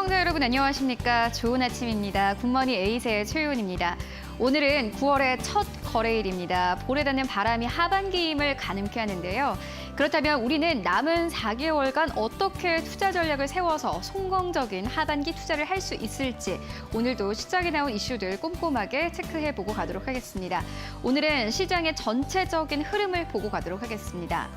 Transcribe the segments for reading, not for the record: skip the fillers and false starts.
시청자 여러분 안녕하십니까? 좋은 아침입니다. 굿모닝 에이세의 최윤입니다. 오늘은 9월의 첫 거래일입니다. 볼에 닿는 바람이 하반기임을 가늠케 하는데요. 그렇다면 우리는 남은 4개월간 어떻게 투자 전략을 세워서 성공적인 하반기 투자를 할 수 있을지 오늘도 시장에 나온 이슈들 꼼꼼하게 체크해보고 가도록 하겠습니다. 오늘은 시장의 전체적인 흐름을 보고 가도록 하겠습니다.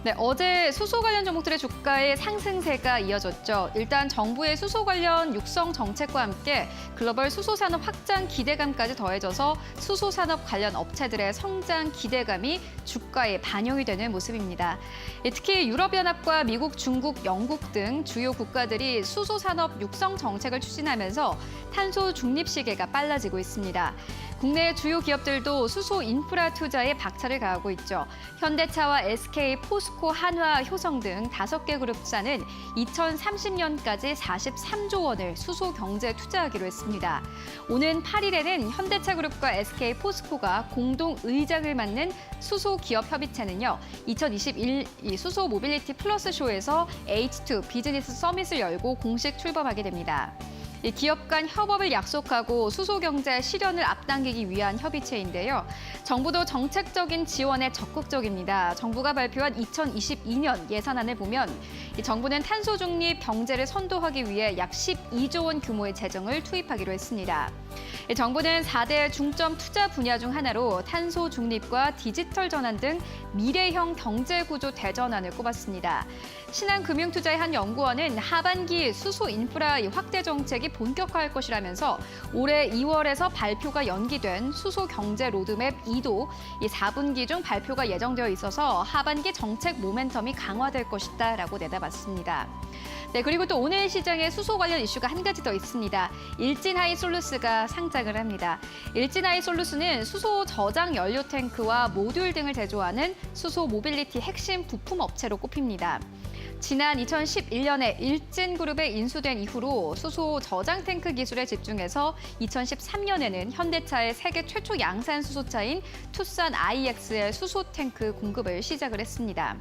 네, 어제 수소 관련 종목들의 주가의 상승세가 이어졌죠. 일단 정부의 수소 관련 육성 정책과 함께 글로벌 수소 산업 확장 기대감까지 더해져서 수소 산업 관련 업체들의 성장 기대감이 주가에 반영이 되는 모습입니다. 특히 유럽연합과 미국, 중국, 영국 등 주요 국가들이 수소 산업 육성 정책을 추진하면서 탄소 중립 시계가 빨라지고 있습니다. 국내 주요 기업들도 수소 인프라 투자에 박차를 가하고 있죠. 현대차와 SK, 포스코, 한화, 효성 등 5개 그룹사는 2030년까지 43조 원을 수소 경제에 투자하기로 했습니다. 오는 8일에는 현대차 그룹과 SK, 포스코가 공동 의장을 맡는 수소 기업 협의체는요. 2021 수소 모빌리티 플러스 쇼에서 H2 비즈니스 서밋을 열고 공식 출범하게 됩니다. 기업 간 협업을 약속하고 수소 경제 실현을 앞당기기 위한 협의체인데요. 정부도 정책적인 지원에 적극적입니다. 정부가 발표한 2022년 예산안을 보면 정부는 탄소 중립 경제를 선도하기 위해 약 12조 원 규모의 재정을 투입하기로 했습니다. 정부는 4대 중점 투자 분야 중 하나로 탄소 중립과 디지털 전환 등 미래형 경제 구조 대전환을 꼽았습니다. 신한금융투자의 한 연구원은 하반기 수소 인프라 확대 정책이 본격화할 것이라면서 올해 2월에서 발표가 연기된 수소 경제 로드맵 2도 4분기 중 발표가 예정되어 있어서 하반기 정책 모멘텀이 강화될 것이다라고 내다봤습니다. 네, 그리고 또 오늘 시장에 수소 관련 이슈가 한 가지 더 있습니다. 일진하이솔루스가 상장을 합니다. 일진하이솔루스는 수소 저장 연료 탱크와 모듈 등을 제조하는 수소 모빌리티 핵심 부품 업체로 꼽힙니다. 지난 2011년에 일진그룹에 인수된 이후로 수소 저장 탱크 기술에 집중해서 2013년에는 현대차의 세계 최초 양산 수소차인 투싼 IX의 수소 탱크 공급을 시작을 했습니다.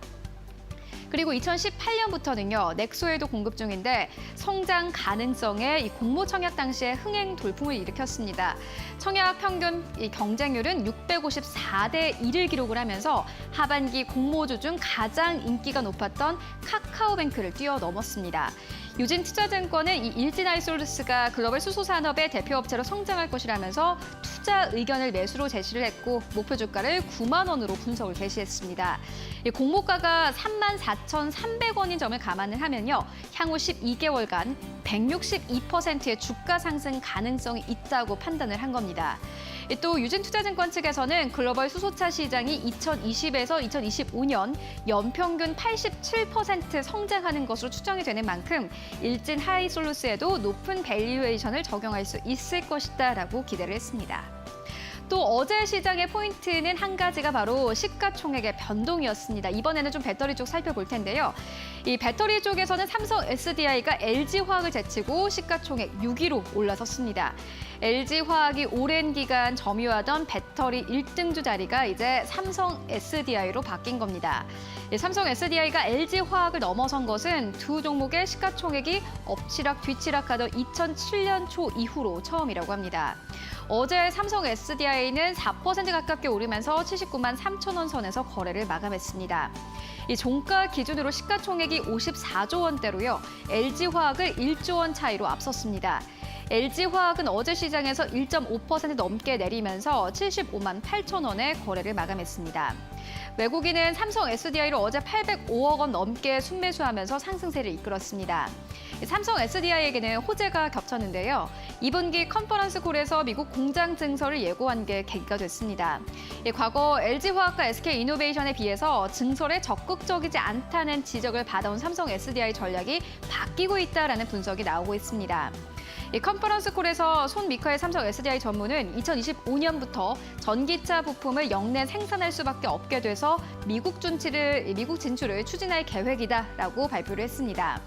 그리고 2018년부터는요, 넥소에도 공급 중인데 성장 가능성에 이 공모 청약 당시에 흥행 돌풍을 일으켰습니다. 청약 평균 경쟁률은 654대 1을 기록을 하면서 하반기 공모주 중 가장 인기가 높았던 카카오뱅크를 뛰어넘었습니다. 유진투자증권은 이 일진하이솔루스가 글로벌 수소 산업의 대표업체로 성장할 것이라면서 투자 의견을 매수로 제시를 했고 목표 주가를 9만 원으로 분석을 제시했습니다. 공모가가 34,300원인 점을 감안을 하면요. 향후 12개월간 162%의 주가 상승 가능성이 있다고 판단을 한 겁니다. 또 유진투자증권 측에서는 글로벌 수소차 시장이 2020에서 2025년 연평균 87% 성장하는 것으로 추정이 되는 만큼 일진 하이솔루스에도 높은 밸류에이션을 적용할 수 있을 것이다라고 기대를 했습니다. 또 어제 시장의 포인트는 한 가지가 바로 시가총액의 변동이었습니다. 이번에는 좀 배터리 쪽 살펴볼 텐데요. 이 배터리 쪽에서는 삼성 SDI가 LG화학을 제치고 시가총액 6위로 올라섰습니다. LG화학이 오랜 기간 점유하던 배터리 1등주 자리가 이제 삼성 SDI로 바뀐 겁니다. 삼성 SDI가 LG화학을 넘어선 것은 두 종목의 시가총액이 엎치락 뒤치락하던 2007년 초 이후로 처음이라고 합니다. 어제 삼성 SDI는 4% 가깝게 오르면서 79만 3천 원 선에서 거래를 마감했습니다. 이 종가 기준으로 시가총액이 54조 원대로요. LG화학을 1조 원 차이로 앞섰습니다. LG화학은 어제 시장에서 1.5% 넘게 내리면서 75만 8천 원에 거래를 마감했습니다. 외국인은 삼성 SDI로 어제 805억 원 넘게 순매수하면서 상승세를 이끌었습니다. 삼성 SDI에게는 호재가 겹쳤는데요. 2분기 컨퍼런스 콜에서 미국 공장 증설을 예고한 게 계기가 됐습니다. 과거 LG화학과 SK이노베이션에 비해서 증설에 적극적이지 않다는 지적을 받아온 삼성 SDI 전략이 바뀌고 있다는 분석이 나오고 있습니다. 이 컨퍼런스 콜에서 손미카엘 삼성 SDI 전무는 2025년부터 전기차 부품을 역내 생산할 수밖에 없게 돼서 미국 진출을 추진할 계획이다라고 발표를 했습니다.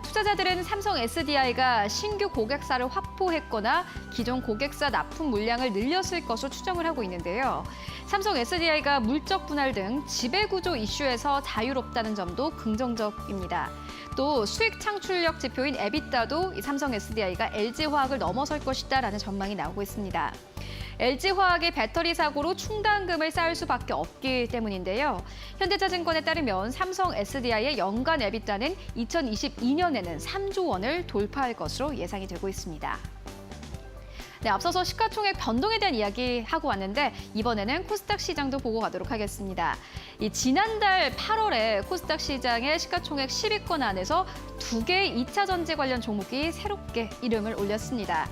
투자자들은 삼성 SDI가 신규 고객사를 확보했거나 기존 고객사 납품 물량을 늘렸을 것으로 추정을 하고 있는데요. 삼성 SDI가 물적 분할 등 지배구조 이슈에서 자유롭다는 점도 긍정적입니다. 또 수익 창출력 지표인 에비타도 이 삼성 SDI가 LG화학을 넘어설 것이다라는 전망이 나오고 있습니다. LG화학의 배터리 사고로 충당금을 쌓을 수밖에 없기 때문인데요. 현대차증권에 따르면 삼성 SDI의 연간 에비타는 2022년에는 3조 원을 돌파할 것으로 예상이 되고 있습니다. 네, 앞서서 시가총액 변동에 대한 이야기 하고 왔는데 이번에는 코스닥 시장도 보고 가도록 하겠습니다. 지난달 8월에 코스닥 시장의 시가총액 10위권 안에서 2개의 2차 전지 관련 종목이 새롭게 이름을 올렸습니다.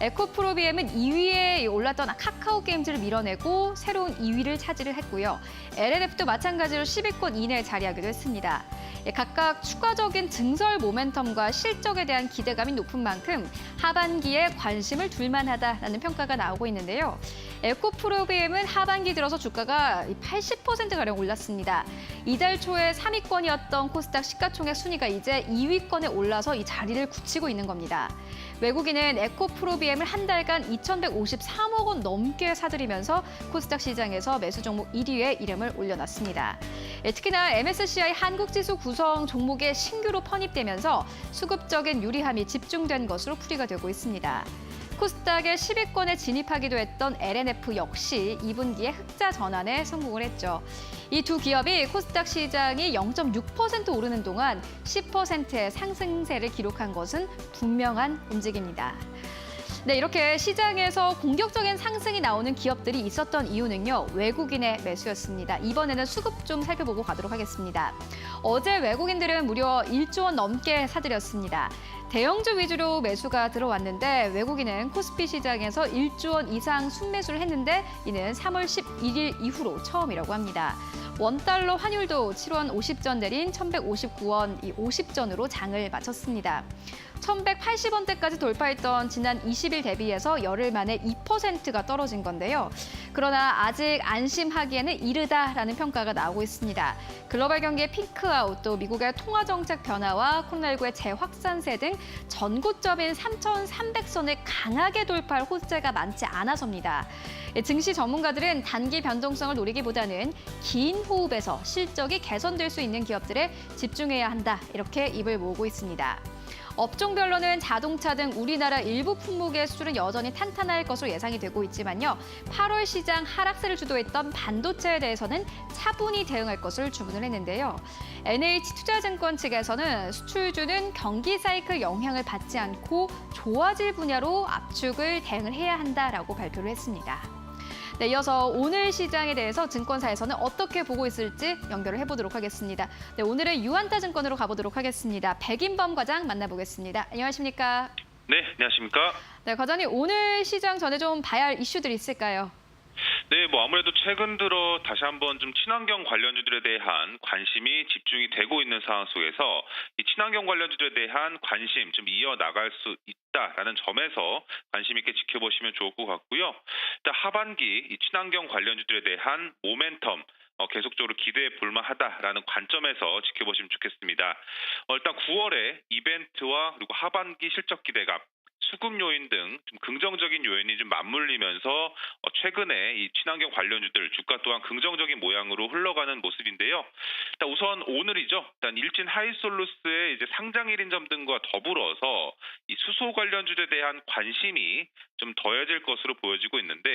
에코프로비엠은 2위에 올랐던 카카오게임즈를 밀어내고 새로운 2위를 차지를 했고요. LNF도 마찬가지로 10위권 이내에 자리하기도 했습니다. 각각 추가적인 증설 모멘텀과 실적에 대한 기대감이 높은 만큼 하반기에 관심을 둘 만하다라는 평가가 나오고 있는데요. 에코프로비엠은 하반기 들어서 주가가 80%가량 올랐습니다. 이달 초에 3위권이었던 코스닥 시가총액 순위가 이제 2위권에 올라서 이 자리를 굳히고 있는 겁니다. 외국인은 에코프로비엠을 한 달간 2,153억 원 넘게 사들이면서 코스닥 시장에서 매수 종목 1위에 이름을 올려놨습니다. 특히나 MSCI 한국지수 구성 종목에 신규로 편입되면서 수급적인 유리함이 집중된 것으로 풀이가 되고 있습니다. 코스닥의 10위권에 진입하기도 했던 LNF 역시 2분기에 흑자 전환에 성공을 했죠. 이 두 기업이 코스닥 시장이 0.6% 오르는 동안 10%의 상승세를 기록한 것은 분명한 움직임입니다. 네, 이렇게 시장에서 공격적인 상승이 나오는 기업들이 있었던 이유는요, 외국인의 매수였습니다. 이번에는 수급 좀 살펴보고 가도록 하겠습니다. 어제 외국인들은 무려 1조 원 넘게 사들였습니다. 대형주 위주로 매수가 들어왔는데 외국인은 코스피 시장에서 1조 원 이상 순매수를 했는데 이는 3월 11일 이후로 처음이라고 합니다. 원달러 환율도 7원 50전 내린 1,159원 50전으로 장을 마쳤습니다. 1,180원대까지 돌파했던 지난 20일 대비해서 열흘 만에 2%가 떨어진 건데요. 그러나 아직 안심하기에는 이르다라는 평가가 나오고 있습니다. 글로벌 경기의 핑크아웃, 또 미국의 통화정책 변화와 코로나19의 재확산세 등 전고점인 3,300선을 강하게 돌파할 호재가 많지 않아서입니다. 증시 전문가들은 단기 변동성을 노리기보다는 긴 호흡에서 실적이 개선될 수 있는 기업들에 집중해야 한다, 이렇게 입을 모으고 있습니다. 업종별로는 자동차 등 우리나라 일부 품목의 수출은 여전히 탄탄할 것으로 예상이 되고 있지만요. 8월 시장 하락세를 주도했던 반도체에 대해서는 차분히 대응할 것을 주문을 했는데요. NH투자증권 측에서는 수출주는 경기 사이클 영향을 받지 않고 좋아질 분야로 압축을 대응을 해야 한다라고 발표를 했습니다. 네, 이어서 오늘 시장에 대해서 증권사에서는 어떻게 보고 있을지 연결을 해보도록 하겠습니다. 네, 오늘은 유한타증권으로 가보도록 하겠습니다. 백인범 과장 만나보겠습니다. 안녕하십니까? 네, 안녕하십니까? 네, 과장님, 오늘 시장 전에 좀 봐야 할 이슈들이 있을까요? 네, 아무래도 최근 들어 다시 한번 좀 친환경 관련주들에 대한 관심이 집중이 되고 있는 상황 속에서 이 친환경 관련주들에 대한 관심 좀 이어나갈 수 있다라는 점에서 관심 있게 지켜보시면 좋을 것 같고요. 일단 하반기 이 친환경 관련주들에 대한 모멘텀 계속적으로 기대해 볼만하다라는 관점에서 지켜보시면 좋겠습니다. 일단 9월에 이벤트와 그리고 하반기 실적 기대감, 수급 요인 등 좀 긍정적인 요인이 좀 맞물리면서 최근에 이 친환경 관련주들 주가 또한 긍정적인 모양으로 흘러가는 모습인데요. 일단 우선 오늘이죠. 일단 일진 하이솔루스의 이제 상장일인 점 등과 더불어서 이 수소 관련주에 대한 관심이 좀 더해질 것으로 보여지고 있는데,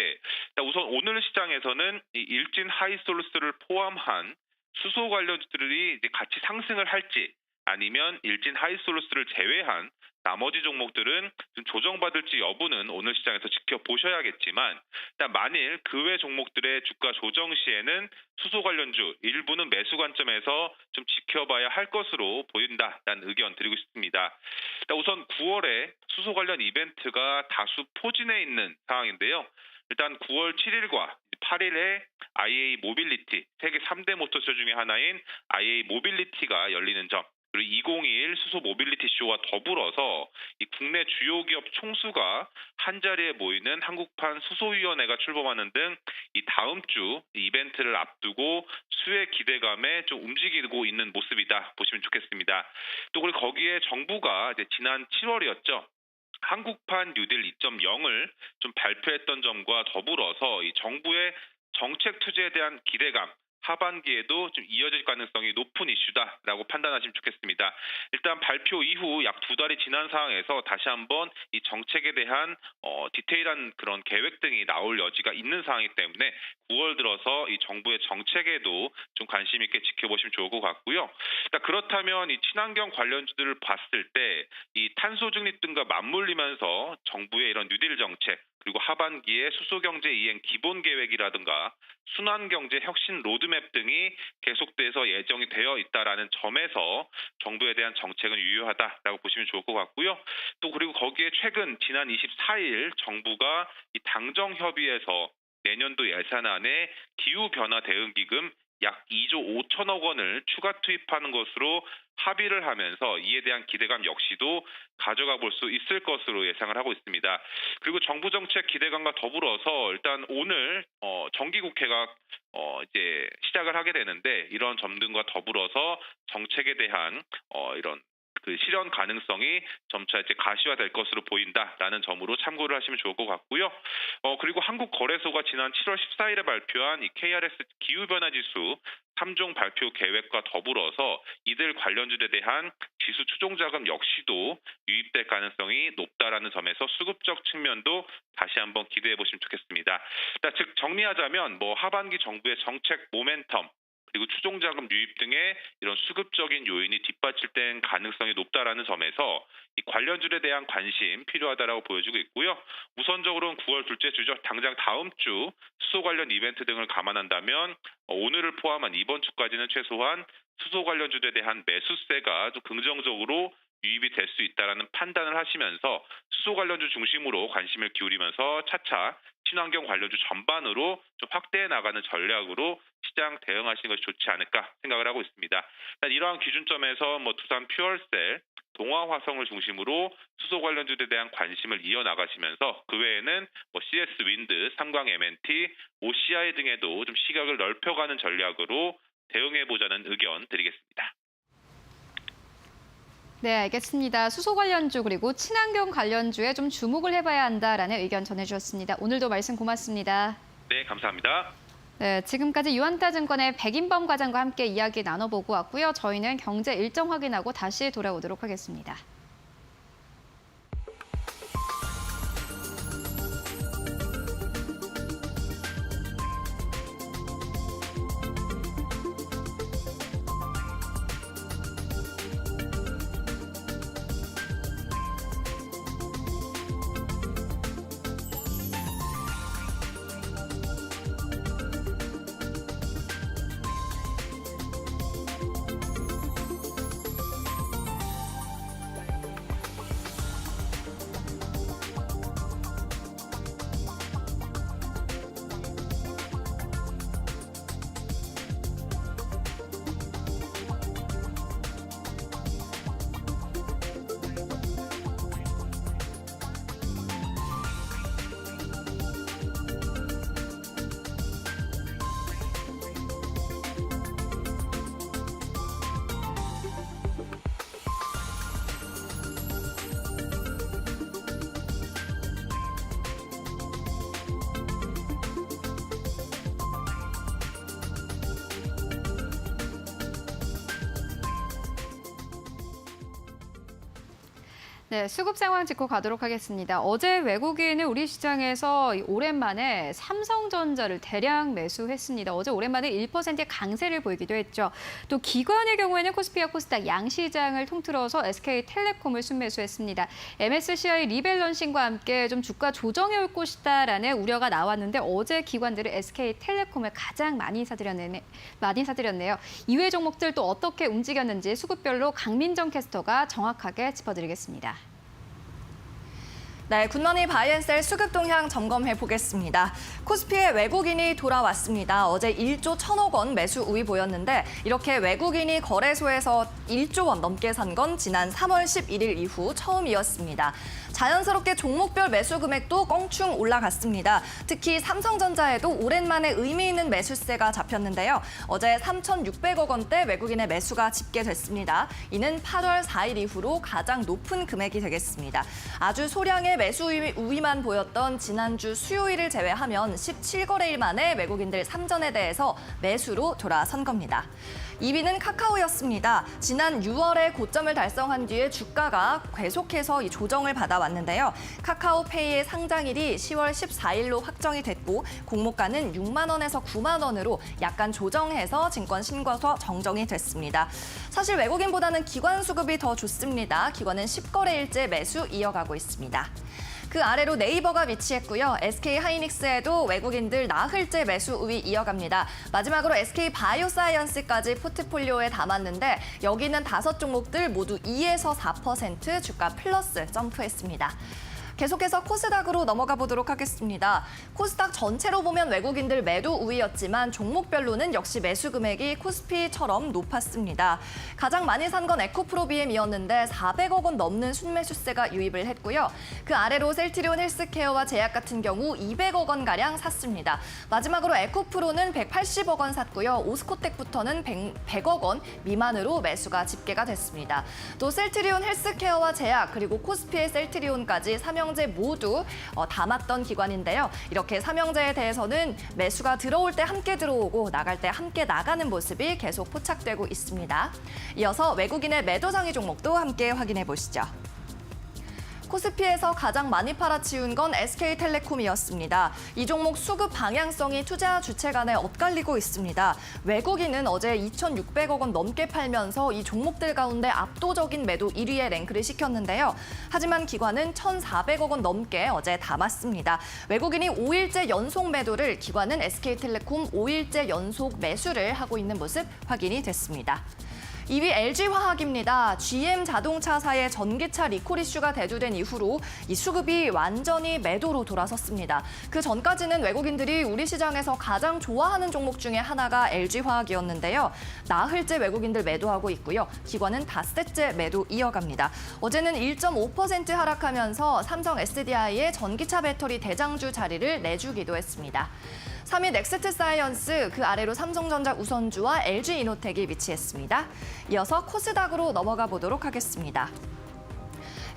일단 우선 오늘 시장에서는 이 일진 하이솔루스를 포함한 수소 관련주들이 이제 같이 상승을 할지, 아니면 일진 하이솔루스를 제외한 나머지 종목들은 좀 조정받을지 여부는 오늘 시장에서 지켜보셔야겠지만, 일단 만일 그 외 종목들의 주가 조정 시에는 수소 관련주 일부는 매수 관점에서 좀 지켜봐야 할 것으로 보인다라는 의견 드리고 싶습니다. 일단 우선 9월에 수소 관련 이벤트가 다수 포진해 있는 상황인데요. 일단 9월 7일과 8일에 IA 모빌리티, 세계 3대 모터쇼 중에 하나인 IA 모빌리티가 열리는 점, 그리고 2021 수소 모빌리티 쇼와 더불어서 이 국내 주요 기업 총수가 한 자리에 모이는 한국판 수소위원회가 출범하는 등 이 다음 주 이벤트를 앞두고 수혜 기대감에 좀 움직이고 있는 모습이다 보시면 좋겠습니다. 또 그리고 거기에 정부가 이제 지난 7월이었죠. 한국판 뉴딜 2.0을 좀 발표했던 점과 더불어서 이 정부의 정책 투자에 대한 기대감 하반기에도 좀 이어질 가능성이 높은 이슈다라고 판단하시면 좋겠습니다. 일단 발표 이후 약 2달이 지난 상황에서 다시 한번 이 정책에 대한 디테일한 그런 계획 등이 나올 여지가 있는 상황이기 때문에 9월 들어서 이 정부의 정책에도 좀 관심 있게 지켜보시면 좋을 것 같고요. 그렇다면 이 친환경 관련주들을 봤을 때 이 탄소 중립 등과 맞물리면서 정부의 이런 뉴딜 정책 그리고 하반기에 수소경제 이행 기본 계획이라든가 순환경제 혁신 로드맵 등이 계속돼서 예정이 되어 있다라는 점에서 정부에 대한 정책은 유효하다라고 보시면 좋을 것 같고요. 또 그리고 거기에 최근 지난 24일 정부가 이 당정협의에서 내년도 예산안에 기후변화 대응기금 약 2조 5천억 원을 추가 투입하는 것으로 합의를 하면서 이에 대한 기대감 역시도 가져가 볼 수 있을 것으로 예상을 하고 있습니다. 그리고 정부 정책 기대감과 더불어서 일단 오늘 정기국회가 이제 시작을 하게 되는데 이런 점 등과 더불어서 정책에 대한 이런 그 실현 가능성이 점차 이제 가시화될 것으로 보인다라는 점으로 참고를 하시면 좋을 것 같고요. 그리고 한국거래소가 지난 7월 14일에 발표한 이 KRS 기후변화지수 3종 발표 계획과 더불어서 이들 관련주에 대한 지수 추종 자금 역시도 유입될 가능성이 높다라는 점에서 수급적 측면도 다시 한번 기대해 보시면 좋겠습니다. 즉 정리하자면 하반기 정부의 정책 모멘텀 그리고 추종자금 유입 등의 이런 수급적인 요인이 뒷받침된 가능성이 높다라는 점에서 이 관련주에 대한 관심 필요하다라고 보여지고 있고요. 우선적으로는 9월 둘째 주죠. 당장 다음 주 수소 관련 이벤트 등을 감안한다면 오늘을 포함한 이번 주까지는 최소한 수소 관련주에 대한 매수세가 좀 긍정적으로 유입이 될 수 있다라는 판단을 하시면서 수소 관련주 중심으로 관심을 기울이면서 차차 친환경 관련주 전반으로 좀 확대해 나가는 전략으로 시장 대응하시는 것이 좋지 않을까 생각을 하고 있습니다. 이러한 기준점에서 두산 퓨얼셀, 동아화성을 중심으로 수소 관련주에 대한 관심을 이어나가시면서 그 외에는 CS 윈드, 삼광 M&T, OCI 등에도 좀 시각을 넓혀가는 전략으로 대응해보자는 의견 드리겠습니다. 네, 알겠습니다. 수소 관련주 그리고 친환경 관련주에 좀 주목을 해봐야 한다라는 의견 전해주셨습니다. 오늘도 말씀 고맙습니다. 네, 감사합니다. 네, 지금까지 유한타증권의 백인범 과장과 함께 이야기 나눠보고 왔고요. 저희는 경제 일정 확인하고 다시 돌아오도록 하겠습니다. 네, 수급 상황 짚고 가도록 하겠습니다. 어제 외국인은 우리 시장에서 오랜만에 삼성전자를 대량 매수했습니다. 어제 오랜만에 1%의 강세를 보이기도 했죠. 또 기관의 경우에는 코스피와 코스닥 양시장을 통틀어서 SK텔레콤을 순매수했습니다. MSCI 리밸런싱과 함께 좀 주가 조정해 올 것이다라는 우려가 나왔는데 어제 기관들은 SK텔레콤을 가장 많이 사들였네요. 이외 종목들 또 어떻게 움직였는지 수급별로 강민정 캐스터가 정확하게 짚어드리겠습니다. 네, 굿모닝 바이앤셀 수급 동향 점검해 보겠습니다. 코스피에 외국인이 돌아왔습니다. 어제 1조 1천억 원 매수 우위 보였는데 이렇게 외국인이 거래소에서 1조 원 넘게 산 건 지난 3월 11일 이후 처음이었습니다. 자연스럽게 종목별 매수 금액도 껑충 올라갔습니다. 특히 삼성전자에도 오랜만에 의미 있는 매수세가 잡혔는데요. 어제 3,600억 원대 외국인의 매수가 집계됐습니다. 이는 8월 4일 이후로 가장 높은 금액이 되겠습니다. 아주 소량의 매수 우위만 보였던 지난주 수요일을 제외하면 17거래일 만에 외국인들 3전에 대해서 매수로 돌아선 겁니다. 2위는 카카오였습니다. 지난 6월에 고점을 달성한 뒤에 주가가 계속해서 이 조정을 받아왔는데요. 카카오페이의 상장일이 10월 14일로 확정이 됐고 공모가는 6만 원에서 9만 원으로 약간 조정해서 증권 신고서 정정이 됐습니다. 사실 외국인보다는 기관 수급이 더 좋습니다. 기관은 10거래일째 매수 이어가고 있습니다. 그 아래로 네이버가 위치했고요. SK하이닉스에도 외국인들 나흘째 매수 우위 이어갑니다. 마지막으로 SK바이오사이언스까지 포트폴리오에 담았는데 여기는 5종목들 모두 2에서 4% 주가 플러스 점프했습니다. 계속해서 코스닥으로 넘어가 보도록 하겠습니다. 코스닥 전체로 보면 외국인들 매도 우위였지만 종목별로는 역시 매수 금액이 코스피처럼 높았습니다. 가장 많이 산 건 에코프로비엠이었는데 400억 원 넘는 순매수세가 유입을 했고요. 그 아래로 셀트리온 헬스케어와 제약 같은 경우 200억 원가량 샀습니다. 마지막으로 에코프로는 180억 원 샀고요. 오스코텍부터는 100억 원 미만으로 매수가 집계가 됐습니다. 또 셀트리온 헬스케어와 제약 그리고 코스피의 셀트리온까지 삼형제 모두 담았던 기관인데요. 이렇게 삼형제에 대해서는 매수가 들어올 때 함께 들어오고 나갈 때 함께 나가는 모습이 계속 포착되고 있습니다. 이어서 외국인의 매도 상위 종목도 함께 확인해 보시죠. 코스피에서 가장 많이 팔아치운 건 SK텔레콤이었습니다. 이 종목 수급 방향성이 투자 주체 간에 엇갈리고 있습니다. 외국인은 어제 2,600억 원 넘게 팔면서 이 종목들 가운데 압도적인 매도 1위에 랭크를 시켰는데요. 하지만 기관은 1,400억 원 넘게 어제 담았습니다. 외국인이 5일째 연속 매도를, 기관은 SK텔레콤 5일째 연속 매수를 하고 있는 모습 확인이 됐습니다. 2위 LG화학입니다. GM 자동차사의 전기차 리콜 이슈가 대두된 이후로 이 수급이 완전히 매도로 돌아섰습니다. 그 전까지는 외국인들이 우리 시장에서 가장 좋아하는 종목 중에 하나가 LG화학이었는데요. 나흘째 외국인들 매도하고 있고요. 기관은 닷새째 매도 이어갑니다. 어제는 1.5% 하락하면서 삼성 SDI의 전기차 배터리 대장주 자리를 내주기도 했습니다. 3위 넥스트사이언스, 그 아래로 삼성전자 우선주와 LG이노텍이 위치했습니다. 이어서 코스닥으로 넘어가 보도록 하겠습니다.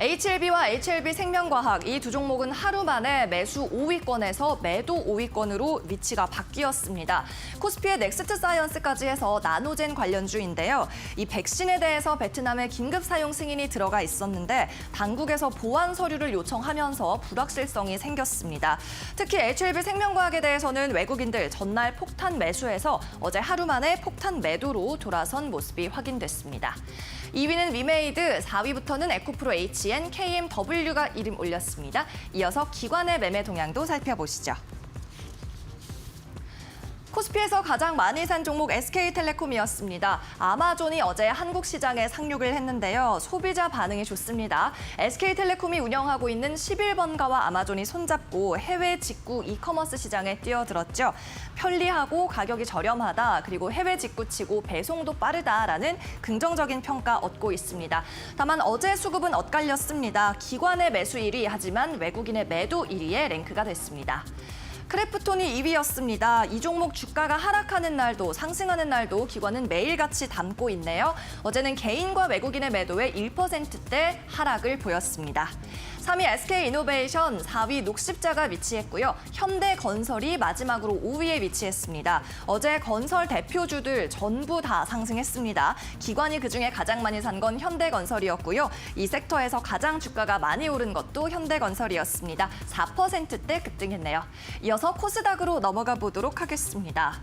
HLB와 HLB생명과학, 이 두 종목은 하루 만에 매수 5위권에서 매도 5위권으로 위치가 바뀌었습니다. 코스피의 넥스트사이언스까지 해서 나노젠 관련주인데요. 이 백신에 대해서 베트남에 긴급 사용 승인이 들어가 있었는데 당국에서 보완 서류를 요청하면서 불확실성이 생겼습니다. 특히 HLB생명과학에 대해서는 외국인들 전날 폭탄 매수해서 어제 하루 만에 폭탄 매도로 돌아선 모습이 확인됐습니다. 2위는 위메이드, 4위부터는 에코프로 HN, KMW가 이름 올렸습니다. 이어서 기관의 매매 동향도 살펴보시죠. 코스피에서 가장 많이 산 종목 SK텔레콤이었습니다. 아마존이 어제 한국 시장에 상륙을 했는데요. 소비자 반응이 좋습니다. SK텔레콤이 운영하고 있는 11번가와 아마존이 손잡고 해외 직구 이커머스 시장에 뛰어들었죠. 편리하고 가격이 저렴하다, 그리고 해외 직구치고 배송도 빠르다라는 긍정적인 평가 얻고 있습니다. 다만 어제 수급은 엇갈렸습니다. 기관의 매수 1위, 하지만 외국인의 매도 1위에 랭크가 됐습니다. 크래프톤이 2위였습니다. 이 종목 주가가 하락하는 날도 상승하는 날도 기관은 매일같이 담고 있네요. 어제는 개인과 외국인의 매도에 1%대 하락을 보였습니다. 3위 SK이노베이션, 4위 녹십자가 위치했고요. 현대건설이 마지막으로 5위에 위치했습니다. 어제 건설 대표주들 전부 다 상승했습니다. 기관이 그중에 가장 많이 산 건 현대건설이었고요. 이 섹터에서 가장 주가가 많이 오른 것도 현대건설이었습니다. 4%대 급등했네요. 이어서 코스닥으로 넘어가 보도록 하겠습니다.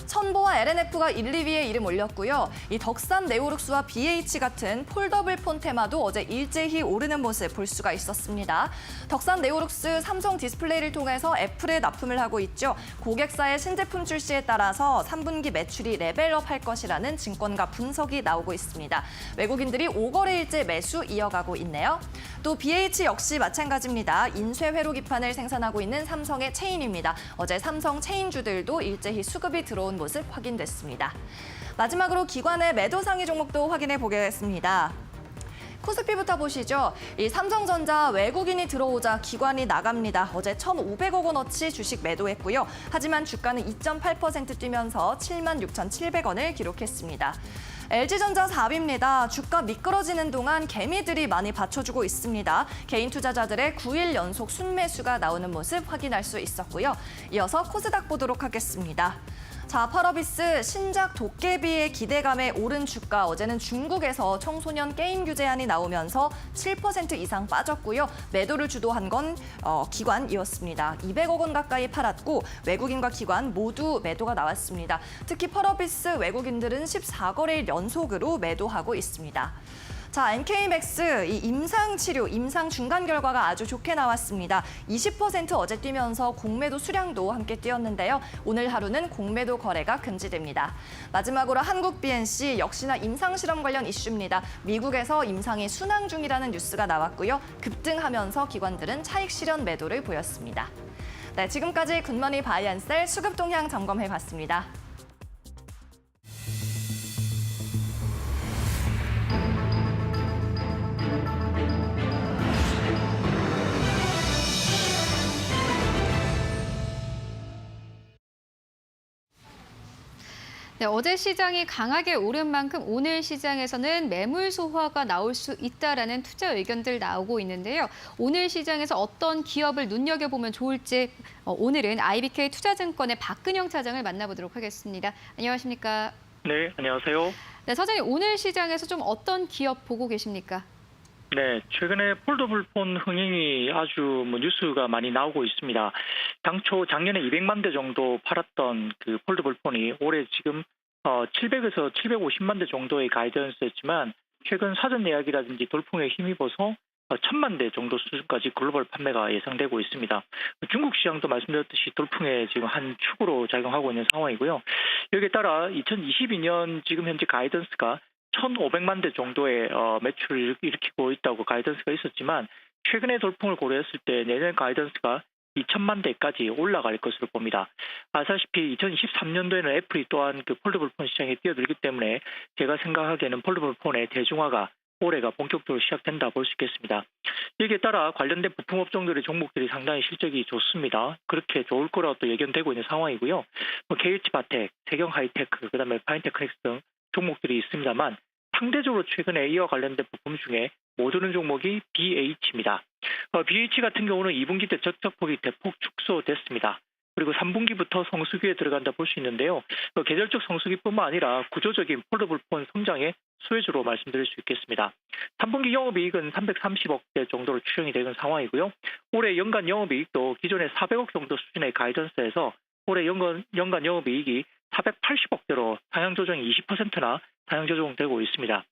첨보와 LNF가 1, 2위에 이름 올렸고요. 이 덕산 네오룩스와 BH 같은 폴더블 폰 테마도 어제 일제히 오르는 모습 볼 수가 있었습니다. 덕산 네오룩스 삼성 디스플레이를 통해서 애플에 납품을 하고 있죠. 고객사의 신제품 출시에 따라서 3분기 매출이 레벨업할 것이라는 증권가 분석이 나오고 있습니다. 외국인들이 5거래일째 매수 이어가고 있네요. 또 BH 역시 마찬가지입니다. 인쇄 회로 기판을 생산하고 있는 삼성의 체인입니다. 어제 삼성 체인주들도 일제히 수급이 들어온 모습 확인됐습니다. 마지막으로 기관의 매도 상위 종목도 확인해 보겠습니다. 코스피부터 보시죠. 이 삼성전자 외국인이 들어오자 기관이 나갑니다. 어제 1,500억 원어치 주식 매도했고요. 하지만 주가는 2.8% 뛰면서 76,700원을 기록했습니다. LG전자 4위입니다. 주가 미끄러지는 동안 개미들이 많이 받쳐주고 있습니다. 개인 투자자들의 9일 연속 순매수가 나오는 모습 확인할 수 있었고요. 이어서 코스닥 보도록 하겠습니다. 자, 펄어비스 신작 도깨비의 기대감에 오른 주가 어제는 중국에서 청소년 게임 규제안이 나오면서 7% 이상 빠졌고요. 매도를 주도한 건 기관이었습니다. 200억 원 가까이 팔았고 외국인과 기관 모두 매도가 나왔습니다. 특히 펄어비스 외국인들은 14거래일 연속으로 매도하고 있습니다. 자, NK맥스 이 임상치료, 임상 중간 결과가 아주 좋게 나왔습니다. 20% 어제 뛰면서 공매도 수량도 함께 뛰었는데요. 오늘 하루는 공매도 거래가 금지됩니다. 마지막으로 한국 BNC 역시나 임상실험 관련 이슈입니다. 미국에서 임상이 순항 중이라는 뉴스가 나왔고요. 급등하면서 기관들은 차익 실현 매도를 보였습니다. 네, 지금까지 굿머니 바이앤셀 수급 동향 점검해봤습니다. 네, 어제 시장이 강하게 오른 만큼 오늘 시장에서는 매물 소화가 나올 수 있다라는 투자 의견들 나오고 있는데요. 오늘 시장에서 어떤 기업을 눈여겨보면 좋을지 오늘은 IBK 투자증권의 박근영 차장을 만나보도록 하겠습니다. 안녕하십니까? 네, 안녕하세요. 네, 사장님 오늘 시장에서 좀 어떤 기업 보고 계십니까? 네, 최근에 폴더블폰 흥행이 아주 뉴스가 많이 나오고 있습니다. 당초 작년에 200만 대 정도 팔았던 그 폴더블폰이 올해 지금 700에서 750만 대 정도의 가이던스였지만 최근 사전 예약이라든지 돌풍에 힘입어서 1000만 대 정도 수준까지 글로벌 판매가 예상되고 있습니다. 중국 시장도 말씀드렸듯이 돌풍의 지금 한 축으로 작용하고 있는 상황이고요. 여기에 따라 2022년 지금 현재 가이던스가 1,500만 대 정도의 매출을 일으키고 있다고 가이던스가 있었지만 최근의 돌풍을 고려했을 때 내년 가이던스가 2천만 대까지 올라갈 것으로 봅니다. 아시다시피 2023년도에는 애플이 또한 그 폴더블폰 시장에 뛰어들기 때문에 제가 생각하기에는 폴더블폰의 대중화가 올해가 본격적으로 시작된다 볼 수 있겠습니다. 여기에 따라 관련된 부품 업종들의 종목들이 상당히 실적이 좋습니다. 그렇게 좋을 거라고 또 예견되고 있는 상황이고요. KH바텍, 세경하이테크, 그다음에 파인테크닉스 등 종목들이 있습니다만 상대적으로 최근에 이와 관련된 부품 중에 못 오른 종목이 BH입니다. BH 같은 경우는 2분기 때 적자폭이 대폭 축소됐습니다. 그리고 3분기부터 성수기에 들어간다 볼 수 있는데요. 계절적 성수기뿐만 아니라 구조적인 폴더블폰 성장의 수혜주로 말씀드릴 수 있겠습니다. 3분기 영업이익은 330억 대 정도로 추정이 되는 상황이고요. 올해 연간 영업이익도 기존의 400억 정도 수준의 가이던스에서 올해 연간 영업이익이 480억대로 상향 조정이 20%나 상향 조정되고 있습니다.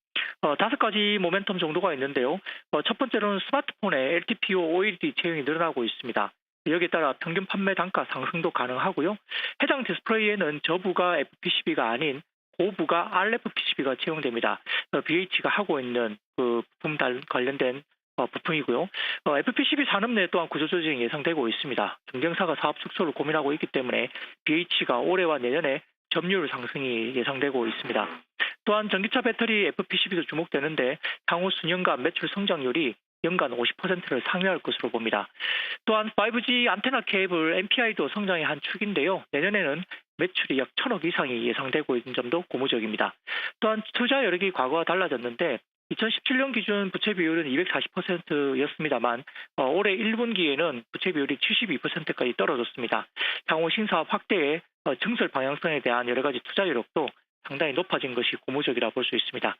5가지 모멘텀 정도가 있는데요. 첫 번째로는 스마트폰의 LTPO OLED 채용이 늘어나고 있습니다. 여기에 따라 평균 판매 단가 상승도 가능하고요. 해당 디스플레이에는 저부가 FPCB가 아닌 고부가 RFPCB가 채용됩니다. BH가 하고 있는 그 부품 관련된 부품이고요. FPCB 산업 내 또한 구조조정이 예상되고 있습니다. 경쟁사가 사업 축소를 고민하고 있기 때문에 BH가 올해와 내년에 점유율 상승이 예상되고 있습니다. 또한 전기차 배터리 FPCB도 주목되는데 향후 수년간 매출 성장률이 연간 50%를 상회할 것으로 봅니다. 또한 5G 안테나 케이블 NPI도 성장의 한 축인데요. 내년에는 매출이 약 1,000억 이상이 예상되고 있는 점도 고무적입니다. 또한 투자 여력이 과거와 달라졌는데 2017년 기준 부채 비율은 240%였습니다만 올해 1분기에는 부채 비율이 72%까지 떨어졌습니다. 향후 신사업 확대의 증설 방향성에 대한 여러 가지 투자 여력도 상당히 높아진 것이 고무적이라 볼 수 있습니다.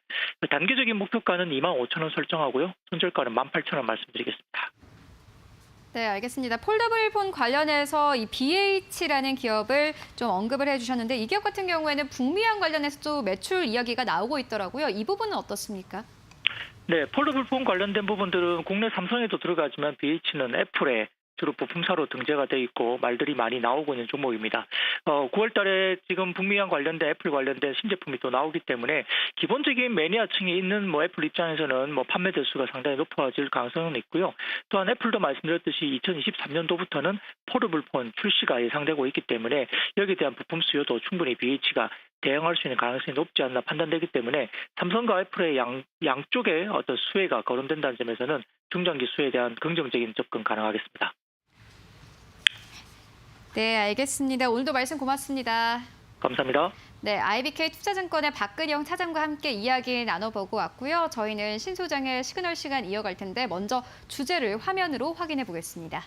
단기적인 목표가는 25,000원 설정하고요. 손절가는 18,000원 말씀드리겠습니다. 네, 알겠습니다. 폴더블폰 관련해서 이 BH라는 기업을 좀 언급을 해주셨는데 이 기업 같은 경우에는 북미항 관련해서도 매출 이야기가 나오고 있더라고요. 이 부분은 어떻습니까? 네, 폴더블폰 관련된 부분들은 국내 삼성에도 들어가지만 BH는 애플에 주로 부품사로 등재가 돼 있고 말들이 많이 나오고 있는 종목입니다. 9월 달에 지금 북미항 관련된 애플 관련된 신제품이 또 나오기 때문에 기본적인 매니아층이 있는 애플 입장에서는 판매 대수가 상당히 높아질 가능성은 있고요. 또한 애플도 말씀드렸듯이 2023년도부터는 폴더블폰 출시가 예상되고 있기 때문에 여기에 대한 부품 수요도 충분히 BH가 대응할 수 있는 가능성이 높지 않나 판단되기 때문에 삼성과 애플의 양쪽에 어떤 수혜가 거론된다는 점에서는 중장기 수혜에 대한 긍정적인 접근 가능하겠습니다. 네, 알겠습니다. 오늘도 말씀 고맙습니다. 감사합니다. 네, IBK 투자증권의 박근영 차장과 함께 이야기 나눠보고 왔고요. 저희는 신 소장의 시그널 시간 이어갈 텐데 먼저 주제를 화면으로 확인해 보겠습니다.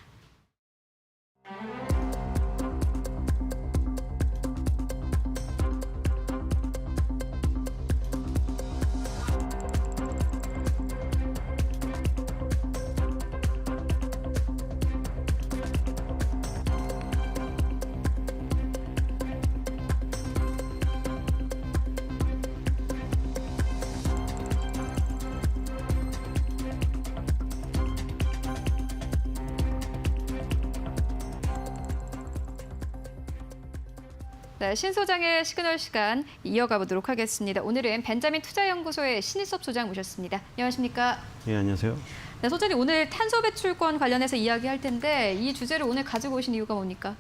네, 신 소장의 시그널 시간 이어가 보도록 하겠습니다. 오늘은 벤자민 투자연구소의 신일섭 소장 모셨습니다. 안녕하십니까? 예, 안녕하세요. 네, 소장님 오늘 탄소 배출권 관련해서 이야기할 텐데 이 주제를 오늘 가지고 오신 이유가 뭡니까?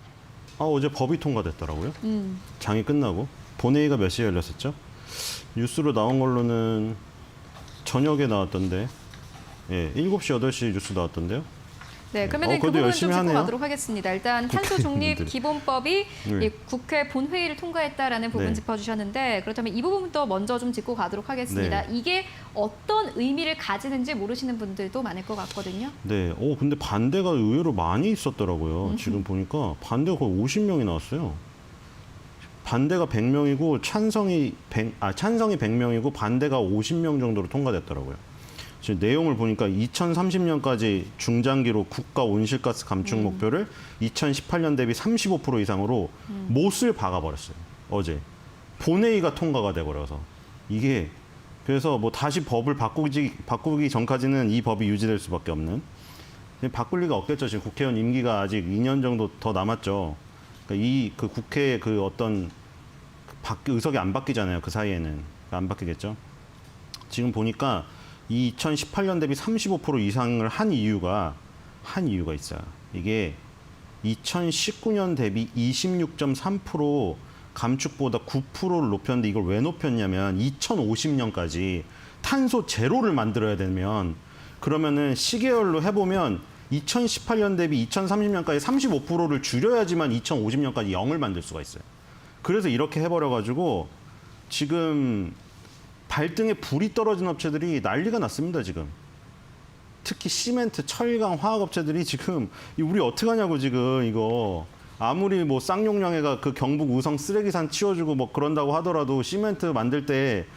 어제 법이 통과됐더라고요. 장이 끝나고 본회의가 몇 시에 열렸었죠? 뉴스로 나온 걸로는 저녁에 나왔던데, 예, 7시, 8시 뉴스 나왔던데요. 네, 그러면 그 그래도 부분 좀 열심히 짚고 하네요. 가도록 하겠습니다. 일단 탄소 중립 기본법이 네. 이 국회 본회의를 통과했다라는 부분 네. 짚어주셨는데 그렇다면 이 부분부터 먼저 좀 짚고 가도록 하겠습니다. 네. 이게 어떤 의미를 가지는지 모르시는 분들도 많을 것 같거든요. 네, 근데 반대가 의외로 많이 있었더라고요. 지금 보니까 반대가 거의 50명이 나왔어요. 반대가 100명이고 찬성이 100명이고 반대가 50명 정도로 통과됐더라고요. 지금 내용을 보니까 2030년까지 중장기로 국가 온실가스 감축 목표를 2018년 대비 35% 이상으로 못을 박아버렸어요. 어제 본회의가 통과가 돼버려서 이게 그래서 다시 법을 바꾸기 전까지는 이 법이 유지될 수밖에 없는. 바꿀 리가 없겠죠. 지금 국회의원 임기가 아직 2년 정도 더 남았죠. 그러니까 그 국회의 그 어떤 의석이 안 바뀌잖아요. 그 사이에는 안 바뀌겠죠. 지금 보니까 2018년 대비 35% 이상을 한 이유가 있어요. 이게 2019년 대비 26.3% 감축보다 9%를 높였는데 이걸 왜 높였냐면 2050년까지 탄소 제로를 만들어야 되면 그러면은 시계열로 해보면 2018년 대비 2030년까지 35%를 줄여야지만 2050년까지 0을 만들 수가 있어요. 그래서 이렇게 해버려가지고 지금 발등에 불이 떨어진 업체들이 난리가 났습니다, 지금. 특히 시멘트, 철강, 화학업체들이 지금 우리 어떡하냐고 지금 이거. 아무리 쌍용량회가 그 경북 우성 쓰레기산 치워주고 그런다고 하더라도 시멘트 만들 때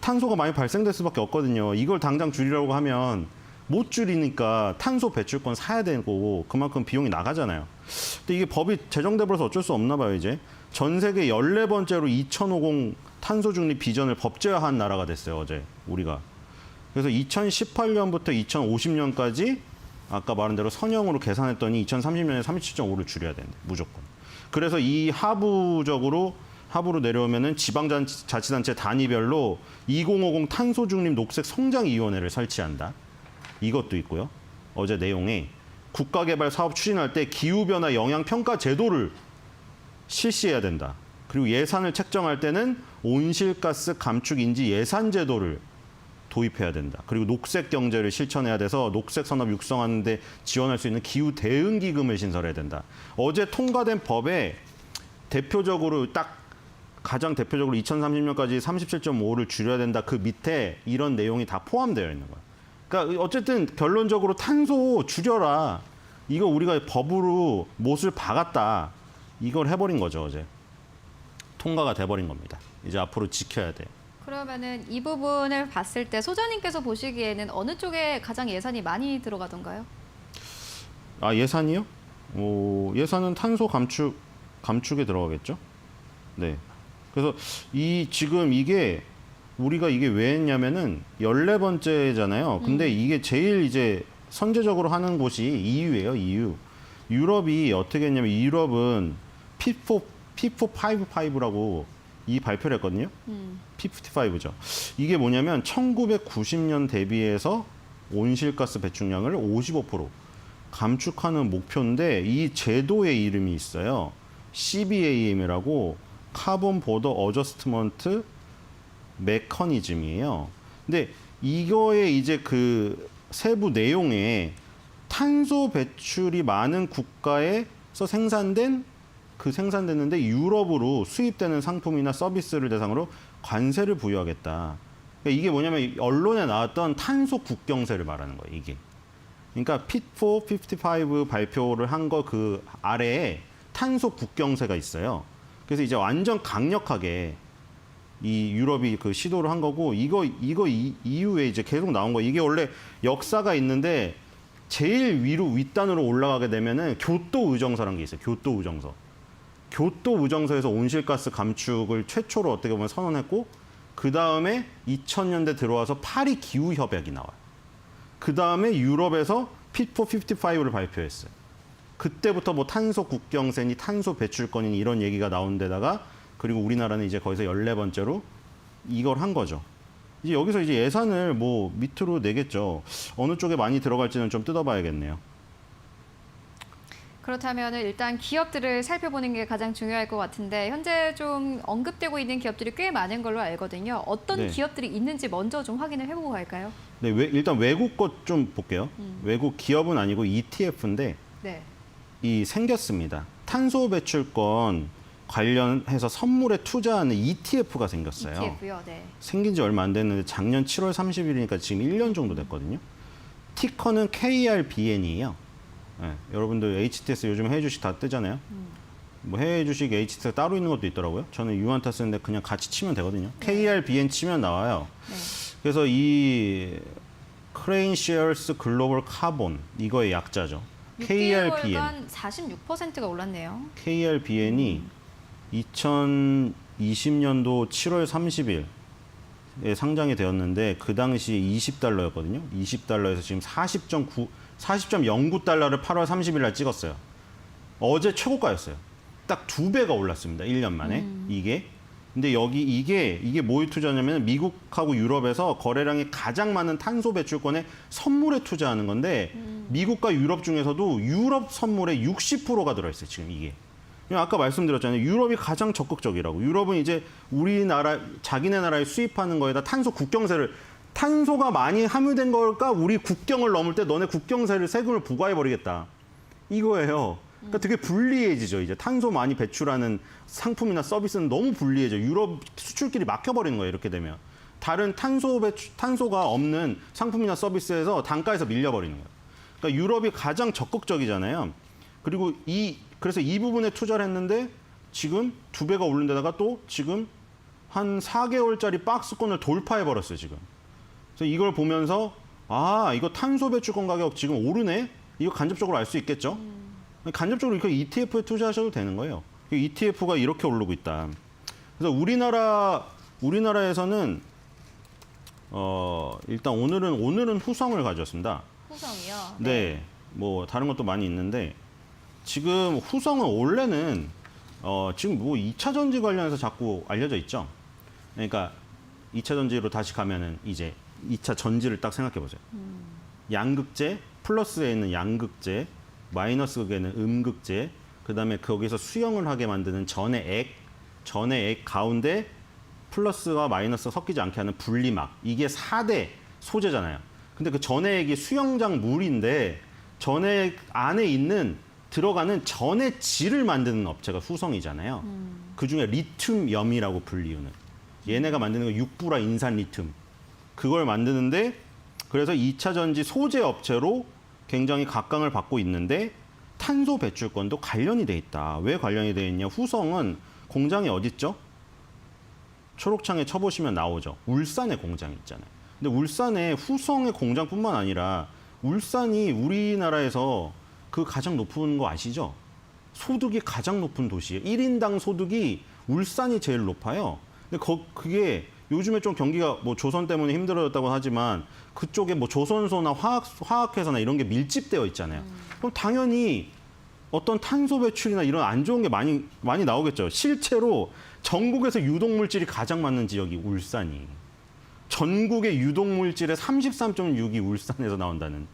탄소가 많이 발생될 수밖에 없거든요. 이걸 당장 줄이려고 하면 못 줄이니까 탄소 배출권 사야 되고 그만큼 비용이 나가잖아요. 근데 이게 법이 제정돼 버려서 어쩔 수 없나 봐요, 이제. 전 세계 14번째로 2050 탄소 중립 비전을 법제화한 나라가 됐어요, 어제 우리가. 그래서 2018년부터 2050년까지 아까 말한 대로 선형으로 계산했더니 2030년에 37.5를 줄여야 된대, 무조건. 그래서 이 하부로 내려오면은 지방자치단체 단위별로 2050 탄소 중립 녹색 성장위원회를 설치한다. 이것도 있고요. 어제 내용에 국가개발 사업 추진할 때 기후변화 영향평가 제도를 실시해야 된다. 그리고 예산을 책정할 때는 온실가스 감축 인지 예산 제도를 도입해야 된다. 그리고 녹색 경제를 실천해야 돼서 녹색 산업 육성하는 데 지원할 수 있는 기후 대응 기금을 신설해야 된다. 어제 통과된 법에 가장 대표적으로 2030년까지 37.5를 줄여야 된다. 그 밑에 이런 내용이 다 포함되어 있는 거야. 그러니까 어쨌든 결론적으로 탄소 줄여라. 이거 우리가 법으로 못을 박았다. 이걸 해버린 거죠, 어제. 통과가 돼버린 겁니다. 이제 앞으로 지켜야 돼요. 그러면은 이 부분을 봤을 때 소장님께서 보시기에는 어느 쪽에 가장 예산이 많이 들어가던가요? 예산이요? 예산은 탄소 감축에 들어가겠죠? 네. 그래서 지금 우리가 이게 왜 했냐면은 14번째잖아요. 근데 이게 제일 이제 선제적으로 하는 곳이 EU예요, EU. 유럽이 어떻게 했냐면 유럽은 P455라고 이 발표를 했거든요. P55죠. 이게 뭐냐면 1990년 대비해서 온실가스 배출량을 55% 감축하는 목표인데 이 제도의 이름이 있어요. CBAM이라고 카본 보더 어저스트먼트 메커니즘이에요. 근데 이거의 이제 그 세부 내용에 탄소 배출이 많은 국가에서 생산됐는데 유럽으로 수입되는 상품이나 서비스를 대상으로 관세를 부여하겠다. 그러니까 이게 뭐냐면 언론에 나왔던 탄소 국경세를 말하는 거예요, 이게. 그러니까 Fit for 55 발표를 한 거 그 아래에 탄소 국경세가 있어요. 그래서 이제 완전 강력하게 이 유럽이 그 시도를 한 거고 이거 이후에 이제 계속 나온 거. 이게 원래 역사가 있는데 제일 윗단으로 올라가게 되면은 교토 의정서라는 게 있어요. 교토 의정서. 교토 의정서에서 온실가스 감축을 최초로 어떻게 보면 선언했고 그 다음에 2000년대 들어와서 파리 기후 협약이 나와요. 그 다음에 유럽에서 Fit for 55를 발표했어요. 그때부터 뭐 탄소 국경세니 탄소 배출권이니 이런 얘기가 나온 데다가 그리고 우리나라는 이제 거기서 14번째로 이걸 한 거죠. 이제 여기서 이제 예산을 뭐 밑으로 내겠죠. 어느 쪽에 많이 들어갈지는 좀 뜯어봐야겠네요. 그렇다면 일단 기업들을 살펴보는 게 가장 중요할 것 같은데 현재 좀 언급되고 있는 기업들이 꽤 많은 걸로 알거든요. 어떤 네. 기업들이 있는지 먼저 좀 확인을 해보고 갈까요? 네, 일단 외국 것 좀 볼게요. 외국 기업은 아니고 ETF인데 네. 생겼습니다. 탄소 배출권 관련해서 선물에 투자하는 ETF가 생겼어요. ETF요. 네. 생긴 지 얼마 안 됐는데 작년 7월 30일이니까 지금 1년 정도 됐거든요. 티커는 KRBN이에요. 네, 여러분들 HTS 요즘 해외 주식 다 뜨잖아요. 뭐 해외 주식 HTS 따로 있는 것도 있더라고요. 저는 유한타 쓰는데 그냥 같이 치면 되거든요. KRBN 치면 나와요. 네. 그래서 이 크레인 셰어스 글로벌 카본 이거의 약자죠. 6개월간 46%가 올랐네요. KRBN이 2020년도 7월 30일에 상장이 되었는데 그 당시 20달러였거든요. 20달러에서 지금 40.09달러를 8월 30일 날 찍었어요. 어제 최고가였어요. 딱 2배가 올랐습니다. 1년 만에. 이게. 근데 이게 뭐에 투자냐면 미국하고 유럽에서 거래량이 가장 많은 탄소 배출권에 선물에 투자하는 건데 미국과 유럽 중에서도 유럽 선물의 60%가 들어있어요. 지금 이게. 아까 말씀드렸잖아요. 유럽이 가장 적극적이라고. 유럽은 이제 자기네 나라에 수입하는 거에다 탄소 국경세를 탄소가 많이 함유된 걸까? 우리 국경을 넘을 때 너네 국경세를 세금을 부과해버리겠다. 이거예요. 그러니까 되게 불리해지죠. 이제 탄소 많이 배출하는 상품이나 서비스는 너무 불리해져. 유럽 수출길이 막혀버리는 거예요. 이렇게 되면. 다른 탄소가 없는 상품이나 서비스에서 단가에서 밀려버리는 거예요. 그러니까 유럽이 가장 적극적이잖아요. 그리고 그래서 이 부분에 투자를 했는데 지금 2배가 오른 데다가 또 지금 한 4개월짜리 박스권을 돌파해버렸어요. 지금. 그래서 이걸 보면서 이거 탄소 배출권 가격 지금 오르네? 이거 간접적으로 알 수 있겠죠? 간접적으로 이렇게 ETF에 투자하셔도 되는 거예요. ETF가 이렇게 오르고 있다. 그래서 우리나라에서는 일단 오늘은 후성을 가져왔습니다. 후성이요? 네. 뭐 다른 것도 많이 있는데 지금 후성은 원래는 지금 뭐 2차 전지 관련해서 자꾸 알려져 있죠. 그러니까 2차 전지로 다시 가면은 이제 2차 전지를 딱 생각해 보세요. 양극재, 플러스에 있는 양극재, 마이너스 극에는 음극재, 그다음에 거기서 수용을 하게 만드는 전해 액 가운데 플러스와 마이너스가 섞이지 않게 하는 분리막. 이게 4대 소재잖아요. 근데 그 전해액이 수영장 물인데 전해액 안에 들어가는 전해질을 만드는 업체가 후성이잖아요. 그중에 리튬염이라고 불리우는. 얘네가 만드는 거 육부라 인산 리튬. 그걸 만드는데 그래서 2차 전지 소재 업체로 굉장히 각광을 받고 있는데 탄소 배출권도 관련이 돼 있다. 왜 관련이 돼 있냐? 후성은 공장이 어디 있죠? 초록창에 쳐보시면 나오죠. 울산에 공장이 있잖아요. 근데 울산에 후성의 공장뿐만 아니라 울산이 우리나라에서 그 가장 높은 거 아시죠? 소득이 가장 높은 도시예요. 1인당 소득이 울산이 제일 높아요. 근데 그게 요즘에 좀 경기가 뭐 조선 때문에 힘들어졌다고 하지만 그쪽에 뭐 조선소나 화학회사나 이런 게 밀집되어 있잖아요. 그럼 당연히 어떤 탄소 배출이나 이런 안 좋은 게 많이 나오겠죠. 실제로 전국에서 유독물질이 가장 많은 지역이 울산이. 전국의 유독물질의 33.6이 울산에서 나온다는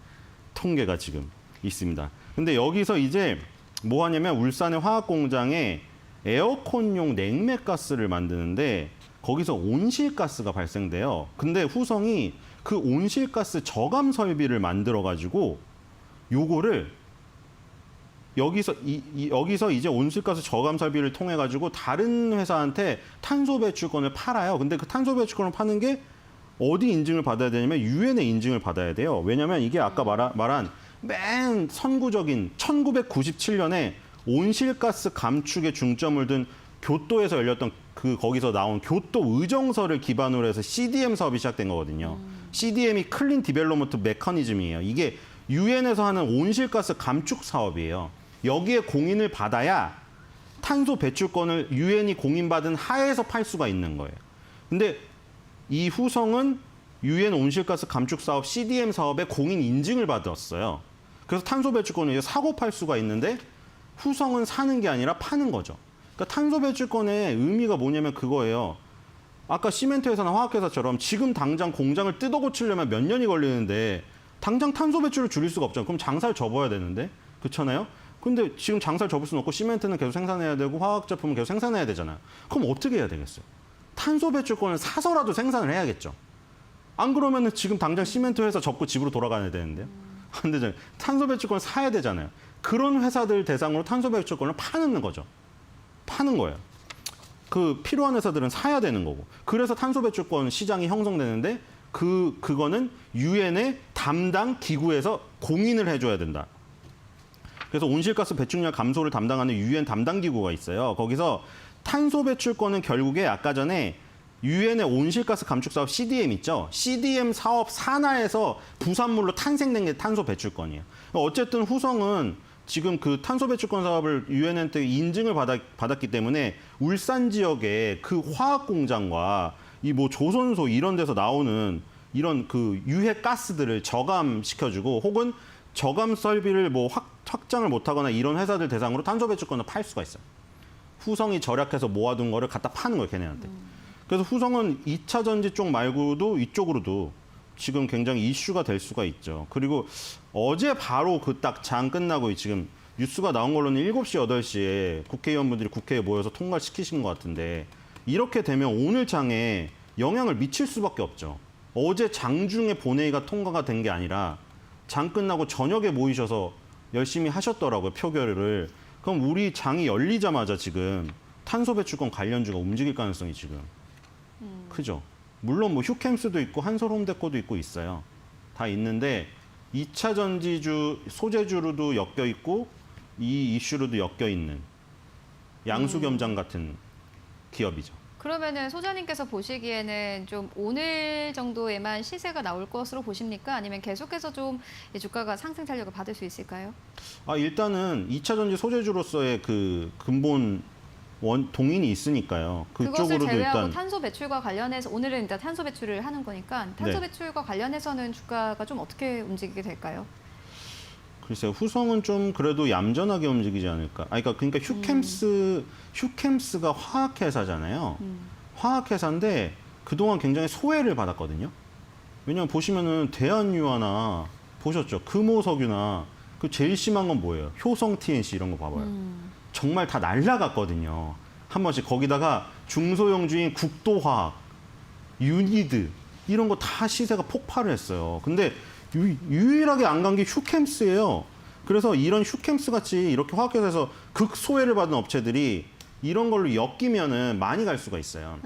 통계가 지금 있습니다. 근데 여기서 이제 뭐 하냐면 울산의 화학공장에 에어컨용 냉매가스를 만드는데 거기서 온실가스가 발생돼요. 근데 후성이 그 온실가스 저감 설비를 만들어가지고 요거를 여기서 이제 온실가스 저감 설비를 통해 가지고 다른 회사한테 탄소 배출권을 팔아요. 근데 그 탄소 배출권을 파는 게 어디 인증을 받아야 되냐면 유엔의 인증을 받아야 돼요. 왜냐하면 이게 아까 말한 맨 선구적인 1997년에 온실가스 감축에 중점을 둔 교토에서 열렸던 거기서 나온 교토 의정서를 기반으로 해서 CDM 사업이 시작된 거거든요. CDM이 클린 디벨롭먼트 메커니즘이에요. 이게 유엔에서 하는 온실가스 감축 사업이에요. 여기에 공인을 받아야 탄소 배출권을 유엔이 공인받은 하에서 팔 수가 있는 거예요. 근데 이 후성은 유엔 온실가스 감축 사업 CDM 사업에 공인 인증을 받았어요. 그래서 탄소 배출권을 이제 사고 팔 수가 있는데 후성은 사는 게 아니라 파는 거죠. 그러니까 탄소 배출권의 의미가 뭐냐면 그거예요. 아까 시멘트 회사나 화학회사처럼 지금 당장 공장을 뜯어 고치려면 몇 년이 걸리는데 당장 탄소 배출을 줄일 수가 없잖아요. 그럼 장사를 접어야 되는데. 그렇잖아요? 근데 지금 장사를 접을 수는 없고 시멘트는 계속 생산해야 되고 화학 제품은 계속 생산해야 되잖아요. 그럼 어떻게 해야 되겠어요? 탄소 배출권을 사서라도 생산을 해야겠죠. 안 그러면은 지금 당장 시멘트 회사 접고 집으로 돌아가야 되는데요. 안 되잖아요. 탄소 배출권을 사야 되잖아요. 그런 회사들 대상으로 탄소 배출권을 파는 거죠. 파는 거예요. 그 필요한 회사들은 사야 되는 거고. 그래서 탄소 배출권 시장이 형성되는데 그거는 유엔의 담당 기구에서 공인을 해줘야 된다. 그래서 온실가스 배출량 감소를 담당하는 유엔 담당 기구가 있어요. 거기서 탄소 배출권은 결국에 아까 전에 유엔의 온실가스 감축 사업 CDM 있죠. CDM 사업 산하에서 부산물로 탄생된 게 탄소 배출권이에요. 어쨌든 후성은 지금 그 탄소 배출권 사업을 유엔한테 인증을 받았기 때문에 울산 지역의 그 화학 공장과 이 뭐 조선소 이런 데서 나오는 이런 그 유해 가스들을 저감시켜주고 혹은 저감 설비를 뭐 확장을 못하거나 이런 회사들 대상으로 탄소 배출권을 팔 수가 있어요. 후성이 절약해서 모아둔 거를 갖다 파는 거예요, 걔네한테. 그래서 후성은 2차 전지 쪽 말고도 이쪽으로도 지금 굉장히 이슈가 될 수가 있죠. 그리고 어제 바로 그 딱 장 끝나고 지금 뉴스가 나온 걸로는 7시, 8시에 국회의원분들이 국회에 모여서 통과를 시키신 것 같은데 이렇게 되면 오늘 장에 영향을 미칠 수밖에 없죠. 어제 장중에 본회의가 통과가 된 게 아니라 장 끝나고 저녁에 모이셔서 열심히 하셨더라고요, 표결을. 그럼 우리 장이 열리자마자 지금 탄소 배출권 관련주가 움직일 가능성이 지금 크죠. 물론 뭐 휴캠스도 있고 한솔홈데코도 있고 있어요. 다 있는데 2차 전지주 소재주로도 엮여 있고 이 이슈로도 엮여 있는 양수겸장 같은 기업이죠. 그러면은 소장님께서 보시기에는 좀 오늘 정도에만 시세가 나올 것으로 보십니까? 아니면 계속해서 좀 이 주가가 상승 탄력을 받을 수 있을까요? 일단은 2차 전지 소재주로서의 그 근본 동인이 있으니까요. 그것을 그쪽으로도 제외하고 일단 탄소 배출과 관련해서 오늘은 일단 탄소 배출을 하는 거니까 탄소 네. 배출과 관련해서는 주가가 좀 어떻게 움직이게 될까요? 글쎄요, 후성은 좀 그래도 얌전하게 움직이지 않을까. 그러니까 휴캠스가 화학회사잖아요. 화학회사인데 그동안 굉장히 소외를 받았거든요. 왜냐하면 보시면은 대한유화나 보셨죠? 금호석유나 그 제일 심한 건 뭐예요? 효성 TNC 이런 거 봐봐요. 정말 다 날라갔거든요. 한 번씩 거기다가 중소형주인 국도화학, 유니드 이런 거 다 시세가 폭발을 했어요. 근데 유일하게 안 간 게 휴캠스예요. 그래서 이런 휴캠스 같이 이렇게 화학회사에서 극소외를 받은 업체들이 이런 걸로 엮이면은 많이 갈 수가 있어요.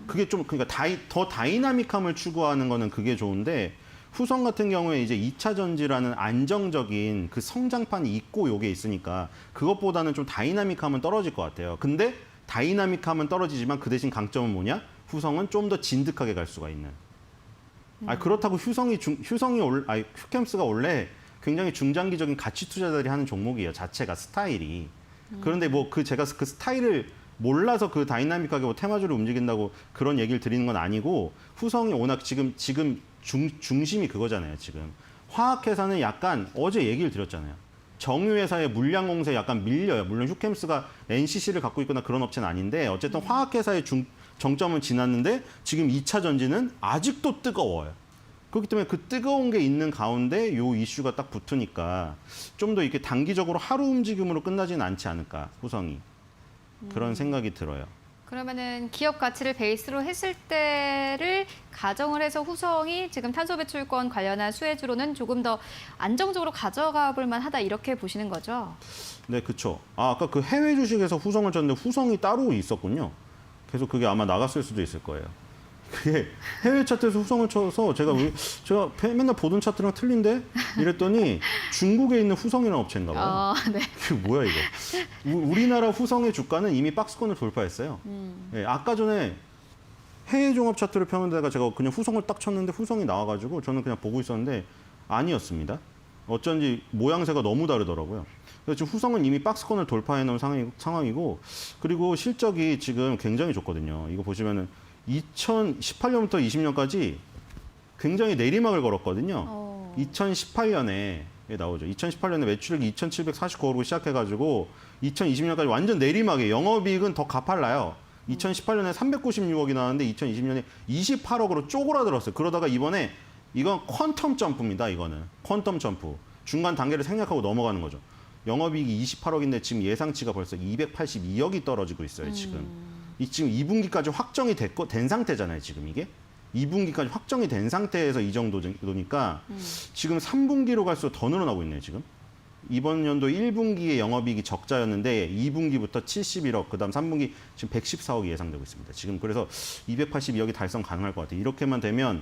그게 좀 그러니까 더 다이나믹함을 추구하는 거는 그게 좋은데 후성 같은 경우에 이제 2차 전지라는 안정적인 그 성장판이 있고 요게 있으니까 그것보다는 좀 다이나믹함은 떨어질 것 같아요. 근데 다이나믹함은 떨어지지만 그 대신 강점은 뭐냐? 후성은 좀 더 진득하게 갈 수가 있는. 그렇다고 휴캠스가 원래 굉장히 중장기적인 가치 투자자들이 하는 종목이에요. 자체가 스타일이. 그런데 뭐 제가 그 스타일을 몰라서 그 다이나믹하게 뭐 테마주를 움직인다고 그런 얘기를 드리는 건 아니고 후성이 워낙 지금 중심이 그거잖아요. 지금 화학회사는 약간 어제 얘기를 드렸잖아요. 정유회사의 물량 공세에 약간 밀려요. 물론 휴캠스가 NCC를 갖고 있거나 그런 업체는 아닌데 어쨌든 화학회사의 정점은 지났는데 지금 2차 전지는 아직도 뜨거워요. 그렇기 때문에 그 뜨거운 게 있는 가운데 요 이슈가 딱 붙으니까 좀 더 이렇게 단기적으로 하루 움직임으로 끝나지는 않지 않을까, 후성이. 그런 생각이 들어요. 그러면은 기업 가치를 베이스로 했을 때를 가정을 해서 후성이 지금 탄소 배출권 관련한 수혜주로는 조금 더 안정적으로 가져가 볼 만하다 이렇게 보시는 거죠? 네, 그렇죠. 아까 그 해외 주식에서 후성을 쳤는데 후성이 따로 있었군요. 계속 그게 아마 나갔을 수도 있을 거예요. 그게 해외 차트에서 후성을 쳐서 제가 맨날 보던 차트랑 틀린데 이랬더니 중국에 있는 후성이라는 업체인가 봐요. 네. 그게 뭐야 이거. 우리나라 후성의 주가는 이미 박스권을 돌파했어요. 네, 아까 전에 해외 종합 차트를 펴는 데가 제가 그냥 후성을 딱 쳤는데 후성이 나와가지고 저는 그냥 보고 있었는데 아니었습니다. 어쩐지 모양새가 너무 다르더라고요. 그래서 지금 후성은 이미 박스권을 돌파해 놓은 상황이고 그리고 실적이 지금 굉장히 좋거든요. 이거 보시면은 2018년부터 20년까지 굉장히 내리막을 걸었거든요. 2018년에 나오죠. 2018년에 매출액이 2,749억으로 시작해가지고 2020년까지 완전 내리막에 영업이익은 더 가팔라요. 2018년에 396억이 나왔는데 2020년에 28억으로 쪼그라들었어요. 그러다가 이번에 이건 퀀텀 점프입니다. 이거는 퀀텀 점프. 중간 단계를 생략하고 넘어가는 거죠. 영업이익이 28억인데 지금 예상치가 벌써 282억이 떨어지고 있어요. 지금 2분기까지 확정이 된 상태잖아요. 지금 이게 2분기까지 확정이 된 상태에서 이 정도니까 지금 3분기로 갈수록 더 늘어나고 있네요. 지금 이번 연도 1분기에 영업이익이 적자였는데 2분기부터 71억, 그다음 3분기 지금 114억이 예상되고 있습니다. 지금 그래서 282억이 달성 가능할 것 같아요. 이렇게만 되면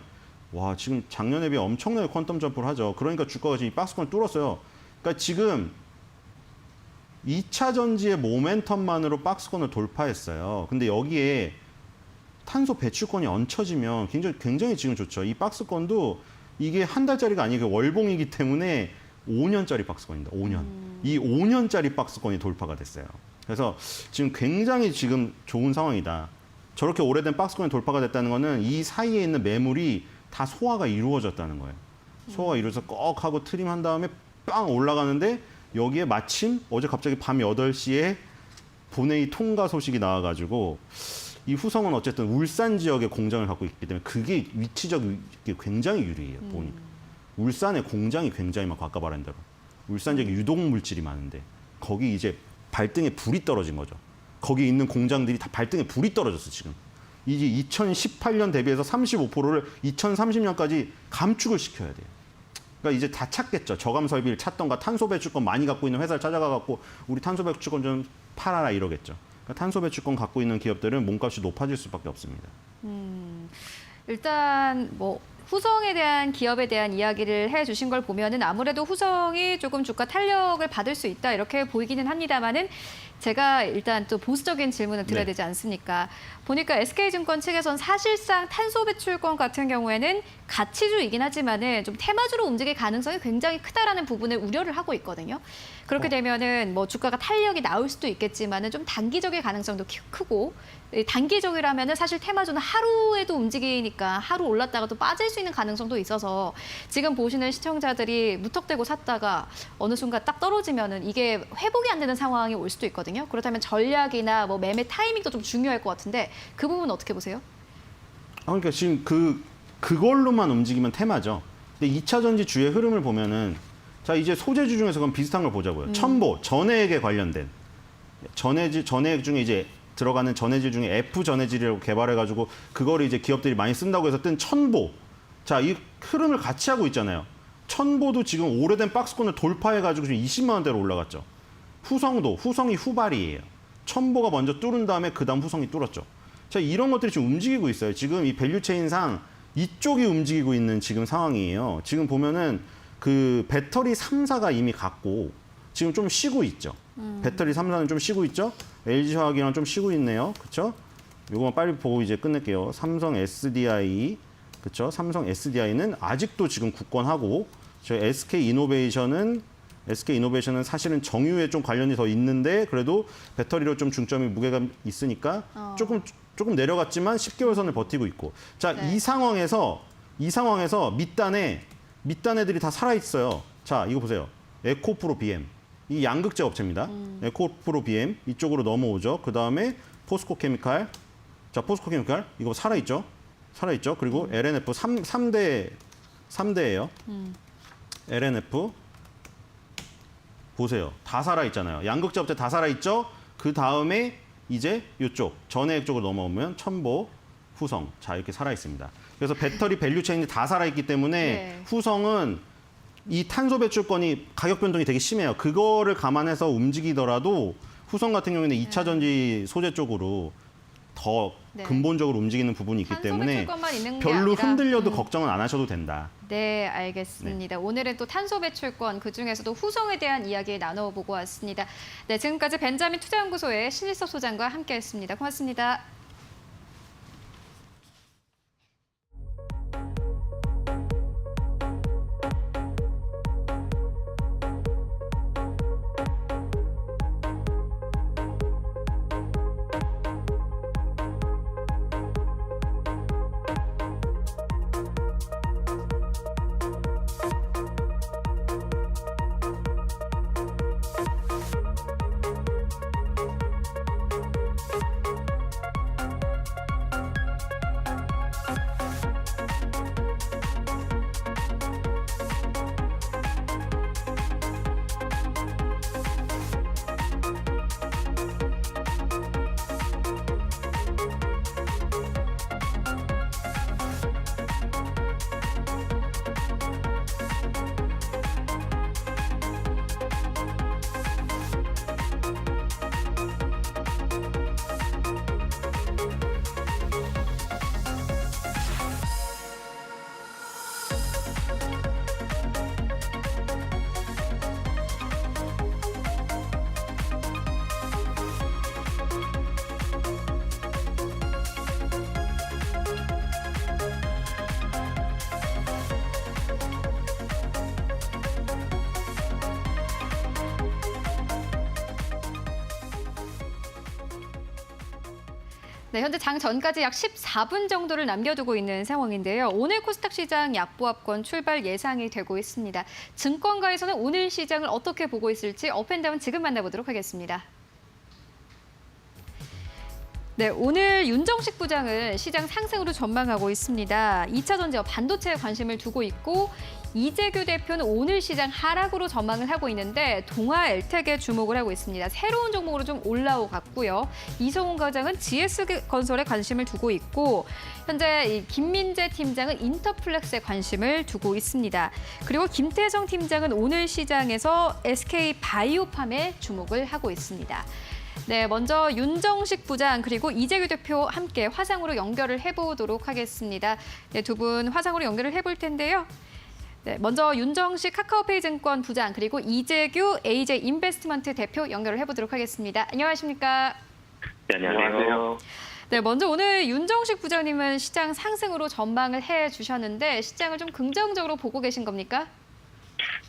와 지금 작년에 비해 엄청나게 퀀텀 점프를 하죠. 그러니까 주가가 지금 박스권 뚫었어요. 그러니까 지금 2차 전지의 모멘텀만으로 박스권을 돌파했어요. 근데 여기에 탄소 배출권이 얹혀지면 굉장히 지금 좋죠. 이 박스권도 이게 한 달짜리가 아니고 월봉이기 때문에 5년짜리 박스권입니다. 5년. 이 5년짜리 박스권이 돌파가 됐어요. 그래서 지금 굉장히 지금 좋은 상황이다. 저렇게 오래된 박스권이 돌파가 됐다는 거는 이 사이에 있는 매물이 다 소화가 이루어졌다는 거예요. 소화가 이루어져서 꺽 하고 트림한 다음에 빵 올라가는데 여기에 마침 어제 갑자기 밤 8시에 본회의 통과 소식이 나와가지고 이 후성은 어쨌든 울산 지역에 공장을 갖고 있기 때문에 그게 위치적으로 굉장히 유리해요. 보니까. 울산에 공장이 굉장히 많고 아까 말한 대로 울산 지역에 유독 물질이 많은데 거기 이제 발등에 불이 떨어진 거죠. 거기 있는 공장들이 다 발등에 불이 떨어졌어 지금. 이제 2018년 대비해서 35%를 2030년까지 감축을 시켜야 돼요. 그러니까 이제 다 찾겠죠. 저감 설비를 찾던가 탄소 배출권 많이 갖고 있는 회사를 찾아가 갖고 우리 탄소 배출권 좀 팔아라 이러겠죠. 그러니까 탄소 배출권 갖고 있는 기업들은 몸값이 높아질 수밖에 없습니다. 일단 뭐 후성에 대한 기업에 대한 이야기를 해주신 걸 보면은 아무래도 후성이 조금 주가 탄력을 받을 수 있다 이렇게 보이기는 합니다만은 제가 일단 또 보수적인 질문을 드려야 되지 않습니까? 보니까 SK증권 측에선 사실상 탄소 배출권 같은 경우에는 가치주이긴 하지만은 좀 테마주로 움직일 가능성이 굉장히 크다라는 부분을 우려를 하고 있거든요. 그렇게 되면은 뭐 주가가 탄력이 나올 수도 있겠지만은 좀 단기적일 가능성도 크고 단기적이라면은 사실 테마주는 하루에도 움직이니까 하루 올랐다가 또 빠질 수 있는 가능성도 있어서 지금 보시는 시청자들이 무턱대고 샀다가 어느 순간 딱 떨어지면은 이게 회복이 안 되는 상황이 올 수도 있거든요. 그렇다면 전략이나 뭐 매매 타이밍도 좀 중요할 것 같은데 그 부분 어떻게 보세요? 그러니까 지금 그걸로만 움직이면 테마죠. 근데 2차 전지 주의 흐름을 보면은 자 이제 소재주 중에서 그럼 비슷한 걸 보자고요. 첨보, 전해액에 관련된 전해액 중에 이제 들어가는 전해질 중에 F 전해질이라고 개발해가지고 그거를 이제 기업들이 많이 쓴다고 해서 뜬 첨보. 자, 이 흐름을 같이 하고 있잖아요. 첨보도 지금 오래된 박스권을 돌파해가지고 지금 20만 원대로 올라갔죠. 후성이 후발이에요. 첨보가 먼저 뚫은 다음에 그다음 후성이 뚫었죠. 자, 이런 것들이 지금 움직이고 있어요. 지금 이 밸류체인상 이쪽이 움직이고 있는 지금 상황이에요. 지금 보면은 그 배터리 3사가 이미 갔고 지금 좀 쉬고 있죠. 배터리 3사는 좀 쉬고 있죠. LG화학이랑 좀 쉬고 있네요. 그렇죠? 요거만 빨리 보고 이제 끝낼게요. 삼성 SDI, 그렇죠? 삼성 SDI는 아직도 지금 굳건하고 저희 SK 이노베이션은 사실은 정유에 좀 관련이 더 있는데 그래도 배터리로 좀 중점이 무게감 있으니까 조금 내려갔지만 10개월 선을 버티고 있고. 자, 네. 이 상황에서 밑단애들이 다 살아 있어요. 자, 이거 보세요. 에코프로 BM. 이 양극재 업체입니다. 에코프로 BM 이쪽으로 넘어오죠. 그다음에 포스코 케미칼. 자, 포스코 케미칼 이거 살아 있죠. 그리고 LNF 3대예요. LNF 보세요. 다 살아 있잖아요. 양극재 업체 다 살아 있죠. 그다음에 이제 이쪽 전해액 쪽으로 넘어오면 첨보, 후성. 자, 이렇게 살아 있습니다. 그래서 배터리 밸류체인이 다 살아 있기 때문에 네. 후성은 이 탄소 배출권이 가격 변동이 되게 심해요. 그거를 감안해서 움직이더라도 후성 같은 경우에는 2차 전지 소재 쪽으로 더 네. 근본적으로 움직이는 부분이 있기 탄소 때문에 배출권만 있는 게 별로 아니라 흔들려도 걱정은 안 하셔도 된다. 네, 알겠습니다. 오늘은 또 탄소 배출권 그중에서도 후성에 대한 이야기 나눠보고 왔습니다. 네, 지금까지 벤자민 투자연구소의 신일섭 소장과 함께했습니다. 고맙습니다. 네, 현재 장 전까지 약 14분 정도를 남겨두고 있는 상황인데요. 오늘 코스닥 시장 약보합권 출발 예상이 되고 있습니다. 증권가에서는 오늘 시장을 어떻게 보고 있을지 업앤다운 지금 만나보도록 하겠습니다. 네, 오늘 윤정식 부장은 시장 상승으로 전망하고 있습니다. 2차 전지와 반도체에 관심을 두고 있고 이재규 대표는 오늘 시장 하락으로 전망을 하고 있는데 동아 엘텍에 주목을 하고 있습니다. 새로운 종목으로 좀 올라오갔고요. 이성훈 과장은 GS건설에 관심을 두고 있고 현재 김민재 팀장은 인터플렉스에 관심을 두고 있습니다. 그리고 김태정 팀장은 오늘 시장에서 SK바이오팜에 주목을 하고 있습니다. 네, 먼저 윤정식 부장 그리고 이재규 대표 함께 화상으로 연결을 해보도록 하겠습니다. 네, 두 분 화상으로 연결을 해볼 텐데요. 네, 먼저 윤정식 카카오페이 증권 부장 그리고 이재규 AJ 인베스트먼트 대표 연결을 해보도록 하겠습니다. 안녕하십니까? 네, 안녕하세요. 네, 먼저 오늘 윤정식 부장님은 시장 상승으로 전망을 해주셨는데 시장을 좀 긍정적으로 보고 계신 겁니까?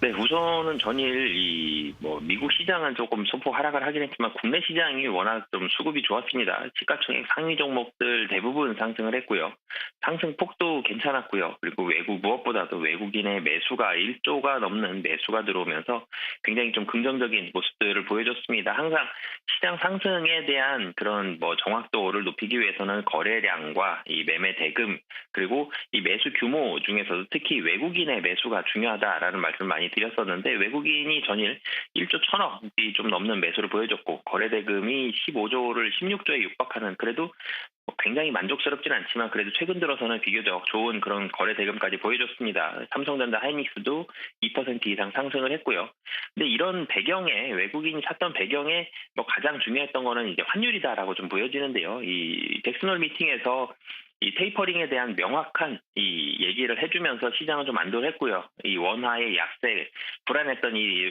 네, 우선은 전일 미국 시장은 조금 소폭 하락을 하긴 했지만 국내 시장이 워낙 좀 수급이 좋았습니다. 시가총액 상위 종목들 대부분 상승을 했고요. 상승 폭도 괜찮았고요. 그리고 무엇보다도 외국인의 매수가 1조가 넘는 매수가 들어오면서 굉장히 좀 긍정적인 모습들을 보여줬습니다. 항상 시장 상승에 대한 그런 정확도를 높이기 위해서는 거래량과 이 매매 대금 그리고 이 매수 규모 중에서도 특히 외국인의 매수가 중요하다라는 말씀을 많이 드렸었는데 외국인이 전일 1조 1,000억이 좀 넘는 매수를 보여줬고 거래 대금이 15조를 16조에 육박하는 그래도 굉장히 만족스럽진 않지만 그래도 최근 들어서는 비교적 좋은 그런 거래 대금까지 보여줬습니다. 삼성전자 하이닉스도 2% 이상 상승을 했고요. 근데 이런 배경에 외국인이 샀던 배경에 가장 중요했던 거는 이제 환율이다라고 좀 보여지는데요. 이 잭슨홀 미팅에서 이 테이퍼링에 대한 명확한 이 얘기를 해주면서 시장을 좀 안도를 했고요. 이 원화의 약세, 불안했던 이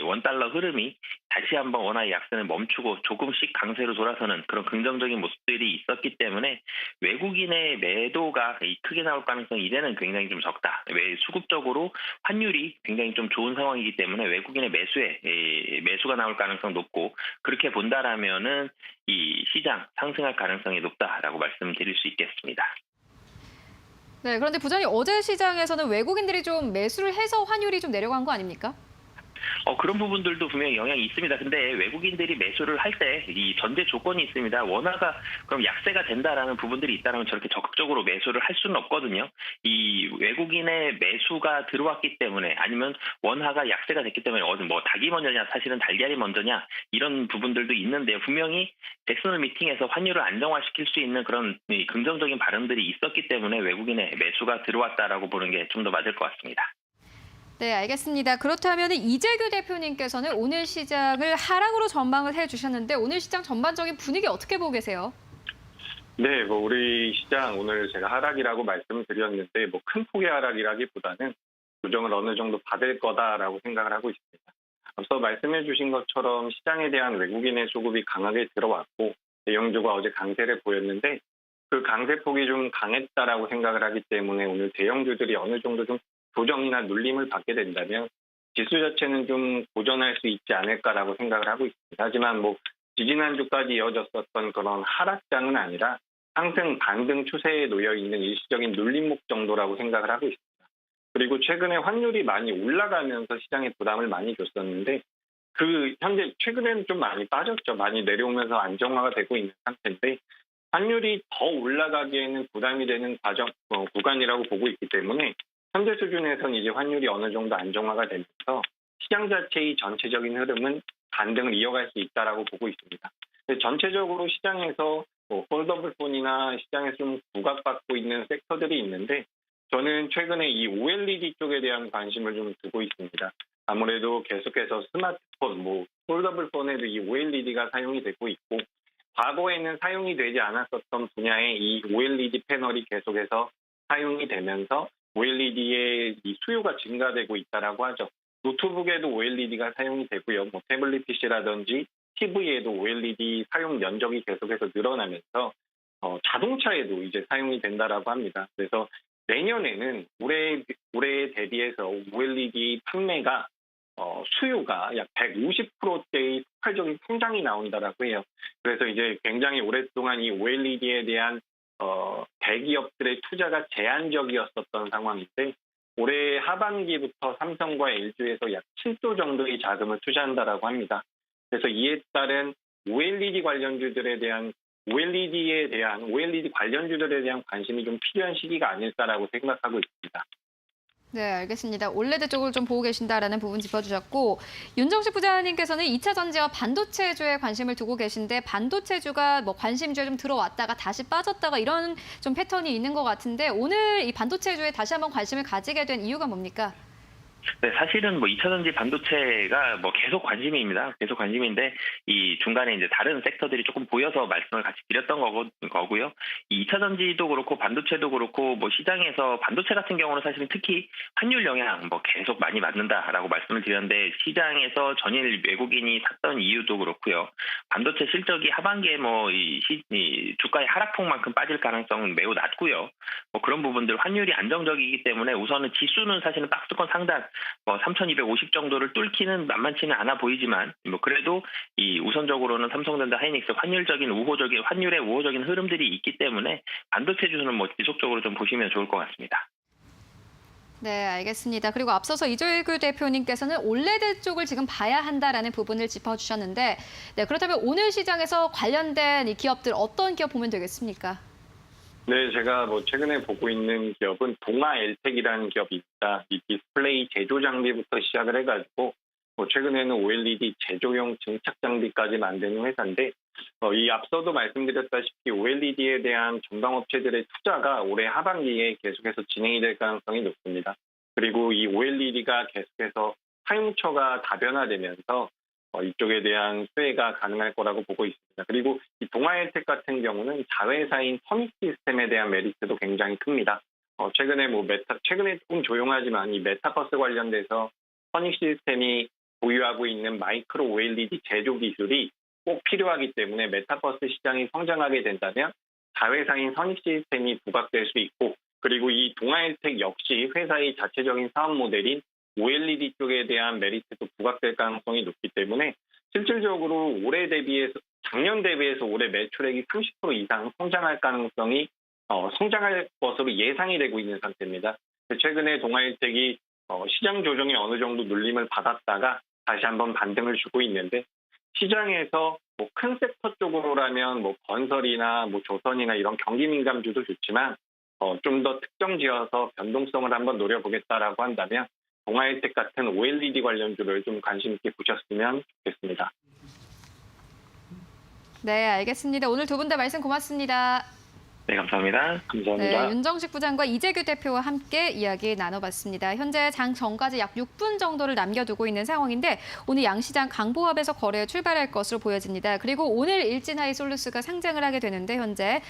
원 달러 흐름이 다시 한번 원화의 약세는 멈추고 조금씩 강세로 돌아서는 그런 긍정적인 모습들이 있었기 때문에 외국인의 매도가 크게 나올 가능성이 이제는 굉장히 좀 적다. 왜 수급적으로 환율이 굉장히 좀 좋은 상황이기 때문에 외국인의 매수가 나올 가능성 높고, 그렇게 본다라면은 이 시장 상승할 가능성이 높다라고 말씀드릴 수 있겠습니다. 네, 그런데 부장님 어제 시장에서는 외국인들이 좀 매수를 해서 환율이 좀 내려간 거 아닙니까? 그런 부분들도 분명히 영향이 있습니다. 근데 외국인들이 매수를 할 때 이 전제 조건이 있습니다. 원화가 그럼 약세가 된다라는 부분들이 있다면 저렇게 적극적으로 매수를 할 수는 없거든요. 이 외국인의 매수가 들어왔기 때문에, 아니면 원화가 약세가 됐기 때문에 뭐 닭이 먼저냐 사실은 달걀이 먼저냐 이런 부분들도 있는데요. 분명히 잭슨홀 미팅에서 환율을 안정화시킬 수 있는 그런 긍정적인 발언들이 있었기 때문에 외국인의 매수가 들어왔다라고 보는 게 좀 더 맞을 것 같습니다. 네, 알겠습니다. 그렇다면 이재규 대표님께서는 오늘 시장을 하락으로 전망을 해주셨는데 오늘 시장 전반적인 분위기 어떻게 보고 계세요? 네, 우리 시장 오늘 제가 하락이라고 말씀을 드렸는데 큰 폭의 하락이라기보다는 조정을 어느 정도 받을 거다라고 생각을 하고 있습니다. 앞서 말씀해 주신 것처럼 시장에 대한 외국인의 수급이 강하게 들어왔고 대형주가 어제 강세를 보였는데 그 강세폭이 좀 강했다라고 생각을 하기 때문에 오늘 대형주들이 어느 정도 좀 조정이나 눌림을 받게 된다면 지수 자체는 좀 고전할 수 있지 않을까라고 생각을 하고 있습니다. 하지만 지지난주까지 이어졌었던 그런 하락장은 아니라 상승 반등 추세에 놓여 있는 일시적인 눌림목 정도라고 생각을 하고 있습니다. 그리고 최근에 환율이 많이 올라가면서 시장에 부담을 많이 줬었는데 현재 최근에는 좀 많이 빠졌죠. 많이 내려오면서 안정화가 되고 있는 상태인데 환율이 더 올라가기에는 부담이 되는 구간이라고 보고 있기 때문에 현재 수준에서는 이제 환율이 어느 정도 안정화가 되면서 시장 자체의 전체적인 흐름은 반등을 이어갈 수 있다라고 보고 있습니다. 전체적으로 시장에서 폴더블폰이나 시장에서 좀 부각받고 있는 섹터들이 있는데 저는 최근에 이 OLED 쪽에 대한 관심을 좀 두고 있습니다. 아무래도 계속해서 스마트폰, 폴더블폰에도 이 OLED가 사용이 되고 있고 과거에는 사용이 되지 않았었던 분야의 이 OLED 패널이 계속해서 사용이 되면서 OLED의 이 수요가 증가되고 있다라고 하죠. 노트북에도 OLED가 사용이 되고요. 태블릿 PC라든지 TV에도 OLED 사용 면적이 계속해서 늘어나면서 자동차에도 이제 사용이 된다라고 합니다. 그래서 내년에는 올해에 대비해서 OLED 판매가 수요가 약 150%대의 폭발적인 성장이 나온다라고 해요. 그래서 이제 굉장히 오랫동안 이 OLED에 대한 대기업들의 투자가 제한적이었었던 상황인데 올해 하반기부터 삼성과 LG에서 약 7조 정도의 자금을 투자한다라고 합니다. 그래서 이에 따른 OLED 관련주들에 대한 OLED 관련주들에 대한 관심이 좀 필요한 시기가 아닐까라고 생각하고 있습니다. 네, 알겠습니다. 올레드 쪽을 좀 보고 계신다라는 부분 짚어주셨고 윤정식 부장님께서는 2차 전지와 반도체주에 관심을 두고 계신데 반도체주가 관심주에 좀 들어왔다가 다시 빠졌다가 이런 좀 패턴이 있는 것 같은데 오늘 이 반도체주에 다시 한번 관심을 가지게 된 이유가 뭡니까? 네, 사실은 2차 전지 반도체가 계속 관심입니다. 계속 관심인데 이 중간에 이제 다른 섹터들이 조금 보여서 말씀을 같이 드렸던 거고요. 이 2차 전지도 그렇고 반도체도 그렇고 시장에서 반도체 같은 경우는 사실은 특히 환율 영향 계속 많이 받는다라고 말씀을 드렸는데 시장에서 전일 외국인이 샀던 이유도 그렇고요. 반도체 실적이 하반기에 이 주가의 하락폭만큼 빠질 가능성은 매우 낮고요. 그런 부분들 환율이 안정적이기 때문에 우선은 지수는 사실은 박스권 상단 3,250 정도를 뚫기는 만만치는 않아 보이지만 그래도 이 우선적으로는 삼성전자, 하이닉스 환율의 우호적인 흐름들이 있기 때문에 반도체 주수는 지속적으로 좀 보시면 좋을 것 같습니다. 네, 알겠습니다. 그리고 앞서서 이재규 대표님께서는 올레드 쪽을 지금 봐야 한다라는 부분을 짚어주셨는데 네, 그렇다면 오늘 시장에서 관련된 이 기업들 어떤 기업 보면 되겠습니까? 네, 제가 최근에 보고 있는 기업은 동아 엘텍이라는 기업입니다. 이 디스플레이 제조 장비부터 시작을 해가지고 최근에는 OLED 제조용 증착 장비까지 만드는 회사인데 이 앞서도 말씀드렸다시피 OLED에 대한 전방 업체들의 투자가 올해 하반기에 계속해서 진행이 될 가능성이 높습니다. 그리고 이 OLED가 계속해서 사용처가 다변화되면서 이쪽에 대한 수혜가 가능할 거라고 보고 있습니다. 그리고 이 동아일텍 같은 경우는 자회사인 선익 시스템에 대한 메리트도 굉장히 큽니다. 최근에 최근에 조금 조용하지만 이 메타버스 관련돼서 선익 시스템이 보유하고 있는 마이크로 OLED 제조 기술이 꼭 필요하기 때문에 메타버스 시장이 성장하게 된다면 자회사인 선익 시스템이 부각될 수 있고, 그리고 이 동아일텍 역시 회사의 자체적인 사업 모델인 OLED 쪽에 대한 메리트도 부각될 가능성이 높기 때문에 실질적으로 작년 대비해서 올해 매출액이 30% 이상 성장할 것으로 예상이 되고 있는 상태입니다. 최근에 동아일텍이 시장 조정에 어느 정도 눌림을 받았다가 다시 한번 반등을 주고 있는데, 시장에서 큰 섹터 쪽으로라면 건설이나 조선이나 이런 경기 민감주도 좋지만 좀 더 특정 지어서 변동성을 한번 노려보겠다라고 한다면 동아일텍 같은 OLED 관련주를 좀 관심 있게 보셨으면 좋겠습니다. 네, 알겠습니다. 오늘 두 분 다 말씀 고맙습니다. 네, 감사합니다. 감사합니다. 네, 윤정식 부장과 이재규 대표와 함께 이야기 나눠봤습니다. 현재 장 전까지 약 6분 정도를 남겨두고 있는 상황인데 오늘 양시장 강보합에서 거래에 출발할 것으로 보여집니다. 그리고 오늘 일진하이솔루스가 상장을 하게 되는데 현재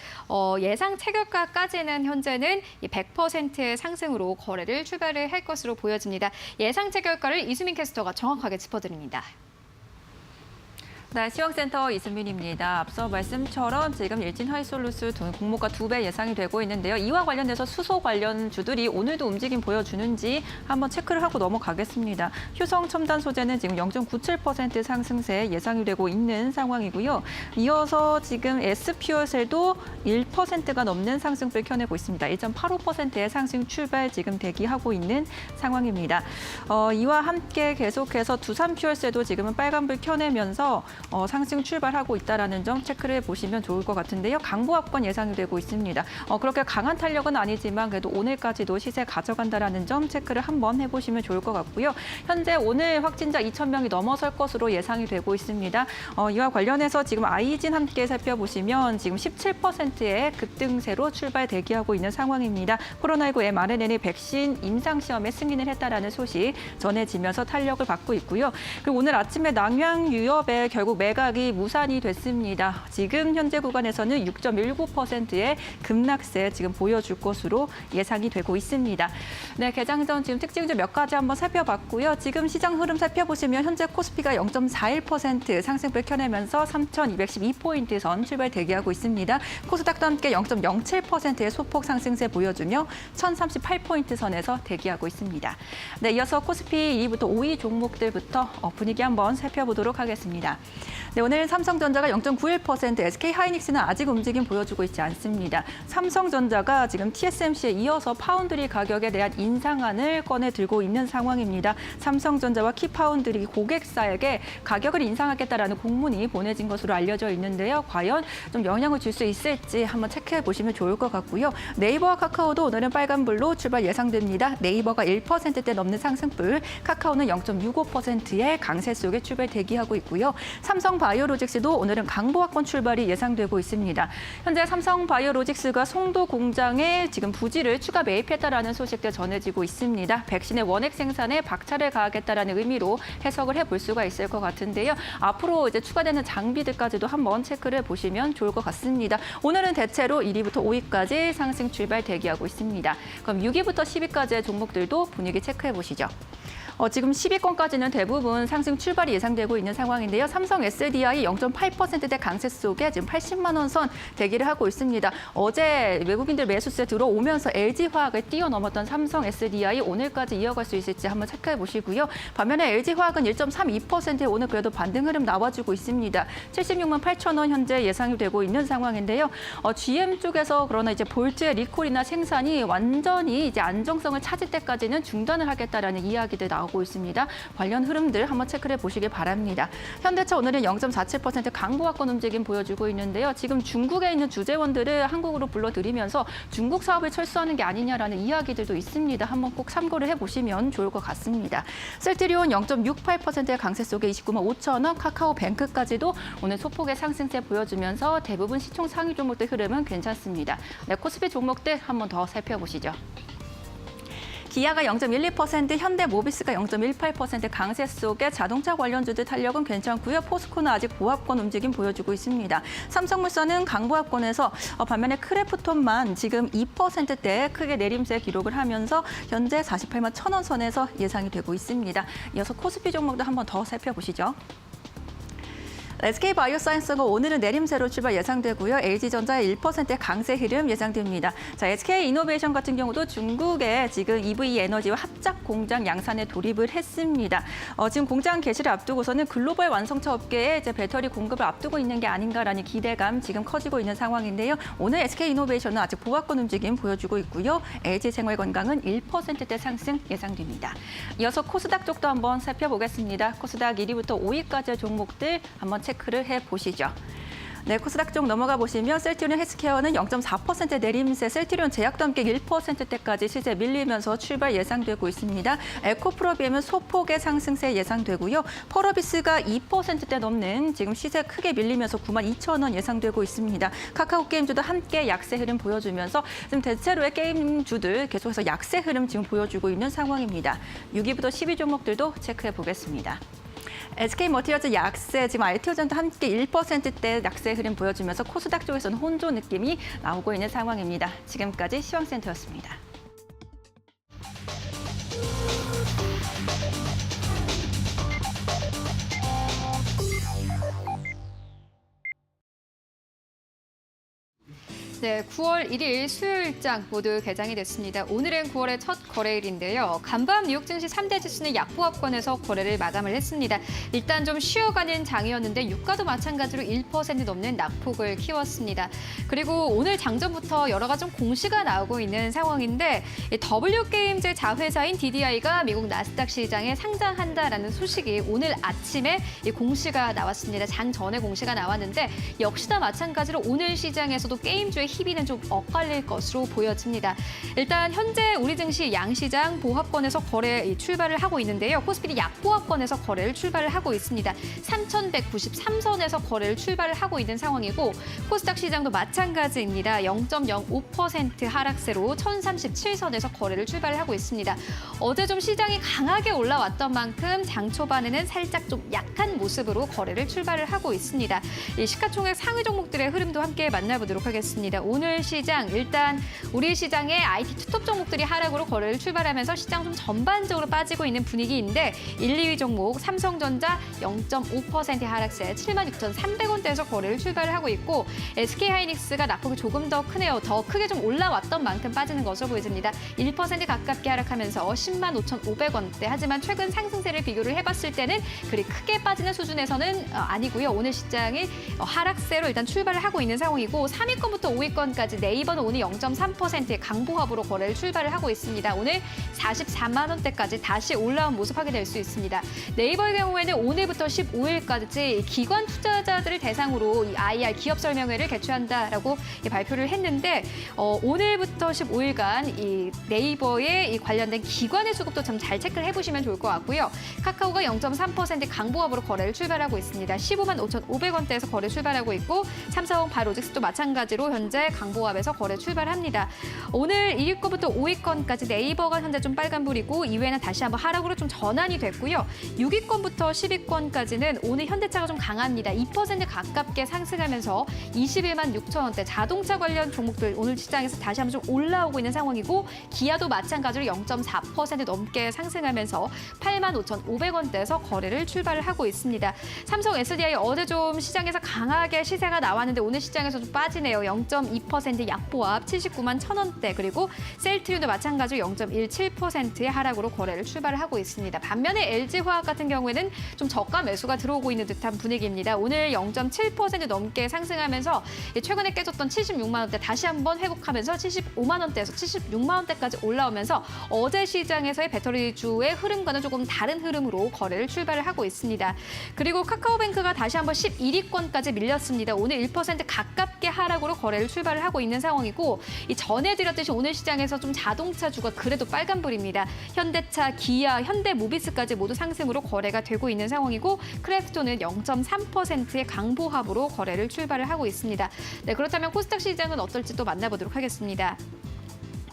예상 체결가까지는 현재는 100%의 상승으로 거래를 출발을 할 것으로 보여집니다. 예상 체결가를 이수민 캐스터가 정확하게 짚어드립니다. 네, 시황센터 이수민입니다. 앞서 말씀처럼 지금 일진하이솔루스 공모가 2배 예상이 되고 있는데요. 이와 관련돼서 수소 관련주들이 오늘도 움직임 보여주는지 한번 체크를 하고 넘어가겠습니다. 효성 첨단 소재는 지금 0.97% 상승세 예상이 되고 있는 상황이고요. 이어서 지금 S퓨어셀도 1%가 넘는 상승을 켜내고 있습니다. 1.85%의 상승 출발 지금 대기하고 있는 상황입니다. 이와 함께 계속해서 두산퓨얼셀도 지금은 빨간불 켜내면서 상승 출발하고 있다는 점 체크를 해보시면 좋을 것 같은데요. 강보합권 예상이 되고 있습니다. 그렇게 강한 탄력은 아니지만 그래도 오늘까지도 시세 가져간다는 점 체크를 한번 해보시면 좋을 것 같고요. 현재 오늘 확진자 2,000명이 넘어설 것으로 예상이 되고 있습니다. 이와 관련해서 지금 아이진 함께 살펴보시면 지금 17%의 급등세로 출발 대기하고 있는 상황입니다. 코로나19 mRNA 백신 임상시험에 승인을 했다라는 소식 전해지면서 탄력을 받고 있고요. 그리고 오늘 아침에 낭양유업에 결국 매각이 무산이 됐습니다. 지금 현재 구간에서는 6.19%의 급락세 지금 보여줄 것으로 예상이 되고 있습니다. 네, 개장 전 지금 특징주 몇 가지 한번 살펴봤고요. 지금 시장 흐름 살펴보시면 현재 코스피가 0.41% 상승을 켜내면서 3,212포인트 선 출발 대기하고 있습니다. 코스닥도 함께 0.07%의 소폭 상승세 보여주며 1,038포인트 선에서 대기하고 있습니다. 네, 이어서 코스피 2위부터 5위 종목들부터 분위기 한번 살펴보도록 하겠습니다. 네, 오늘 삼성전자가 0.91%, SK하이닉스는 아직 움직임 보여주고 있지 않습니다. 삼성전자가 지금 TSMC에 이어서 파운드리 가격에 대한 인상안을 꺼내 들고 있는 상황입니다. 삼성전자와 키파운드리 고객사에게 가격을 인상하겠다라는 공문이 보내진 것으로 알려져 있는데요. 과연 좀 영향을 줄 수 있을지 한번 체크해 보시면 좋을 것 같고요. 네이버와 카카오도 오늘은 빨간불로 출발 예상됩니다. 네이버가 1%대 넘는 상승불, 카카오는 0.65%의 강세 속에 출발 대기하고 있고요. 삼성바이오로직스도 오늘은 강보합권 출발이 예상되고 있습니다. 현재 삼성바이오로직스가 송도 공장에 지금 부지를 추가 매입했다라는 소식들 전해지고 있습니다. 백신의 원액 생산에 박차를 가하겠다라는 의미로 해석을 해볼 수가 있을 것 같은데요. 앞으로 이제 추가되는 장비들까지도 한번 체크를 해보시면 좋을 것 같습니다. 오늘은 대체로 1위부터 5위까지 상승 출발 대기하고 있습니다. 그럼 6위부터 10위까지의 종목들도 분위기 체크해 보시죠. 지금 10위권까지는 대부분 상승 출발이 예상되고 있는 상황인데요. 삼성 SDI 0.8%대 강세 속에 지금 80만 원 선 대기를 하고 있습니다. 어제 외국인들 매수세 들어오면서 LG화학을 뛰어넘었던 삼성 SDI 오늘까지 이어갈 수 있을지 한번 체크해 보시고요. 반면에 LG화학은 1.32%에 오늘 그래도 반등 흐름 나와주고 있습니다. 76만 8천 원 현재 예상이 되고 있는 상황인데요. GM 쪽에서 그러나 이제 볼트의 리콜이나 생산이 완전히 이제 안정성을 찾을 때까지는 중단을 하겠다라는 이야기들 나오고 있습니다. 관련 흐름들 한번 체크를 해보시기 바랍니다. 현대차 오늘은 0.47% 강보합권 움직임 보여주고 있는데요. 지금 중국에 있는 주재원들을 한국으로 불러들이면서 중국 사업을 철수하는 게 아니냐라는 이야기들도 있습니다. 한번 꼭 참고를 해보시면 좋을 것 같습니다. 셀트리온 0.68%의 강세 속에 29만 5천 원, 카카오뱅크까지도 오늘 소폭의 상승세 보여주면서 대부분 시총 상위 종목들 흐름은 괜찮습니다. 네, 코스피 종목들 한번 더 살펴보시죠. 기아가 0.12%, 현대모비스가 0.18% 강세 속에 자동차 관련주들 탄력은 괜찮고요. 포스코는 아직 보합권 움직임 보여주고 있습니다. 삼성물산은 강보합권에서 반면에 크래프톤만 지금 2%대 크게 내림세 기록을 하면서 현재 48만 1,000원 선에서 예상이 되고 있습니다. 이어서 코스피 종목도 한번 더 살펴보시죠. SK바이오사이언스가 오늘은 내림세로 출발 예상되고요. LG전자의 1%의 강세 흐름 예상됩니다. 자, SK이노베이션 같은 경우도 중국의 지금 EV 에너지와 합작 공장 양산에 돌입을 했습니다. 지금 공장 개시를 앞두고서는 글로벌 완성차 업계에 이제 배터리 공급을 앞두고 있는 게 아닌가라는 기대감 지금 커지고 있는 상황인데요. 오늘 SK이노베이션은 아직 보합권 움직임 보여주고 있고요. LG생활건강은 1%대 상승 예상됩니다. 이어서 코스닥 쪽도 한번 살펴보겠습니다. 코스닥 1위부터 5위까지의 종목들 한번 체크를 해보시죠. 네, 코스닥 쪽 넘어가 보시면 셀트리온 헬스케어는 0.4% 내림세, 셀트리온 제약도 함께 1%대까지 시세 밀리면서 출발 예상되고 있습니다. 에코프로비엠은 소폭의 상승세 예상되고요. 펄어비스가 2%대 넘는 지금 시세 크게 밀리면서 92,000원 예상되고 있습니다. 카카오게임주도 함께 약세 흐름 보여주면서 지금 대체로의 게임주들 계속해서 약세 흐름 지금 보여주고 있는 상황입니다. 6위부터 10위 종목들도 체크해 보겠습니다. SK머티리얼즈 약세, 지금 알티오전도 함께 1%대 약세 흐름 보여주면서 코스닥 쪽에서는 혼조 느낌이 나오고 있는 상황입니다. 지금까지 시황센터였습니다. 네, 9월 1일 수요일장 모두 개장이 됐습니다. 오늘은 9월의 첫 거래일인데요. 간밤 뉴욕 증시 3대 지수는 약보합권에서 거래를 마감을 했습니다. 일단 좀 쉬어가는 장이었는데 유가도 마찬가지로 1% 넘는 낙폭을 키웠습니다. 그리고 오늘 장전부터 여러 가지 좀 공시가 나오고 있는 상황인데 W게임즈 자회사인 DDI가 미국 나스닥 시장에 상장한다라는 소식이 오늘 아침에 공시가 나왔습니다. 장 전에 공시가 나왔는데 역시나 마찬가지로 오늘 시장에서도 게임주의 희비는 좀 엇갈릴 것으로 보여집니다. 일단 현재 우리 증시 양시장 보합권에서 거래 출발을 하고 있는데요. 코스피는 약보합권에서 거래를 출발을 하고 있습니다. 3,193선에서 거래를 출발을 하고 있는 상황이고 코스닥 시장도 마찬가지입니다. 0.05% 하락세로 1,037선에서 거래를 출발을 하고 있습니다. 어제 좀 시장이 강하게 올라왔던 만큼 장 초반에는 살짝 좀 약한 모습으로 거래를 출발을 하고 있습니다. 이 시가총액 상위 종목들의 흐름도 함께 만나보도록 하겠습니다. 오늘 시장 일단 우리 시장의 IT 투톱 종목들이 하락으로 거래를 출발하면서 시장 좀 전반적으로 빠지고 있는 분위기인데 1, 2위 종목 삼성전자 0.5% 하락세 76,300원대에서 거래를 출발을 하고 있고 SK하이닉스가 낙폭이 조금 더 크네요. 더 크게 좀 올라왔던 만큼 빠지는 것으로 보여집니다. 1% 가깝게 하락하면서 105,500원대 하지만 최근 상승세를 비교를 해봤을 때는 그리 크게 빠지는 수준에서는 아니고요. 오늘 시장이 하락세로 일단 출발을 하고 있는 상황이고 3위권부터 5위권까지 네이버는 오늘 0.3%의 강보합으로 거래를 출발을 하고 있습니다. 오늘 44만 원대까지 다시 올라온 모습 확인될 수 있습니다. 네이버의 경우에는 오늘부터 15일까지 기관 투자자들을 대상으로 이 IR 기업 설명회를 개최한다라고 발표를 했는데 오늘부터 15일간 이 네이버의 이 관련된 기관의 수급도 좀 잘 체크를 해보시면 좋을 것 같고요. 카카오가 0.3% 강보합으로 거래를 출발하고 있습니다. 15만 5,500원대에서 거래 출발하고 있고 삼성 바이오로직스도 마찬가지로 현재 강보합에서 거래 출발합니다. 오늘 1위권부터 5위권까지 네이버가 현재 좀 빨간불이고 이외에는 다시 한번 하락으로 좀 전환이 됐고요. 6위권부터 10위권까지는 오늘 현대차가 좀 강합니다. 2% 가깝게 상승하면서 21만 6천 원대 자동차 관련 종목들 오늘 시장에서 다시 한번 좀 올라오고 있는 상황이고 기아도 마찬가지로 0.4% 넘게 상승하면서 8만 5,500원대에서 거래를 출발을 하고 있습니다. 삼성 SDI 어제 좀 시장에서 강하게 시세가 나왔는데 오늘 시장에서 좀 빠지네요. 0.2% 약보합 79만 1,000원대 그리고 셀트리온도 마찬가지로 0.17%의 하락으로 거래를 출발을 하고 있습니다. 반면에 LG화학 같은 경우에는 좀 저가 매수가 들어오고 있는 듯한 분위기입니다. 오늘 0.7% 넘게 상승하면서 최근에 깨졌던 76만 원대 다시 한번 회복하면서 75만 원대에서 76만 원대까지 올라오면서 어제 시장에서의 배터리주의 흐름과는 조금 다른 흐름으로 거래를 출발을 하고 있습니다. 그리고 카카오뱅크가 다시 한번 11위권까지 밀렸습니다. 오늘 1% 가깝게 하락으로 거래를 출발을 하고 있는 상황이고 이 전에 드렸듯이 오늘 시장에서 좀 자동차주가 그래도 빨간불입니다. 현대차, 기아, 현대모비스까지 모두 상승으로 거래가 되고 있는 상황이고 크래프톤은 0.3%의 강보합으로 거래를 출발을 하고 있습니다. 네, 그렇다면 코스닥 시장은 어떨지 또 만나보도록 하겠습니다.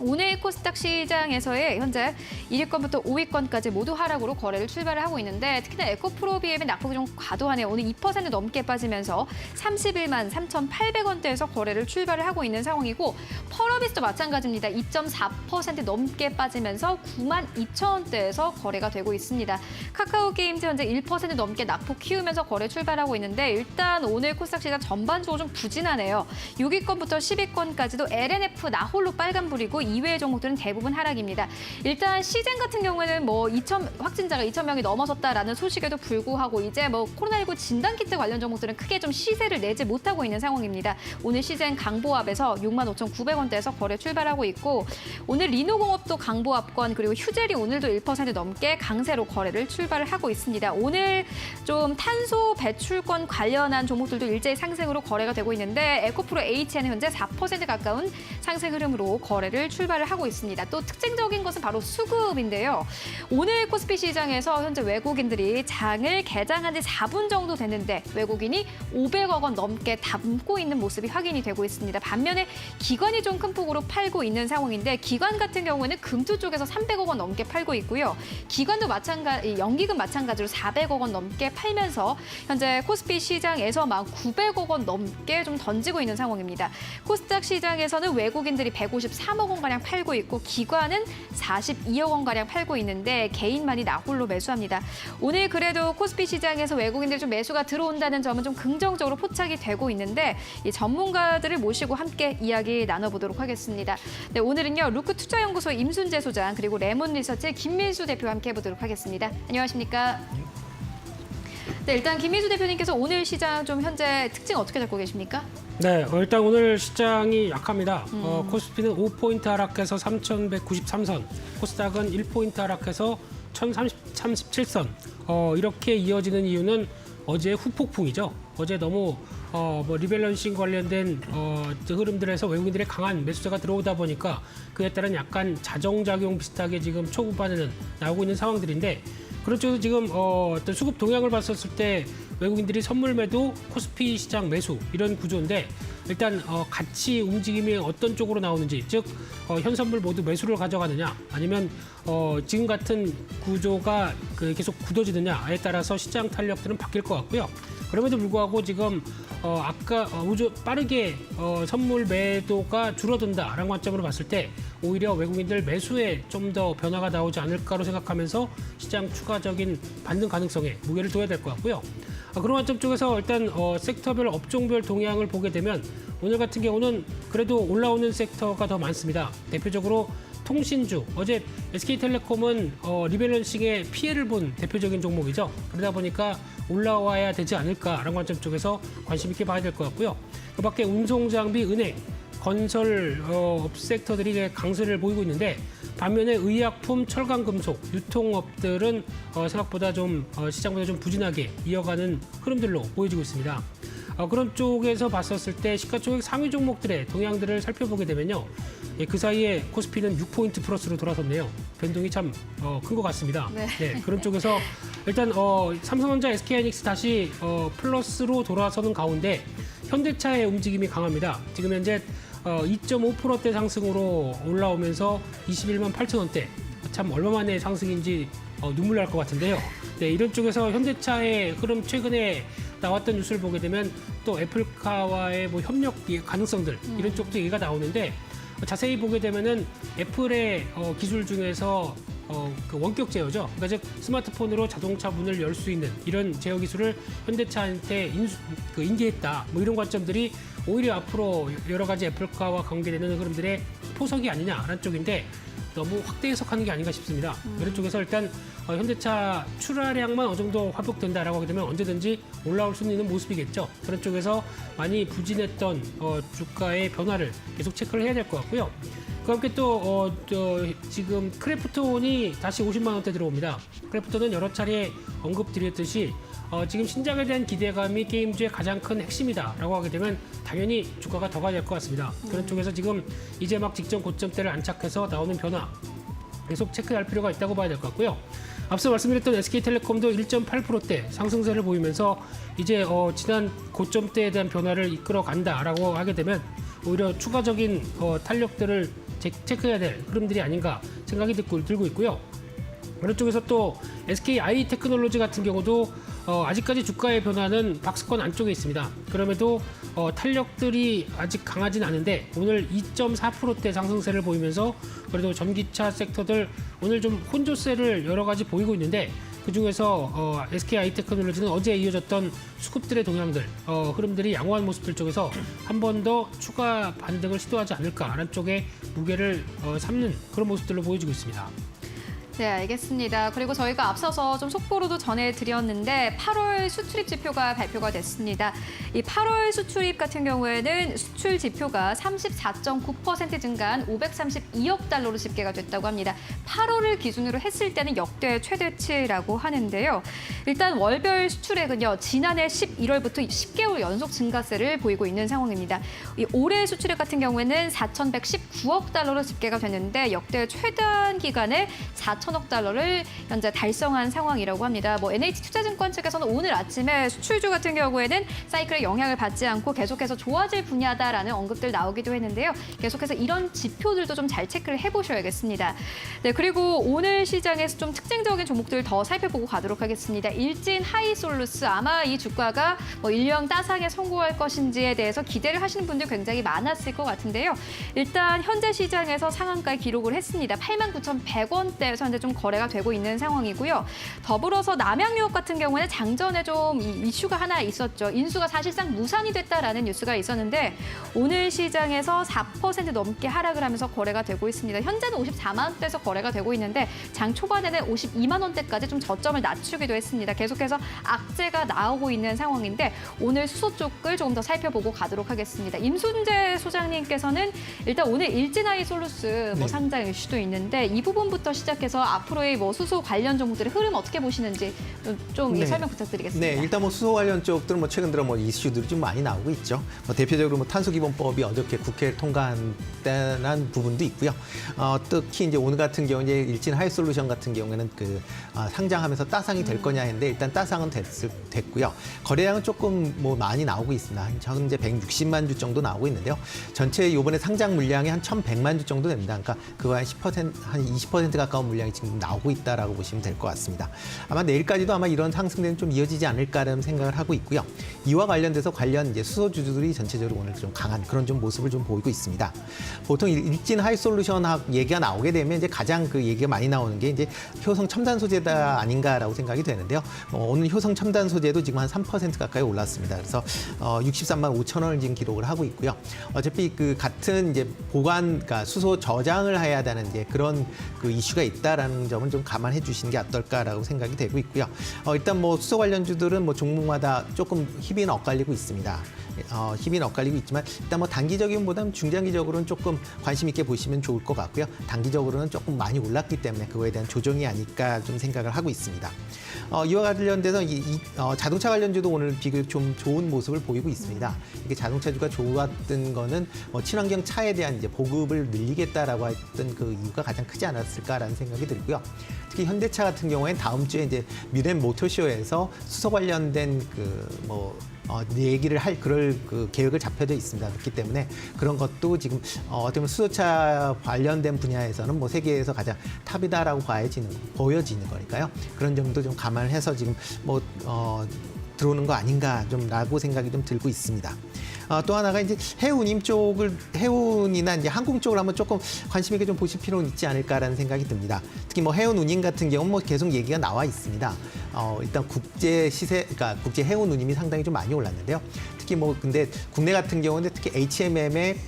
오늘 코스닥 시장에서의 현재 1위권부터 5위권까지 모두 하락으로 거래를 출발을 하고 있는데 특히나 에코프로비엠의 낙폭이 좀 과도하네요. 오늘 2% 넘게 빠지면서 31만 3,800원대에서 거래를 출발을 하고 있는 상황이고 펄어비스도 마찬가지입니다. 2.4% 넘게 빠지면서 9만 2천원대에서 거래가 되고 있습니다. 카카오게임즈 현재 1% 넘게 낙폭 키우면서 거래 출발하고 있는데 일단 오늘 코스닥 시장 전반적으로 좀 부진하네요. 6위권부터 10위권까지도 LNF 나홀로 빨간불이고 이외의 종목들은 대부분 하락입니다. 일단 시젠 같은 경우에는 뭐 확진자가 2,000명이 넘어섰다라는 소식에도 불구하고 이제 뭐 코로나19 진단키트 관련 종목들은 크게 좀 시세를 내지 못하고 있는 상황입니다. 오늘 시젠 강보합에서 65,900원대에서 거래 출발하고 있고 오늘 리노공업도 강보합권 그리고 휴젤이 오늘도 1% 넘게 강세로 거래를 출발을 하고 있습니다. 오늘 좀 탄소 배출권 관련한 종목들도 일제히 상승으로 거래가 되고 있는데 에코프로 H는 현재 4% 가까운 상승 흐름으로 거래를 출발을 하고 있습니다. 또 특징적인 것은 바로 수급인데요. 오늘 코스피 시장에서 현재 외국인들이 장을 개장한 지 4분 정도 됐는데 외국인이 500억 원 넘게 담고 있는 모습이 확인이 되고 있습니다. 반면에 기관이 좀 큰 폭으로 팔고 있는 상황인데 기관 같은 경우에는 금투 쪽에서 300억 원 넘게 팔고 있고요. 기관도 연기금 마찬가지로 400억 원 넘게 팔면서 현재 코스피 시장에서 막 900억 원 넘게 좀 던지고 있는 상황입니다. 코스닥 시장에서는 외국인들이 153억 원가량 팔고 있고 기관은 42억 원가량 팔고 있는데 개인만이 나홀로 매수합니다. 오늘 그래도 코스피 시장에서 외국인들 좀 매수가 들어온다는 점은 좀 긍정적으로 포착이 되고 있는데 이 전문가들을 모시고 함께 이야기 나눠보도록 하겠습니다. 네, 오늘은요 루크 투자연구소 임순재 소장 그리고 레몬 리서치의 김민수 대표와 함께 해보도록 하겠습니다. 안녕하십니까? 네, 일단 김민수 대표님께서 오늘 시장 좀 현재 특징 어떻게 잡고 계십니까? 네, 일단 오늘 시장이 약합니다. 코스피는 5포인트 하락해서 3,193선, 코스닥은 1포인트 하락해서 1,037선. 이렇게 이어지는 이유는 어제 후폭풍이죠. 어제 너무 리밸런싱 관련된 흐름들에서 외국인들의 강한 매수세가 들어오다 보니까 그에 따른 약간 자정작용 비슷하게 지금 초반에는 나오고 있는 상황들인데 그런 쪽에서 지금 어떤 수급 동향을 봤었을 때 외국인들이 선물 매도, 코스피 시장 매수 이런 구조인데 일단 같이 움직임이 어떤 쪽으로 나오는지 즉 현선물 모두 매수를 가져가느냐 아니면 지금 같은 구조가 계속 굳어지느냐에 따라서 시장 탄력들은 바뀔 것 같고요. 그럼에도 불구하고 지금 아까 빠르게 선물 매도가 줄어든다라는 관점으로 봤을 때 오히려 외국인들 매수에 좀 더 변화가 나오지 않을까로 생각하면서 시장 추가적인 반등 가능성에 무게를 둬야 될 것 같고요. 그런 관점 쪽에서 일단 섹터별 업종별 동향을 보게 되면 오늘 같은 경우는 그래도 올라오는 섹터가 더 많습니다. 대표적으로 통신주, 어제 SK텔레콤은 리밸런싱에 피해를 본 대표적인 종목이죠. 그러다 보니까 올라와야 되지 않을까라는 관점 쪽에서 관심 있게 봐야 될 것 같고요. 그 밖에 운송장비, 은행, 건설 섹터들이 강세를 보이고 있는데 반면에 의약품, 철강금속, 유통업들은 생각보다 좀 시장보다 좀 부진하게 이어가는 흐름들로 보여지고 있습니다. 그런 쪽에서 봤었을 때 시가총액 상위 종목들의 동향들을 살펴보게 되면요. 그 사이에 코스피는 6포인트 플러스로 돌아섰네요. 변동이 참 큰 것 같습니다. 네, 그런 쪽에서 일단 삼성전자, SK하이닉스 다시 플러스로 돌아서는 가운데 현대차의 움직임이 강합니다. 지금 현재 2.5%대 상승으로 올라오면서 21만 8천 원대. 참 얼마만의 상승인지 눈물 날 것 같은데요. 네, 이런 쪽에서 현대차의 흐름 최근에 나왔던 뉴스를 보게 되면 또 애플카와의 뭐 협력 가능성들 이런 쪽도 얘기가 나오는데 자세히 보게 되면은 애플의 기술 중에서 그 원격 제어죠. 그러니까 즉 스마트폰으로 자동차 문을 열 수 있는 이런 제어 기술을 현대차한테 인계했다. 뭐 이런 관점들이 오히려 앞으로 여러 가지 애플카와 관계되는 흐름들의 포석이 아니냐라는 쪽인데 너무 확대 해석하는 게 아닌가 싶습니다. 이런 쪽에서 일단 현대차 출하량만 어느 정도 회복된다라고 하게 되면 언제든지 올라올 수 있는 모습이겠죠. 그런 쪽에서 많이 부진했던 주가의 변화를 계속 체크를 해야 될 것 같고요. 그 함께 또 지금 크래프톤이 다시 50만 원대 들어옵니다. 크래프톤은 여러 차례 언급드렸듯이 지금 신작에 대한 기대감이 게임주의 가장 큰 핵심이다라고 하게 되면 당연히 주가가 더 가야 될 것 같습니다. 그런 쪽에서 지금 이제 막 직전 고점대를 안착해서 나오는 변화 계속 체크할 필요가 있다고 봐야 될 것 같고요. 앞서 말씀드렸던 SK텔레콤도 1.8%대 상승세를 보이면서 이제 지난 고점대에 대한 변화를 이끌어 간다라고 하게 되면 오히려 추가적인 탄력들을 체크해야 될 흐름들이 아닌가 생각이 들고 있고요. 어느 쪽에서 또 SK 아이테크놀로지 같은 경우도 아직까지 주가의 변화는 박스권 안쪽에 있습니다. 그럼에도 탄력들이 아직 강하진 않은데 오늘 2.4%대 상승세를 보이면서 그래도 전기차 섹터들 오늘 좀 혼조세를 여러 가지 보이고 있는데 그중에서 SK 아이테크놀로지는 어제 이어졌던 수급들의 동향들, 흐름들이 양호한 모습들 쪽에서 한 번 더 추가 반등을 시도하지 않을까라는 쪽에 무게를 삼는 그런 모습들로 보여지고 있습니다. 네, 알겠습니다. 그리고 저희가 앞서서 좀 속보로도 전해드렸는데 8월 수출입 지표가 발표가 됐습니다. 이 8월 수출입 같은 경우에는 수출 지표가 34.9% 증가한 532억 달러로 집계가 됐다고 합니다. 8월을 기준으로 했을 때는 역대 최대치라고 하는데요. 일단 월별 수출액은요, 지난해 11월부터 10개월 연속 증가세를 보이고 있는 상황입니다. 이 올해 수출액 같은 경우에는 4,119억 달러로 집계가 됐는데 역대 최단 기간에 4천억 달러를 현재 달성한 상황이라고 합니다. NH투자증권 측에서는 오늘 아침에 수출주 같은 경우에는 사이클의 영향을 받지 않고 계속해서 좋아질 분야다라는 언급들 나오기도 했는데요. 계속해서 이런 지표들도 좀 잘 체크를 해보셔야겠습니다. 네, 그리고 오늘 시장에서 좀 특징적인 종목들 더 살펴보고 가도록 하겠습니다. 일진 하이솔루스, 아마 이 주가가 일령 따상에 성공할 것인지에 대해서 기대를 하시는 분들 굉장히 많았을 것 같은데요. 일단 현재 시장에서 상한가를 기록을 했습니다. 89,100원대에서 현재 좀 거래가 되고 있는 상황이고요. 더불어서 남양유업 같은 경우에는 장전에 좀 이슈가 하나 있었죠. 인수가 사실상 무산이 됐다라는 뉴스가 있었는데 오늘 시장에서 4% 넘게 하락을 하면서 거래가 되고 있습니다. 현재는 54만 원대에서 거래가 되고 있는데 장 초반에는 52만 원대까지 좀 저점을 낮추기도 했습니다. 계속해서 악재가 나오고 있는 상황인데 오늘 수소 쪽을 조금 더 살펴보고 가도록 하겠습니다. 임순재 소장님께서는 일단 오늘 일진하이솔루스 상장 이슈도 있는데 이 부분부터 시작해서 앞으로의 수소 관련 종목들의 흐름 어떻게 보시는지 좀 설명 부탁드리겠습니다. 네, 일단 수소 관련 쪽들은 최근 들어 이슈들이 좀 많이 나오고 있죠. 대표적으로 탄소기본법이 어저께 국회를 통과한 부분도 있고요. 특히 이제 오늘 같은 경우 이제 일진 하이솔루션 같은 경우에는 상장하면서 따상이 될 거냐 했는데 일단 따상은 됐고요. 거래량은 조금 많이 나오고 있습니다. 현재 160만 주 정도 나오고 있는데요. 전체 이번에 상장 물량이 한 1,100만 주 정도 됩니다. 그러니까 그거 한 20% 가까운 물량이 지금 나오고 있다라고 보시면 될 것 같습니다. 아마 내일까지도 아마 이런 상승세는 좀 이어지지 않을까라는 생각을 하고 있고요. 이와 관련돼서 이제 수소주주들이 전체적으로 오늘 좀 강한 그런 좀 모습을 좀 보이고 있습니다. 보통 일진 하이솔루션 얘기가 나오게 되면 이제 가장 그 얘기가 많이 나오는 게 이제 효성 첨단 소재다 아닌가라고 생각이 되는데요. 오늘 효성 첨단 소재도 지금 한 3% 가까이 올랐습니다. 그래서 63만 5천 원을 지금 기록을 하고 있고요. 어차피 그 같은 이제 그러니까 수소 저장을 해야 되는 이제 그런 그 이슈가 있다라는 점은 좀 감안해 주시는 게 어떨까라고 생각이 되고 있고요. 일단 수소 관련주들은 종목마다 조금 힘이 엇갈리고 있습니다. 힘이 엇갈리고 있지만 일단 단기적인보다는 중장기적으로는 조금 관심 있게 보시면 좋을 것 같고요. 단기적으로는 조금 많이 올랐기 때문에 그거에 대한 조정이 아닐까 좀 생각을 하고 있습니다. 이와 관련돼서 자동차 관련주도 오늘 비교적 좀 좋은 모습을 보이고 있습니다. 이게 자동차주가 좋았던 거는 친환경 차에 대한 이제 보급을 늘리겠다라고 했던 그 이유가 가장 크지 않았을까라는 생각이 들고요. 특히 현대차 같은 경우에는 다음 주에 이제 뮤렌 모터쇼에서 수소 관련된 얘기를 할 그럴 그 계획을 잡혀져 있습니다. 그렇기 때문에 그런 것도 지금 어떻게 보면 수소차 관련된 분야에서는 세계에서 가장 탑이다라고 보여지는 거니까요. 그런 점도 좀 감안해서 지금 들어오는 거 아닌가 좀라고 생각이 좀 들고 있습니다. 또 하나가 이제 해운이나 이제 항공 쪽을 한번 조금 관심 있게 좀 보실 필요는 있지 않을까라는 생각이 듭니다. 특히 해운 운임 같은 경우는 계속 얘기가 나와 있습니다. 일단 그러니까 국제 해운 운임이 상당히 좀 많이 올랐는데요. 특히 근데 국내 같은 경우는 특히 HMM의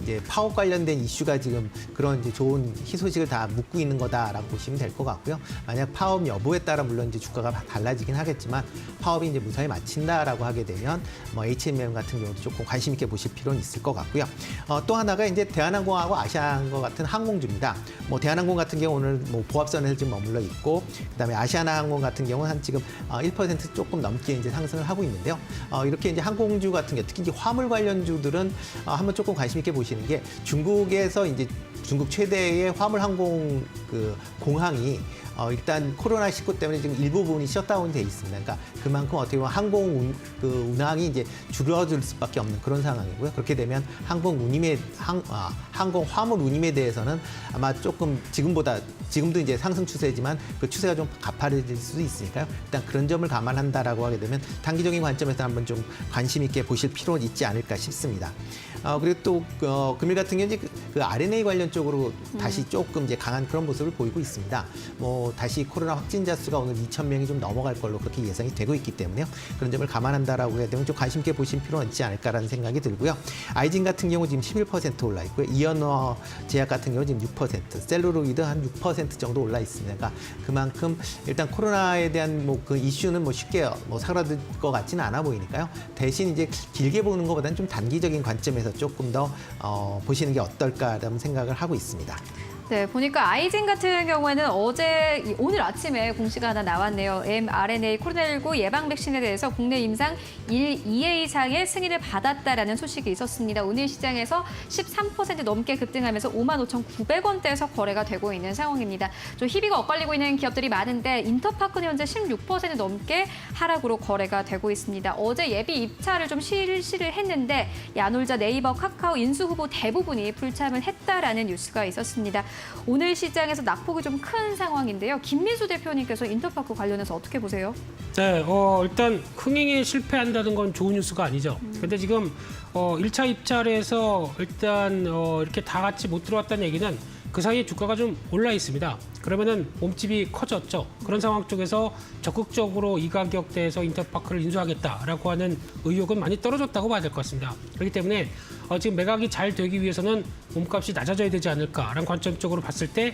이제 파업 관련된 이슈가 지금 그런 이제 좋은 희소식을 다 묻고 있는 거다라고 보시면 될 것 같고요. 만약 파업 여부에 따라 물론 이제 주가가 달라지긴 하겠지만 파업이 이제 무사히 마친다라고 하게 되면 HMM 같은 경우도 조금 관심 있게 보실 필요는 있을 것 같고요. 또 하나가 이제 대한항공하고 아시아항공 같은 항공주입니다. 대한항공 같은 경우 오늘 보합선에서 지금 머물러 있고 그다음에 아시아나항공 같은 경우는 한 지금 1% 조금 넘게 이제 상승을 하고 있는데요. 이렇게 이제 항공주 같은 게 특히 이제 화물 관련주들은 한번 조금 관심 있게 보시는 게 중국에서 이제 중국 최대의 화물 항공 그 공항이 일단 코로나19 때문에 지금 일부분이 셧다운이 돼 있습니다. 그러니까 그만큼 어떻게 보면 항공 운항이 이제 줄어들 수밖에 없는 그런 상황이고요. 그렇게 되면 항공 화물 운임에 대해서는 아마 조금 지금도 이제 상승 추세지만 그 추세가 좀 가파르질 수도 있으니까요. 일단 그런 점을 감안한다라고 하게 되면 단기적인 관점에서 한번 좀 관심 있게 보실 필요는 있지 않을까 싶습니다. 그리고 또 금일 같은 경우는 이제 그 RNA 관련 쪽으로 다시 조금 이제 강한 그런 모습을 보이고 있습니다. 뭐 다시 코로나 확진자 수가 오늘 2,000명이 좀 넘어갈 걸로 그렇게 예상이 되고 있기 때문에요. 그런 점을 감안한다라고 해야 되면 좀 관심 있게 보실 필요는 있지 않을까라는 생각이 들고요. 아이진 같은 경우 지금 11% 올라 있고요. 이연어 제약 같은 경우 지금 6%, 셀루로이드 한 6% 정도 올라 있습니다. 그러니까 그만큼 일단 코로나에 대한 뭐 그 이슈는 뭐 쉽게 사그라들 것 같지는 않아 보이니까요. 대신 이제 길게 보는 것보다는 좀 단기적인 관점에서 조금 더 보시는 게 어떨까라는 생각을 하고 있습니다. 네, 보니까 아이진 같은 경우에는 오늘 아침에 공시가 하나 나왔네요. mRNA 코로나19 예방 백신에 대해서 국내 임상 2회 이상의 승인을 받았다라는 소식이 있었습니다. 오늘 시장에서 13% 넘게 급등하면서 55,900원대에서 거래가 되고 있는 상황입니다. 좀 희비가 엇갈리고 있는 기업들이 많은데 인터파크는 현재 16% 넘게 하락으로 거래가 되고 있습니다. 어제 예비 입찰을 좀 실시를 했는데 야놀자, 네이버, 카카오 인수 후보 대부분이 불참을 했다라는 뉴스가 있었습니다. 오늘 시장에서 낙폭이 좀 큰 상황인데요. 김민수 대표님께서 인터파크 관련해서 어떻게 보세요? 네, 일단 흥행에 실패한다는 건 좋은 뉴스가 아니죠. 근데 지금 1차 입찰에서 일단 이렇게 다 같이 못 들어왔다는 얘기는 그 사이에 주가가 좀 올라 있습니다. 그러면은 몸집이 커졌죠. 그런 상황 쪽에서 적극적으로 이 가격대에서 인터파크를 인수하겠다라고 하는 의욕은 많이 떨어졌다고 봐야 될 것 같습니다. 그렇기 때문에 지금 매각이 잘 되기 위해서는 몸값이 낮아져야 되지 않을까라는 관점적으로 봤을 때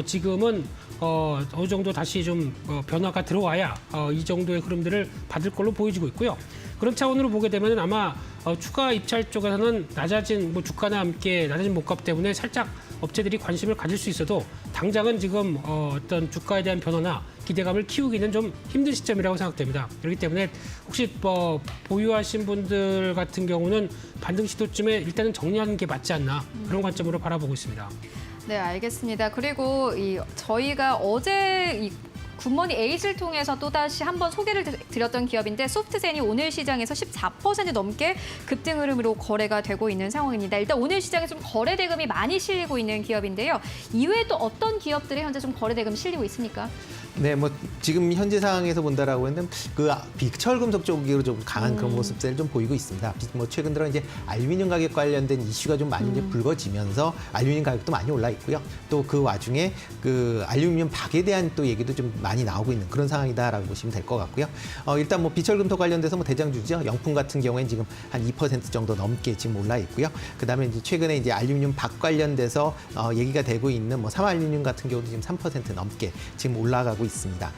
지금은 어느 정도 다시 좀 변화가 들어와야 이 정도의 흐름들을 받을 걸로 보여지고 있고요. 그런 차원으로 보게 되면 아마 추가 입찰 쪽에서는 낮아진 주가나 함께 낮아진 몸값 때문에 살짝 업체들이 관심을 가질 수 있어도 당장은 지금 어떤 주가에 대한 변화나 기대감을 키우기는 좀 힘든 시점이라고 생각됩니다. 그렇기 때문에 혹시 보유하신 분들 같은 경우는 반등 시도쯤에 일단은 정리하는 게 맞지 않나 그런 관점으로 바라보고 있습니다. 네, 알겠습니다. 그리고 저희가 어제 굿모닝 에잇을 통해서 또다시 한번 소개를 드렸던 기업인데 소프트젠이 오늘 시장에서 14% 넘게 급등 흐름으로 거래가 되고 있는 상황입니다. 일단 오늘 시장에 좀 거래 대금이 많이 실리고 있는 기업인데요. 이외에 또 어떤 기업들이 현재 좀 거래 대금 실리고 있습니까? 네, 뭐 지금 현재 상황에서 본다라고 했는데 그 비철금속 쪽으로 좀 강한 그런 모습들을 좀 보이고 있습니다. 뭐 최근 들어 이제 알루미늄 가격 관련된 이슈가 좀 많이 이제 불거지면서 알루미늄 가격도 많이 올라 있고요. 또 그 와중에 그 알루미늄 박에 대한 또 얘기도 좀 많이 나오고 있는 그런 상황이다라고 보시면 될 것 같고요. 일단 뭐 비철금속 관련돼서 뭐 대장주죠. 영풍 같은 경우에는 지금 한 2% 정도 넘게 지금 올라 있고요. 그다음에 이제 최근에 이제 알루미늄 박 관련돼서 얘기가 되고 있는 뭐 삼알루미늄 같은 경우도 지금 3% 넘게 지금 올라가고 있습니다.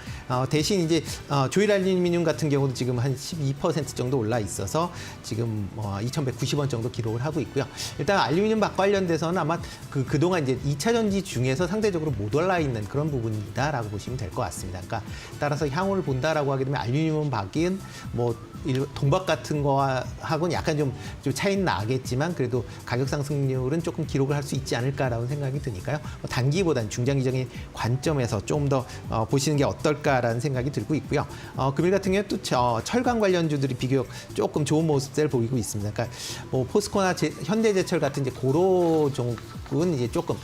대신 이제 조일 알루미늄 같은 경우도 지금 한 12% 정도 올라 있어서 지금 2,190원 정도 기록을 하고 있고요. 일단 알루미늄 박 관련돼서는 아마 그동안 이제 2차 전지 중에서 상대적으로 못 올라 있는 그런 부분이다라고 보시면 될 것 같습니다. 그러니까 따라서 향후를 본다라고 하게 되면 알루미늄 박인 뭐 동박 같은 거하고는 약간 좀 차이는 나겠지만 그래도 가격 상승률은 조금 기록을 할 수 있지 않을까라는 생각이 드니까요. 단기보다는 중장기적인 관점에서 좀 더 보시는 게 어떨까라는 생각이 들고 있고요. 금일 같은 경우에 또 철강 관련주들이 비교적 조금 좋은 모습을 보이고 있습니다. 그러니까 뭐 포스코나 현대제철 같은 이제 고로 종은 이제 조금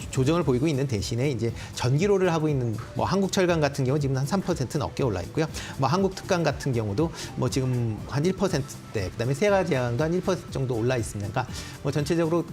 조정을 보이고 있는 대신에 이제 전기로를 하고 있는 뭐 한국철강 같은 경우 지금 한 3% 넘게 올라 있고요. 뭐 한국특강 같은 경우도 뭐 지금 한 1%대, 그다음에 세가제약도 한 1% 정도 올라 있습니다. 그러니까 뭐 전체적으로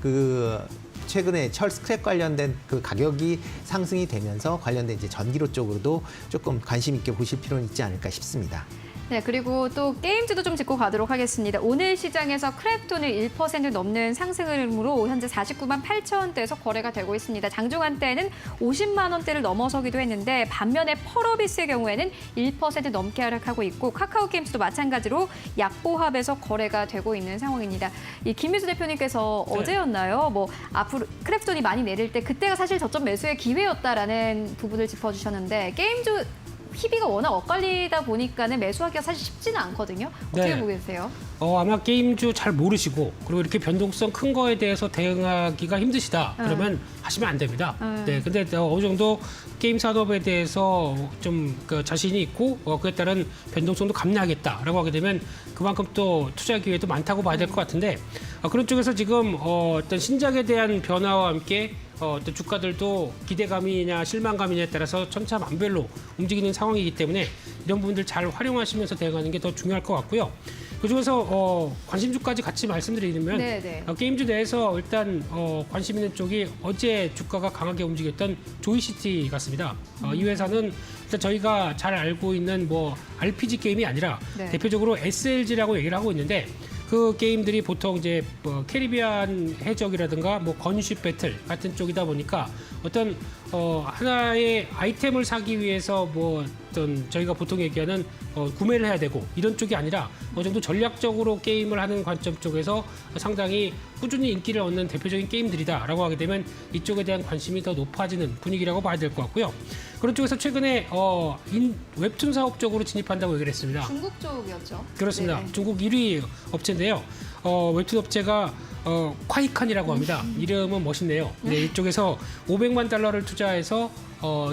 최근에 철 스크랩 관련된 그 가격이 상승이 되면서 관련된 이제 전기로 쪽으로도 조금 관심 있게 보실 필요는 있지 않을까 싶습니다. 네, 그리고 또 게임주도 좀 짚고 가도록 하겠습니다. 오늘 시장에서 크래프톤을 1% 넘는 상승 흐름으로 현재 49만 8천원대에서 거래가 되고 있습니다. 장중한 때는 50만 원대를 넘어서기도 했는데 반면에 펄어비스의 경우에는 1% 넘게 하락하고 있고 카카오 게임즈도 마찬가지로 약보합에서 거래가 되고 있는 상황입니다. 이 김민수 대표님께서 어제였나요? 뭐 앞으로 크래프톤이 많이 내릴 때 그때가 사실 저점 매수의 기회였다라는 부분을 짚어주셨는데 게임주 PB가 워낙 엇갈리다 보니까는 매수하기가 사실 쉽지는 않거든요. 어떻게 네. 보고 계세요? 아마 게임주 잘 모르시고 그리고 이렇게 변동성 큰 거에 대해서 대응하기가 힘드시다. 그러면 하시면 안 됩니다. 네, 근데 어느 정도 게임 산업에 대해서 좀 자신이 있고 그에 따른 변동성도 감내하겠다라고 하게 되면 그만큼 또 투자 기회도 많다고 봐야 될 것 같은데 그런 쪽에서 지금 어떤 신작에 대한 변화와 함께 어떤 주가들도 기대감이냐 실망감이냐에 따라서 천차만별로 움직이는 상황이기 때문에 이런 부분들 잘 활용하시면서 대응하는 게 더 중요할 것 같고요. 그중에서 관심주까지 같이 말씀드리면 네네. 게임주 내에서 일단 관심 있는 쪽이 어제 주가가 강하게 움직였던 조이시티 같습니다. 이 회사는 일단 저희가 잘 알고 있는 뭐 RPG 게임이 아니라 네. 대표적으로 SLG라고 얘기를 하고 있는데 그 게임들이 보통 이제 캐리비안 해적이라든가 뭐 건쉽 배틀 같은 쪽이다 보니까 어떤 하나의 아이템을 사기 위해서 뭐 어떤 저희가 보통 얘기하는 구매를 해야 되고 이런 쪽이 아니라 어느 정도 전략적으로 게임을 하는 관점 쪽에서 상당히 꾸준히 인기를 얻는 대표적인 게임들이다라고 하게 되면 이쪽에 대한 관심이 더 높아지는 분위기라고 봐야 될 것 같고요. 그런 쪽에서 최근에 웹툰 사업 쪽으로 진입한다고 얘기를 했습니다. 중국 쪽이었죠. 그렇습니다. 네. 중국 1위 업체인데요. 웹툰 업체가 콰이칸이라고 합니다. 이름은 멋있네요. 네, 이쪽에서 500만 달러를 투자해서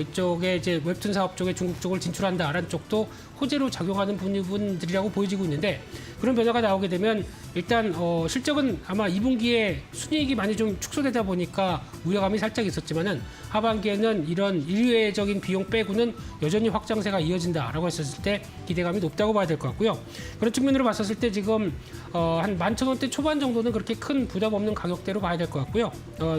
이쪽에 이제 웹툰 사업 쪽에 중국 쪽을 진출한다라는 쪽도 호재로 작용하는 부분들이라고 보여지고 있는데 그런 변화가 나오게 되면 일단 실적은 아마 2분기에 순이익이 많이 좀 축소되다 보니까 우려감이 살짝 있었지만은 하반기에는 이런 일회적인 비용 빼고는 여전히 확장세가 이어진다라고 했었을 때 기대감이 높다고 봐야 될 것 같고요. 그런 측면으로 봤었을 때 지금 한 11,000원대 초반 정도는 그렇게 큰 부담 없는 가격대로 봐야 될 것 같고요.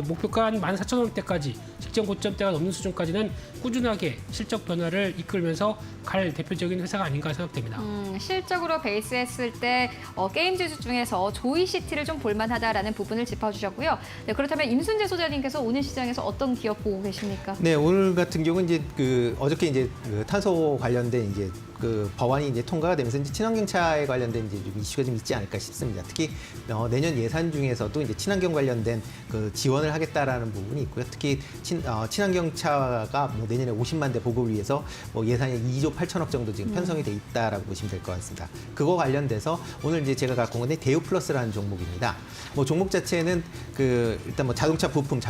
목표가 한 14,000원대까지 직전 고점대가 넘는 수준까지는 꾸준하게 실적 변화를 이끌면서 갈 대표적인 회사가 아닌가 생각됩니다. 실적으로 베이스했을 때 게임주 중에서 조이시티를 좀 볼만하다라는 부분을 짚어주셨고요. 네, 그렇다면 임순재 소장님께서 오늘 시장에서 어떤 기업 보고 계십니까? 네, 오늘 같은 경우는 이제 어저께 이제 탄소 관련된 이제 법안이 이제 통과가 되면서 이제 친환경차에 관련된 이제 좀 이슈가 좀 있지 않을까 싶습니다. 특히 내년 예산 중에서도 이제 친환경 관련된 지원을 하겠다라는 부분이 있고요. 특히 친환경차가 뭐 내년에 50만 대 보급을 위해서 뭐 예산이 2조 8천억 정도 지금 편성이 돼 있다라고 보시면 될 것 같습니다. 그거 관련돼서 오늘 이제 제가 갖고 온 건데 데우플러스라는 종목입니다. 뭐 종목 자체는 일단 뭐 자동차 부품,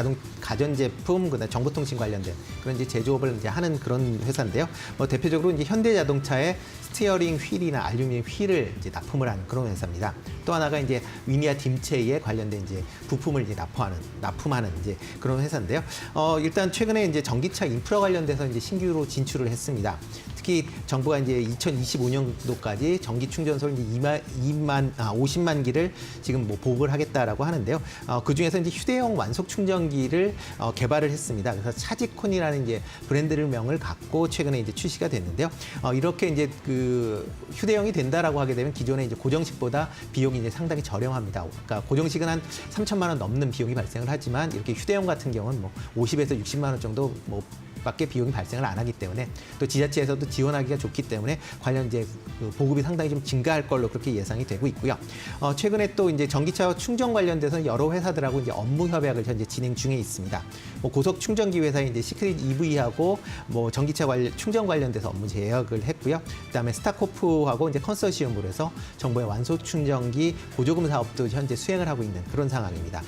가전제품, 그다음 정보통신 관련된 그런 이제 제조업을 이제 하는 그런 회사인데요. 뭐 대표적으로 이제 현대자동차의 스티어링 휠이나 알루미늄 휠을 이제 납품을 하는 그런 회사입니다. 또 하나가 이제 위니아 딤체에 관련된 이제 부품을 이제 납품하는 이제 그런 회사인데요. 일단 최근에 이제 전기차 인프라 관련돼서 이제 신규로 진출을 했습니다. 특히 정부가 이제 2025년도까지 전기 충전소를 이제 50만 기를 지금 뭐 보급을 하겠다라고 하는데요. 그 중에서 이제 휴대용 완속 충전기를 개발을 했습니다. 그래서 차지콘이라는 이제 브랜드를 명을 갖고 최근에 이제 출시가 됐는데요. 이렇게 이제 휴대용이 된다라고 하게 되면 기존의 이제 고정식보다 비용이 이제 상당히 저렴합니다. 그러니까 고정식은 한 3천만 원 넘는 비용이 발생을 하지만 이렇게 휴대용 같은 경우는 뭐 50에서 60만 원 정도 뭐 밖에 비용이 발생을 안 하기 때문에 또 지자체에서도 지원하기가 좋기 때문에 관련 이제 보급이 상당히 좀 증가할 걸로 그렇게 예상이 되고 있고요. 최근에 또 이제 전기차 충전 관련돼서 여러 회사들하고 이제 업무 협약을 현재 진행 중에 있습니다. 뭐 고속 충전기 회사인 이제 시크릿 EV하고 뭐 전기차 충전 관련돼서 업무 계약을 했고요. 그다음에 스타코프하고 이제 컨소시엄으로 해서 정부의 완소 충전기 보조금 사업도 현재 수행을 하고 있는 그런 상황입니다.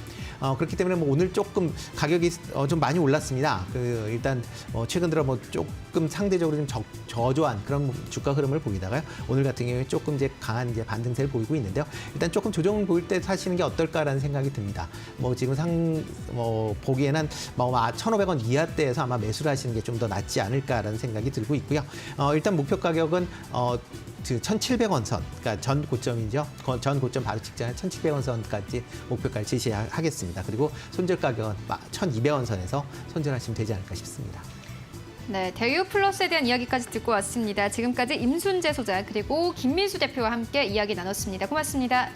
그렇기 때문에 뭐 오늘 조금 가격이 좀 많이 올랐습니다. 일단 최근 들어 뭐 조금 상대적으로 좀 저조한 그런 주가 흐름을 보이다가요. 오늘 같은 경우에 조금 이제 강한 이제 반등세를 보이고 있는데요. 일단 조금 조정을 보일 때 사시는 게 어떨까라는 생각이 듭니다. 뭐 지금 보기에는 1,500원 이하대에서 아마 매수를 하시는 게 좀 더 낫지 않을까라는 생각이 들고 있고요. 일단 목표 가격은 1,700원 선, 그러니까 전 고점이죠. 전 고점 바로 직전에 1,700원 선까지 목표가를 제시하겠습니다. 그리고 손절 가격은 1,200원 선에서 손절하시면 되지 않을까 싶습니다. 네, 데우플러스에 대한 이야기까지 듣고 왔습니다. 지금까지 임순재 소장 그리고 김민수 대표와 함께 이야기 나눴습니다. 고맙습니다.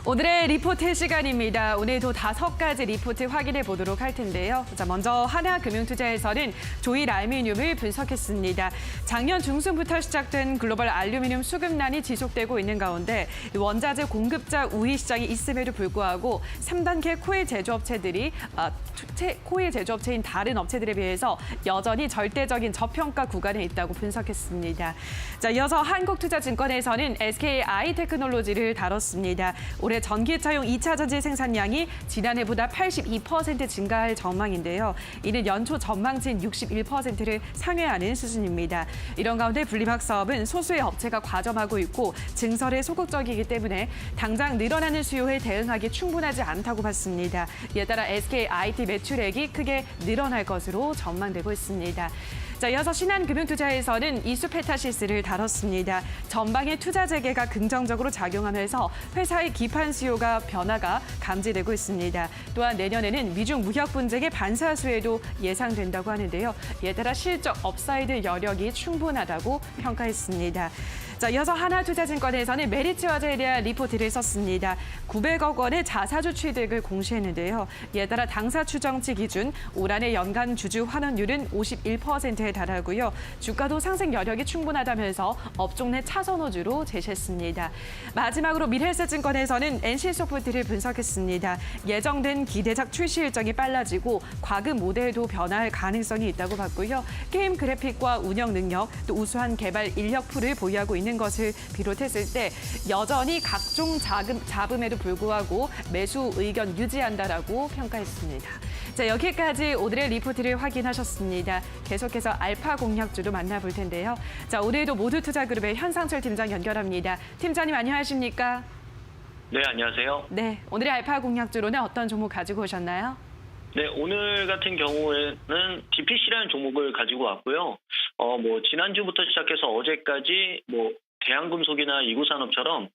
오늘의 리포트 시간입니다. 오늘도 5가지 리포트 확인해 보도록 할 텐데요. 자, 먼저 하나금융투자에서는 조일 알루미늄을 분석했습니다. 작년 중순부터 시작된 글로벌 알루미늄 수급난이 지속되고 있는 가운데 원자재 공급자 우위 시장이 있음에도 불구하고 3단계 코일 제조업체들이 코일 제조업체인 다른 업체들에 비해서 여전히 절대적인 저평가 구간에 있다고 분석했습니다. 자, 이어서 한국투자증권에서는 SK 아이테크놀로지를 다뤘습니다. 올해 전기차용 2차 전지 생산량이 지난해보다 82% 증가할 전망인데요. 이는 연초 전망치인 61%를 상회하는 수준입니다. 이런 가운데 분리막 사업은 소수의 업체가 과점하고 있고 증설에 소극적이기 때문에 당장 늘어나는 수요에 대응하기 충분하지 않다고 봤습니다. 이에 따라 SK IT 매출액이 크게 늘어날 것으로 전망되고 있습니다. 자, 이어서 신한금융투자에서는 이수페타시스를 다뤘습니다. 전방의 투자 재개가 긍정적으로 작용하면서 회사의 기판 수요가 변화가 감지되고 있습니다. 또한 내년에는 미중 무역 분쟁의 반사 수혜도 예상된다고 하는데요. 이에 따라 실적 업사이드 여력이 충분하다고 평가했습니다. 자, 이어서 하나투자증권에서는 메리츠화재에 대한 리포트를 썼습니다. 900억 원의 자사주 취득을 공시했는데요. 이에 따라 당사 추정치 기준 올 한해 연간 주주 환원율은 51%에 달하고요. 주가도 상승 여력이 충분하다면서 업종 내 차선호주로 제시했습니다. 마지막으로 미래에셋증권에서는 NC소프트를 분석했습니다. 예정된 기대작 출시 일정이 빨라지고 과금 모델도 변화할 가능성이 있다고 봤고요. 게임 그래픽과 운영 능력, 또 우수한 개발 인력 풀을 보유하고 있는 것을 비롯했을 때 여전히 각종 잡음에도 불구하고 매수 의견 유지한다라고 평가했습니다. 자, 여기까지 오늘의 리포트를 확인하셨습니다. 계속해서 알파 공략주도 만나볼 텐데요. 자, 오늘도 모두투자그룹의 현상철 팀장 연결합니다. 팀장님 안녕하십니까? 네, 안녕하세요. 네, 오늘의 알파 공략주로는 어떤 종목 가지고 오셨나요? 네, 오늘 같은 경우에는 DPC라는 종목을 가지고 왔고요. 지난주부터 시작해서 어제까지 대한금속이나 이구산업처럼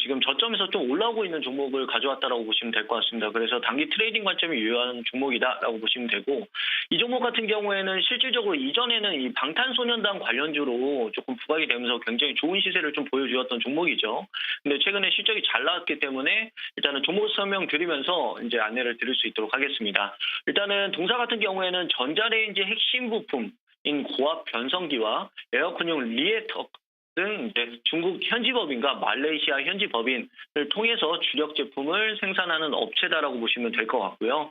지금 저점에서 좀 올라오고 있는 종목을 가져왔다라고 보시면 될 것 같습니다. 그래서 단기 트레이딩 관점이 유효한 종목이다라고 보시면 되고, 이 종목 같은 경우에는 실질적으로 이전에는 이 방탄소년단 관련주로 조금 부각이 되면서 굉장히 좋은 시세를 좀 보여주었던 종목이죠. 근데 최근에 실적이 잘 나왔기 때문에 일단은 종목 설명드리면서 이제 안내를 드릴 수 있도록 하겠습니다. 일단은 동사 같은 경우에는 전자레인지 핵심 부품인 고압 변성기와 에어컨용 리에터 등 이제 중국 현지 법인과 말레이시아 현지 법인을 통해서 주력 제품을 생산하는 업체다라고 보시면 될 것 같고요.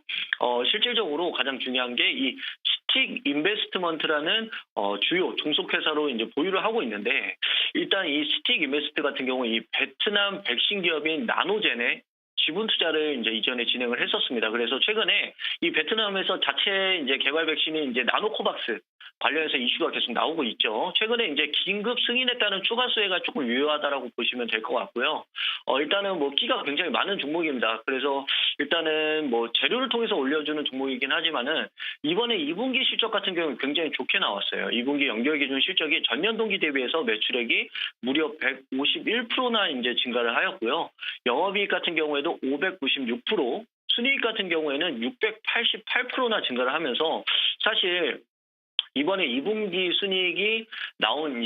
실질적으로 가장 중요한 게 이 스틱 인베스트먼트라는 주요 종속회사로 이제 보유를 하고 있는데, 일단 이 스틱 인베스트 같은 경우 이 베트남 백신 기업인 나노젠에 지분 투자를 이제 이전에 진행을 했었습니다. 그래서 최근에 이 베트남에서 자체 이제 개발 백신인 이제 나노코박스 관련해서 이슈가 계속 나오고 있죠. 최근에 이제 긴급 승인했다는 추가 수혜가 조금 유효하다라고 보시면 될 것 같고요. 일단은 끼가 굉장히 많은 종목입니다. 그래서 일단은 재료를 통해서 올려주는 종목이긴 하지만은 이번에 2분기 실적 같은 경우는 굉장히 좋게 나왔어요. 2분기 연결 기준 실적이 전년 동기 대비해서 매출액이 무려 151%나 이제 증가를 하였고요. 영업이익 같은 경우에도 596%, 순이익 같은 경우에는 688%나 증가를 하면서 사실 이번에 2분기 순이익이 나온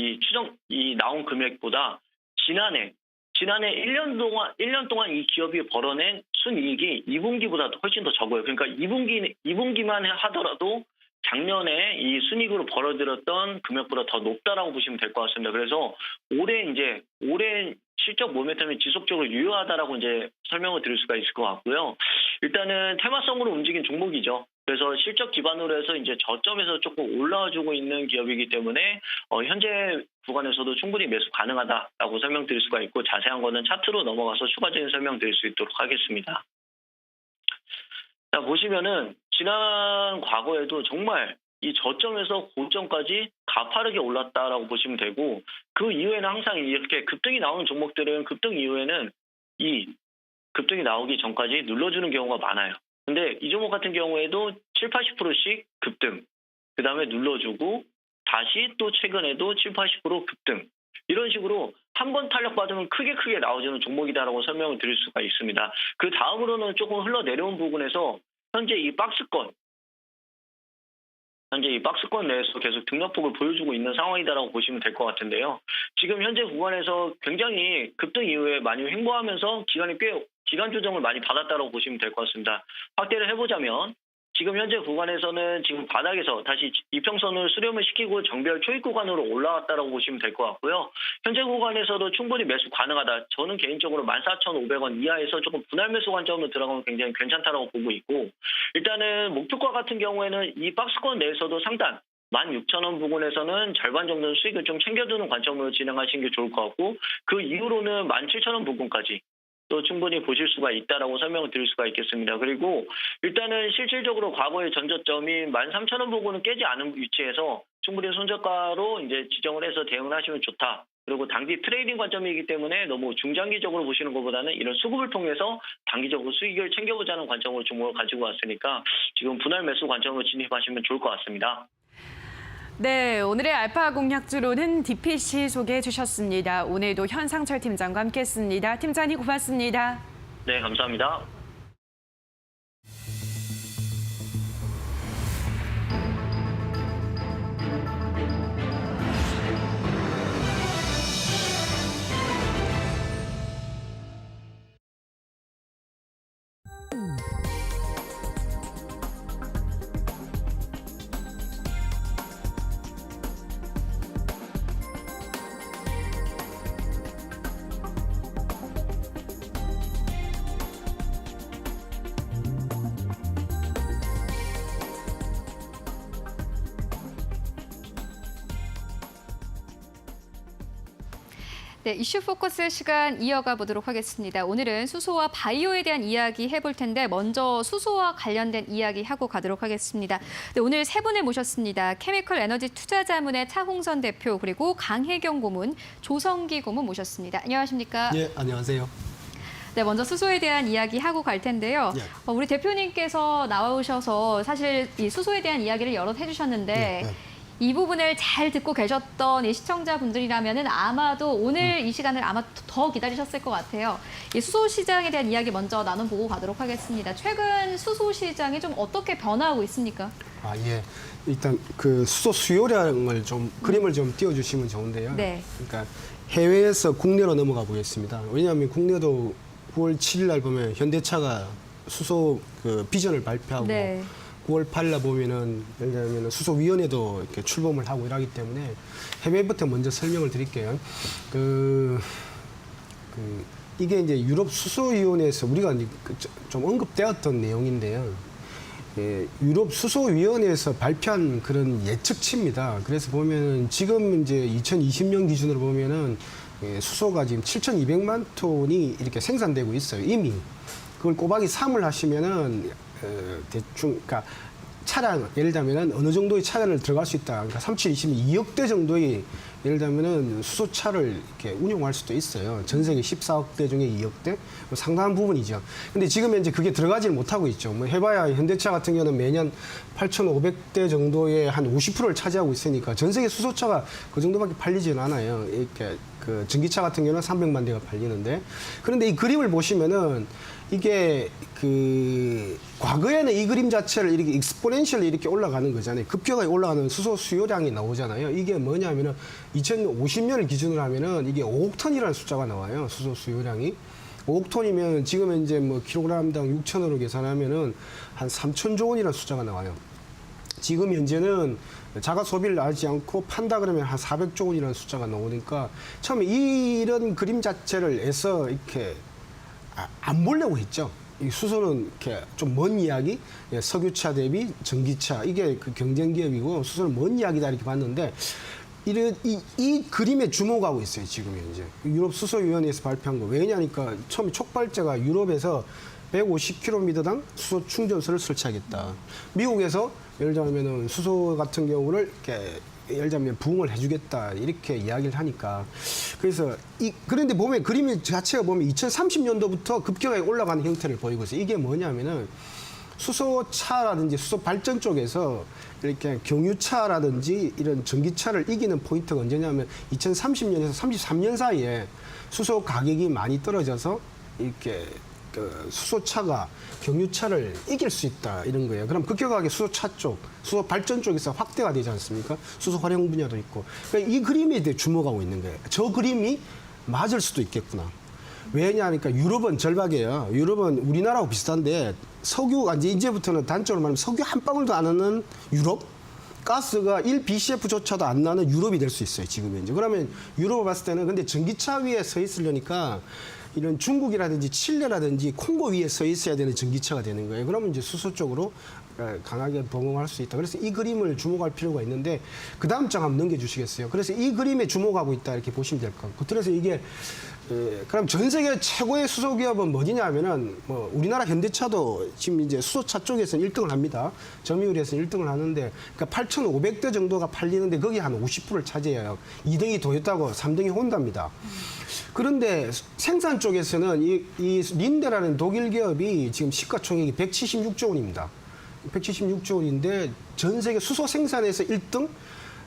나온 금액보다 지난해 1년 동안 이 기업이 벌어낸 순이익이 2분기보다 훨씬 더 적어요. 그러니까 2분기만 하더라도 작년에 이 순이익으로 벌어들였던 금액보다 더 높다라고 보시면 될 것 같습니다. 그래서 올해 실적 모멘텀이 지속적으로 유효하다라고 이제 설명을 드릴 수가 있을 것 같고요. 일단은 테마성으로 움직인 종목이죠. 그래서 실적 기반으로 해서 이제 저점에서 조금 올라와주고 있는 기업이기 때문에 현재 구간에서도 충분히 매수 가능하다라고 설명드릴 수가 있고, 자세한 거는 차트로 넘어가서 추가적인 설명드릴 수 있도록 하겠습니다. 자, 보시면은 지난 과거에도 정말 이 저점에서 고점까지 가파르게 올랐다라고 보시면 되고, 그 이후에는 항상 이렇게 급등이 나오는 종목들은 급등 이후에는 이 급등이 나오기 전까지 눌러주는 경우가 많아요. 근데 이 종목 같은 경우에도 70-80%씩 급등, 그 다음에 눌러주고 다시 또 최근에도 70-80% 급등, 이런 식으로 한 번 탄력받으면 크게 나와주는 종목이다라고 설명을 드릴 수가 있습니다. 그 다음으로는 조금 흘러내려온 부분에서 현재 이 박스권 내에서 계속 등락폭을 보여주고 있는 상황이다라고 보시면 될 것 같은데요. 지금 현재 구간에서 굉장히 급등 이후에 많이 횡보하면서 기간이 꽤 기간 조정을 많이 받았다고 보시면 될 것 같습니다. 확대를 해보자면 지금 현재 구간에서는 지금 바닥에서 다시 이평선을 수렴을 시키고 정별 초입 구간으로 올라왔다고 보시면 될 것 같고요. 현재 구간에서도 충분히 매수 가능하다. 저는 개인적으로 14,500원 이하에서 조금 분할 매수 관점으로 들어가면 굉장히 괜찮다고 보고 있고, 일단은 목표가 같은 경우에는 이 박스권 내에서도 상단 16,000원 부근에서는 절반 정도는 수익을 좀 챙겨두는 관점으로 진행하시는 게 좋을 것 같고, 그 이후로는 17,000원 부근까지 또 충분히 보실 수가 있다라고 설명을 드릴 수가 있겠습니다. 그리고 일단은 실질적으로 과거의 전저점이 13,000원 부근은 깨지 않은 위치에서 충분히 손절가로 이제 지정을 해서 대응을 하시면 좋다. 그리고 단기 트레이딩 관점이기 때문에 너무 중장기적으로 보시는 것보다는 이런 수급을 통해서 단기적으로 수익을 챙겨보자는 관점으로 종목을 가지고 왔으니까 지금 분할 매수 관점으로 진입하시면 좋을 것 같습니다. 네, 오늘의 알파 공략주로는 DPC 소개해 주셨습니다. 오늘도 현상철 팀장과 함께했습니다. 팀장님 고맙습니다. 네, 감사합니다. 네, 이슈 포커스 시간 이어가 보도록 하겠습니다. 오늘은 수소와 바이오에 대한 이야기 해볼 텐데 먼저 수소와 관련된 이야기 하고 가도록 하겠습니다. 네, 오늘 세 분을 모셨습니다. 케미컬 에너지 투자자문의 차홍선 대표 그리고 강혜경 고문, 조성기 고문 모셨습니다. 안녕하십니까? 네, 안녕하세요. 네, 먼저 수소에 대한 이야기 하고 갈 텐데요. 예. 우리 대표님께서 나오셔서 사실 이 수소에 대한 이야기를 여러 해주셨는데 이 부분을 잘 듣고 계셨던 이 시청자분들이라면 아마도 오늘 이 시간을 아마 더 기다리셨을 것 같아요. 이 수소 시장에 대한 이야기 먼저 나눠보고 가도록 하겠습니다. 최근 수소 시장이 좀 어떻게 변화하고 있습니까? 예. 일단 그 수소 수요량을 좀 그림을 좀 띄워주시면 좋은데요. 네. 그러니까 해외에서 국내로 넘어가 보겠습니다. 왜냐하면 국내도 9월 7일 날 보면 현대차가 수소 그 비전을 발표하고 네. 9월 8일 날 보면은 예를 들면 수소위원회도 이렇게 출범을 하고 이러기 때문에 해외부터 먼저 설명을 드릴게요. 이게 이제 유럽 수소위원회에서 우리가 이제 좀 언급되었던 내용인데요. 유럽 수소위원회에서 발표한 그런 예측치입니다. 그래서 보면은 지금 이제 2020년 기준으로 보면은 수소가 지금 7,200만 톤이 이렇게 생산되고 있어요. 이미 그걸 꼬박이 3을 하시면은 대충 그러니까 차량 예를 들면은 어느 정도의 차량을 들어갈 수 있다. 그러니까 3720이 2억 대 정도의 예를 들면은 수소차를 이렇게 운용할 수도 있어요. 전 세계 14억 대 중에 2억 대 상당한 부분이죠. 근데 지금 현재 그게 들어가지를 못하고 있죠. 뭐 해봐야 현대차 같은 경우는 매년 8,500대 정도의 한 50%를 차지하고 있으니까 전 세계 수소차가 그 정도밖에 팔리지는 않아요. 이렇게 그 전기차 같은 경우는 300만 대가 팔리는데 그런데 이 그림을 보시면은 이게 그 과거에는 이 그림 자체를 이렇게 익스포넨셜리 이렇게 올라가는 거잖아요. 급격하게 올라가는 수소 수요량이 나오잖아요. 이게 뭐냐면은 2050년을 기준으로 하면은 이게 5억 톤이라는 숫자가 나와요. 수소 수요량이. 5억 톤이면 지금 이제 뭐 킬로그램당 6,000원으로 계산하면은 한 3,000조 원이라는 숫자가 나와요. 지금 현재는 자가 소비를 하지 않고 판다 그러면 한 400조 원이라는 숫자가 나오니까 처음에 이런 그림 자체를 해서 이렇게 안 보려고 했죠. 이 수소는 이렇게 좀 먼 이야기, 석유차 대비 전기차 이게 그 경쟁 기업이고 수소는 먼 이야기다 이렇게 봤는데 이 그림에 주목하고 있어요. 지금 현재 유럽 수소위원회에서 발표한 거 왜냐니까 처음에 촉발제가 유럽에서 150km당 수소 충전소를 설치하겠다. 미국에서 예를 들면 수소 같은 경우를 이렇게 예를 들면 부응을 해주겠다 이렇게 이야기를 하니까 그래서 그런데 보면 그림 자체가 보면 2030년도부터 급격하게 올라가는 형태를 보이고 있어요. 이게 뭐냐면은 수소차라든지 수소 발전 쪽에서 이렇게 경유차라든지 이런 전기차를 이기는 포인트가 언제냐면 2030년에서 33년 사이에 수소 가격이 많이 떨어져서 이렇게 그 수소차가 경유차를 이길 수 있다 이런 거예요. 그럼 급격하게 수소차 쪽, 수소 발전 쪽에서 확대가 되지 않습니까? 수소 활용 분야도 있고. 그러니까 이 그림에 대해 주목하고 있는 거예요. 저 그림이 맞을 수도 있겠구나. 왜냐하니까 유럽은 절박해요. 유럽은 우리나라하고 비슷한데 석유가 이제부터는 단적으로 말하면 석유 한 방울도 안 하는 유럽, 가스가 1BCF조차도 안 나는 유럽이 될 수 있어요. 지금 현재. 그러면 유럽을 봤을 때는 근데 전기차 위에 서 있으려니까 이런 중국이라든지 칠레라든지 콩고 위에 서 있어야 되는 전기차가 되는 거예요. 그러면 이제 수소 쪽으로 강하게 봉응할 수 있다. 그래서 이 그림을 주목할 필요가 있는데 그 다음 장 한번 넘겨주시겠어요? 그래서 이 그림에 주목하고 있다 이렇게 보시면 될 것 같고, 그래서 이게 그럼 전 세계 최고의 수소 기업은 뭐냐면은 뭐 우리나라 현대차도 지금 이제 수소차 쪽에서는 1등을 합니다. 점유율에서는 1등을 하는데 그러니까 8,500대 정도가 팔리는데 거기 한 50%를 차지해요. 2등이 도요타고 3등이 혼다입니다. 그런데 생산 쪽에서는 이 린데라는 독일 기업이 지금 시가총액이 176조 원입니다. 176조 원인데 전 세계 수소 생산에서 1등,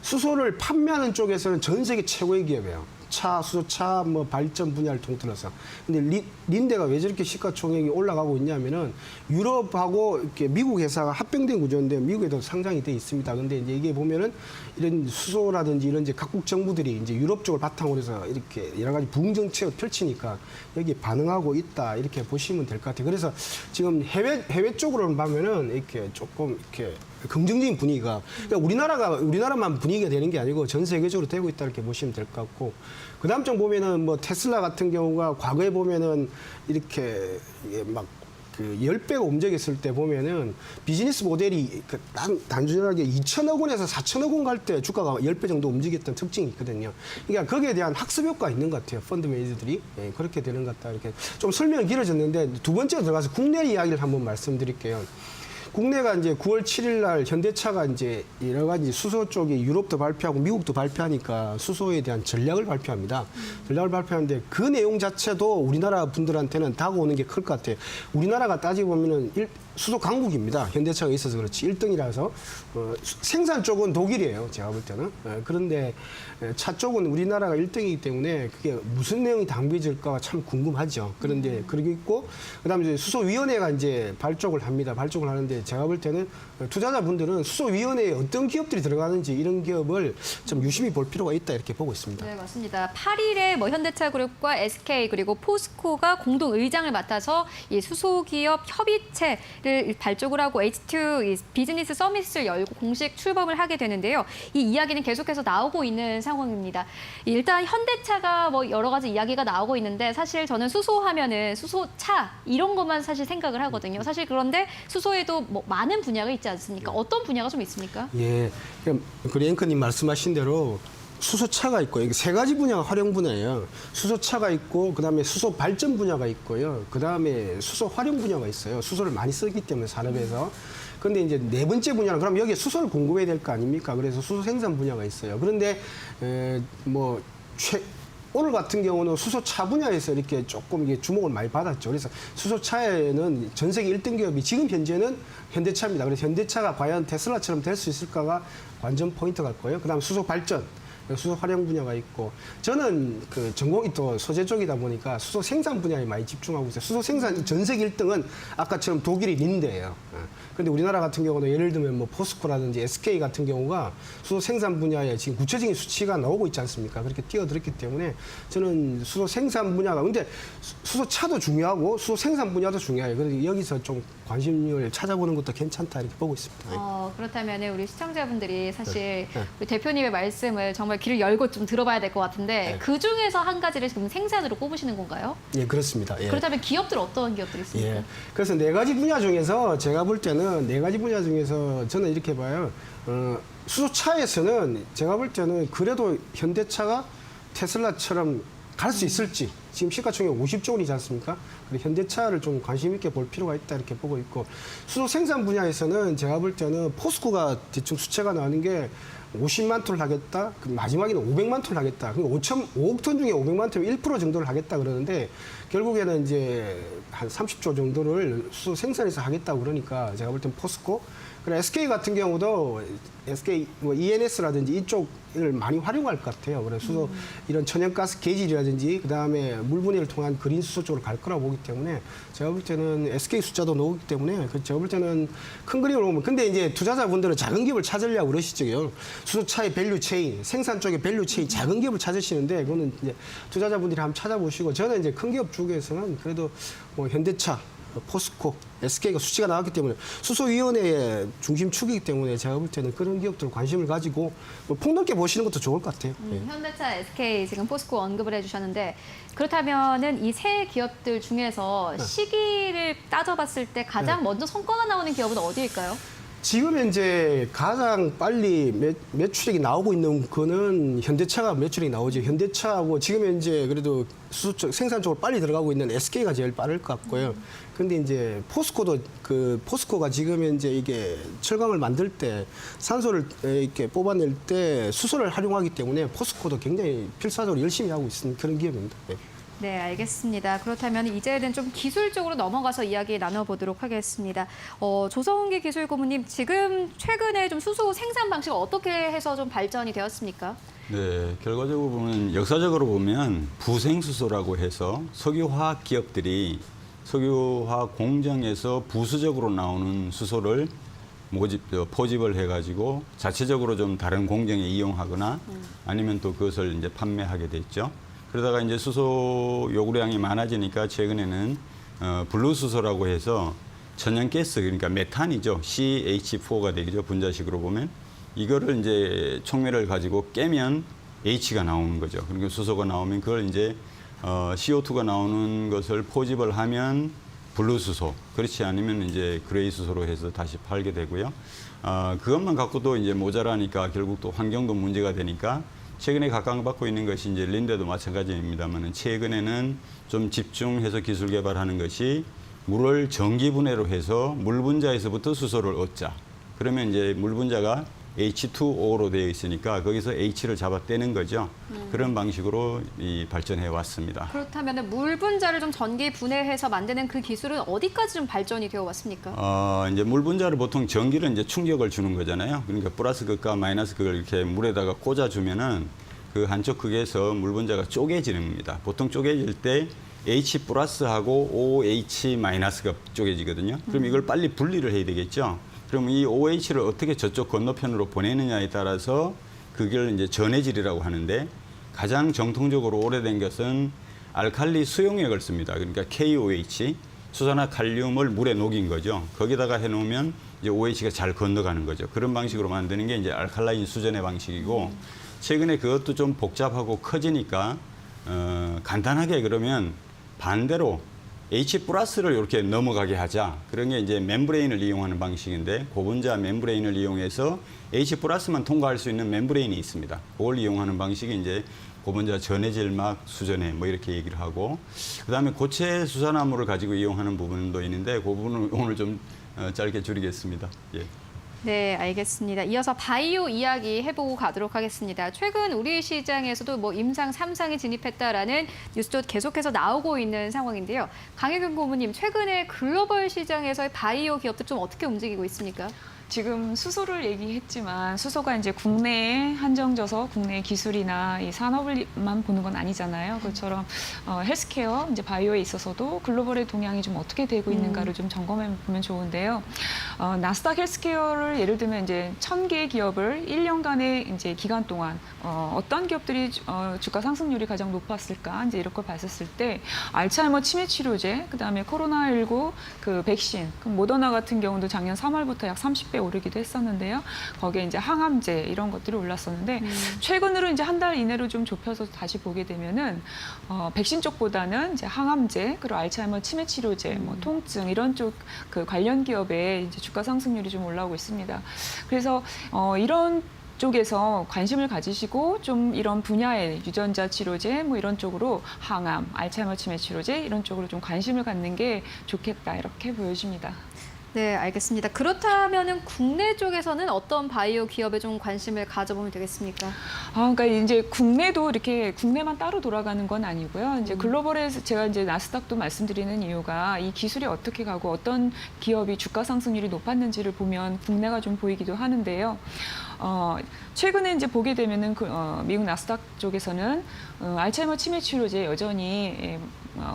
수소를 판매하는 쪽에서는 전 세계 최고의 기업이에요. 수소차 뭐 발전 분야를 통틀어서. 근데 린데가 왜 저렇게 시가총액이 올라가고 있냐면은 유럽하고 이렇게 미국 회사가 합병된 구조인데 미국에도 상장이 돼 있습니다. 근데 이제 이게 보면은 이런 수소라든지 이런 이제 각국 정부들이 이제 유럽 쪽을 바탕으로 해서 이렇게 여러 가지 부흥 정책을 펼치니까 여기 반응하고 있다 이렇게 보시면 될 것 같아요. 그래서 지금 해외 쪽으로는 보면은 이렇게 조금 이렇게 긍정적인 분위기가, 그러니까 우리나라만 분위기가 되는 게 아니고 전 세계적으로 되고 있다 이렇게 보시면 될 것 같고, 그 다음 장 보면은 뭐 테슬라 같은 경우가 과거에 보면은 이렇게 막 그 10배가 움직였을 때 보면은 비즈니스 모델이 단순하게 2천억 원에서 4천억 원 갈 때 주가가 10배 정도 움직였던 특징이 있거든요. 그러니까 거기에 대한 학습 효과가 있는 것 같아요. 펀드 매니저들이. 예, 그렇게 되는 것 같다. 이렇게 좀 설명이 길어졌는데 두 번째로 들어가서 국내 이야기를 한번 말씀드릴게요. 국내가 이제 9월 7일 날 현대차가 이제 여러 가지 수소 쪽에 유럽도 발표하고 미국도 발표하니까 수소에 대한 전략을 발표합니다. 전략을 발표하는데 그 내용 자체도 우리나라 분들한테는 다가오는 게 클 것 같아요. 우리나라가 따지고 보면은 수소 강국입니다. 현대차가 있어서 그렇지 1등이라서 생산 쪽은 독일이에요. 제가 볼 때는. 그런데 차 쪽은 우리나라가 1등이기 때문에 그게 무슨 내용이 담겨질까가 참 궁금하죠. 그런데 그러고 있고 그다음에 이제 수소위원회가 이제 발족을 합니다. 발족을 하는데 제가 볼 때는 투자자분들은 수소위원회에 어떤 기업들이 들어가는지 이런 기업을 좀 유심히 볼 필요가 있다 이렇게 보고 있습니다. 네, 맞습니다. 8일에 뭐 현대차그룹과 SK 그리고 포스코가 공동 의장을 맡아서 이 수소기업 협의체를 발족을 하고 H2 비즈니스 서밋을 열고 공식 출범을 하게 되는데요. 이 이야기는 계속해서 나오고 있는 상황입니다. 일단 현대차가 뭐 여러 가지 이야기가 나오고 있는데 사실 저는 수소하면은 수소차 이런 것만 사실 생각을 하거든요. 사실 그런데 수소에도 뭐 많은 분야가 있지 않습니까? 어떤 분야가 좀 있습니까? 예, 그 앵커님 말씀하신 대로 수소차가 있고 이게 세 가지 분야가 활용 분야예요. 수소차가 있고 그다음에 수소 발전 분야가 있고요. 그다음에 수소 활용 분야가 있어요. 수소를 많이 쓰기 때문에 산업에서. 근데 이제 네 번째 분야는 그럼 여기에 수소를 공급해야 될 거 아닙니까? 그래서 수소 생산 분야가 있어요. 그런데 오늘 같은 경우는 수소차 분야에서 이렇게 조금 이게 주목을 많이 받았죠. 그래서 수소차에는 전 세계 1등 기업이 지금 현재는 현대차입니다. 그래서 현대차가 과연 테슬라처럼 될 수 있을까가 관전 포인트 갈 거예요. 그다음 수소 발전. 수소 활용 분야가 있고 저는 그 전공이 또 소재 쪽이다 보니까 수소 생산 분야에 많이 집중하고 있어요. 수소 생산 전 세계 1등은 아까처럼 독일이 린데예요. 그런데 우리나라 같은 경우는 예를 들면 뭐 포스코라든지 SK 같은 경우가 수소 생산 분야에 지금 구체적인 수치가 나오고 있지 않습니까? 그렇게 뛰어들었기 때문에 저는 수소 생산 분야가 근데 수소차도 중요하고 수소 생산 분야도 중요해요. 그래서 여기서 좀 관심을 찾아보는 것도 괜찮다 이렇게 보고 있습니다. 그렇다면 우리 시청자분들이 사실 우리 대표님의 말씀을 정말 귀를 열고 좀 들어봐야 될 것 같은데 그 중에서 한 가지를 지금 생산으로 꼽으시는 건가요? 예, 그렇습니다. 예. 그렇다면 기업들 어떤 기업들이 있습니까? 예. 그래서 네 가지 분야 중에서 제가 볼 때는 네 가지 분야 중에서 저는 이렇게 봐요. 수소차에서는 제가 볼 때는 그래도 현대차가 테슬라처럼 갈 수 있을지 지금 시가총액 50조 원이지 않습니까? 그래서 현대차를 좀 관심 있게 볼 필요가 있다 이렇게 보고 있고 수소 생산 분야에서는 제가 볼 때는 포스코가 대충 수치가 나오는 게 50만 톤을 하겠다. 마지막에는 500만 톤을 하겠다. 그러니까 5억 톤 중에 500만 톤 1% 정도를 하겠다 그러는데 결국에는 이제 한 30조 정도를 수소 생산해서 하겠다고 그러니까 제가 볼 땐 포스코. 그리고 SK 같은 경우도 SK 뭐 ENS라든지 이쪽을 많이 활용할 것 같아요. 그래서 수소 이런 천연가스 계질이라든지 그다음에 물 분해를 통한 그린 수소 쪽으로 갈 거라고 보기 때문에 제가 볼 때는 SK 숫자도 나오기 때문에 제가 볼 때는 큰 그림으로 보면 근데 이제 투자자분들은 작은 기업을 찾으려고 그러시죠. 수소차의 밸류 체인, 생산 쪽의 밸류 체인 작은 기업을 찾으시는데 그거는 이제 투자자분들이 한번 찾아보시고 저는 이제 큰 기업 쪽에서는 그래도 뭐 현대차, 포스코, SK가 수치가 나왔기 때문에 수소위원회의 중심축이기 때문에 제가 볼 때는 그런 기업들 관심을 가지고 뭐 폭넓게 보시는 것도 좋을 것 같아요. 현대차, SK, 지금 포스코 언급을 해주셨는데 그렇다면은 이 세 기업들 중에서 시기를 따져봤을 때 가장 먼저 성과가 나오는 기업은 어디일까요? 지금 현재 가장 빨리 매출액이 나오고 있는 거는 현대차가 매출액이 나오죠. 현대차하고 지금 현재 그래도 수소 쪽, 생산 쪽으로 빨리 들어가고 있는 SK가 제일 빠를 것 같고요. 근데 이제 포스코가 지금 현재 이게 철강을 만들 때 산소를 이렇게 뽑아낼 때 수소를 활용하기 때문에 포스코도 굉장히 필사적으로 열심히 하고 있는 그런 기업입니다. 네. 네, 알겠습니다. 그렇다면 이제는 좀 기술적으로 넘어가서 이야기 나눠보도록 하겠습니다. 조성기 기술 고문님, 지금 최근에 좀 수소 생산 방식 어떻게 해서 좀 발전이 되었습니까? 네, 결과적으로 보면 역사적으로 보면 부생수소라고 해서 석유화학 기업들이 석유화학 공정에서 부수적으로 나오는 수소를 포집을 해가지고 자체적으로 좀 다른 공정에 이용하거나 아니면 또 그것을 이제 판매하게 됐죠. 그러다가 이제 수소 요구량이 많아지니까 최근에는 블루수소라고 해서 천연가스, 그러니까 메탄이죠. CH4가 되죠. 분자식으로 보면. 이거를 이제 촉매를 가지고 깨면 H가 나오는 거죠. 그러니까 수소가 나오면 그걸 이제 CO2가 나오는 것을 포집을 하면 블루수소, 그렇지 않으면 이제 그레이 수소로 해서 다시 팔게 되고요. 그것만 갖고도 이제 모자라니까 결국 또 환경도 문제가 되니까 최근에 각광받고 있는 것이 이제 린데도 마찬가지입니다만 최근에는 좀 집중해서 기술 개발하는 것이 물을 전기 분해로 해서 물 분자에서부터 수소를 얻자. 그러면 이제 물 분자가 H2O로 되어 있으니까 거기서 H를 잡아 떼는 거죠. 그런 방식으로 발전해 왔습니다. 그렇다면 물 분자를 좀 전기 분해해서 만드는 그 기술은 어디까지 좀 발전이 되어 왔습니까? 이제 물 분자를 보통 전기를 이제 충격을 주는 거잖아요. 그러니까 플러스 극과 마이너스 극을 이렇게 물에다가 꽂아주면은 그 한쪽 극에서 물 분자가 쪼개지는 겁니다. 보통 쪼개질 때 H 플러스하고 OH 마이너스가 쪼개지거든요. 그럼 이걸 빨리 분리를 해야 되겠죠. 그럼 이 OH를 어떻게 저쪽 건너편으로 보내느냐에 따라서 그걸 이제 전해질이라고 하는데 가장 정통적으로 오래된 것은 알칼리 수용액을 씁니다. 그러니까 KOH, 수산화 칼륨을 물에 녹인 거죠. 거기다가 해놓으면 이제 OH가 잘 건너가는 거죠. 그런 방식으로 만드는 게 이제 알칼라인 수전의 방식이고 최근에 그것도 좀 복잡하고 커지니까 간단하게 그러면 반대로 H 플러스를 이렇게 넘어가게 하자. 그런 게 이제 멤브레인을 이용하는 방식인데 고분자 멤브레인을 이용해서 H 플러스만 통과할 수 있는 멤브레인이 있습니다. 그걸 이용하는 방식이 이제 고분자 전해질막 수전해 뭐 이렇게 얘기를 하고 그다음에 고체 수산화물을 가지고 이용하는 부분도 있는데 그 부분을 오늘 좀 짧게 줄이겠습니다. 예. 네, 알겠습니다. 이어서 바이오 이야기 해보고 가도록 하겠습니다. 최근 우리 시장에서도 뭐 임상 3상에 진입했다라는 뉴스도 계속해서 나오고 있는 상황인데요. 강혜경 고문님, 최근에 글로벌 시장에서의 바이오 기업들 좀 어떻게 움직이고 있습니까? 지금 수소를 얘기했지만 수소가 이제 국내에 한정져서 국내 기술이나 이 산업을만 보는 건 아니잖아요. 그것처럼 헬스케어, 이제 바이오에 있어서도 글로벌의 동향이 좀 어떻게 되고 있는가를 좀 점검해 보면 좋은데요. 나스닥 헬스케어를 예를 들면 이제 1,000개의 기업을 1년간의 이제 기간 동안 어떤 기업들이 주가 상승률이 가장 높았을까 이제 이런 걸 봤었을 때 알츠하이머 치매 치료제, 그다음에 코로나19 그 백신, 그 모더나 같은 경우도 작년 3월부터 약 30배 오르기도 했었는데요. 거기에 이제 항암제 이런 것들이 올랐었는데 최근으로 이제 한 달 이내로 좀 좁혀서 다시 보게 되면은 백신 쪽보다는 이제 항암제 그리고 알츠하이머 치매 치료제, 뭐 통증 이런 쪽 그 관련 기업의 이제 주가 상승률이 좀 올라오고 있습니다. 그래서 이런 쪽에서 관심을 가지시고 좀 이런 분야의 유전자 치료제 뭐 이런 쪽으로 항암, 알츠하이머 치매 치료제 이런 쪽으로 좀 관심을 갖는 게 좋겠다 이렇게 보여집니다. 네, 알겠습니다. 그렇다면은 국내 쪽에서는 어떤 바이오 기업에 좀 관심을 가져보면 되겠습니까? 그러니까 이제 국내도 이렇게 국내만 따로 돌아가는 건 아니고요. 이제 글로벌에서 제가 이제 나스닥도 말씀드리는 이유가 이 기술이 어떻게 가고 어떤 기업이 주가 상승률이 높았는지를 보면 국내가 좀 보이기도 하는데요. 최근에 이제 보게 되면은 미국 나스닥 쪽에서는 알츠하이머 치매 치료제 여전히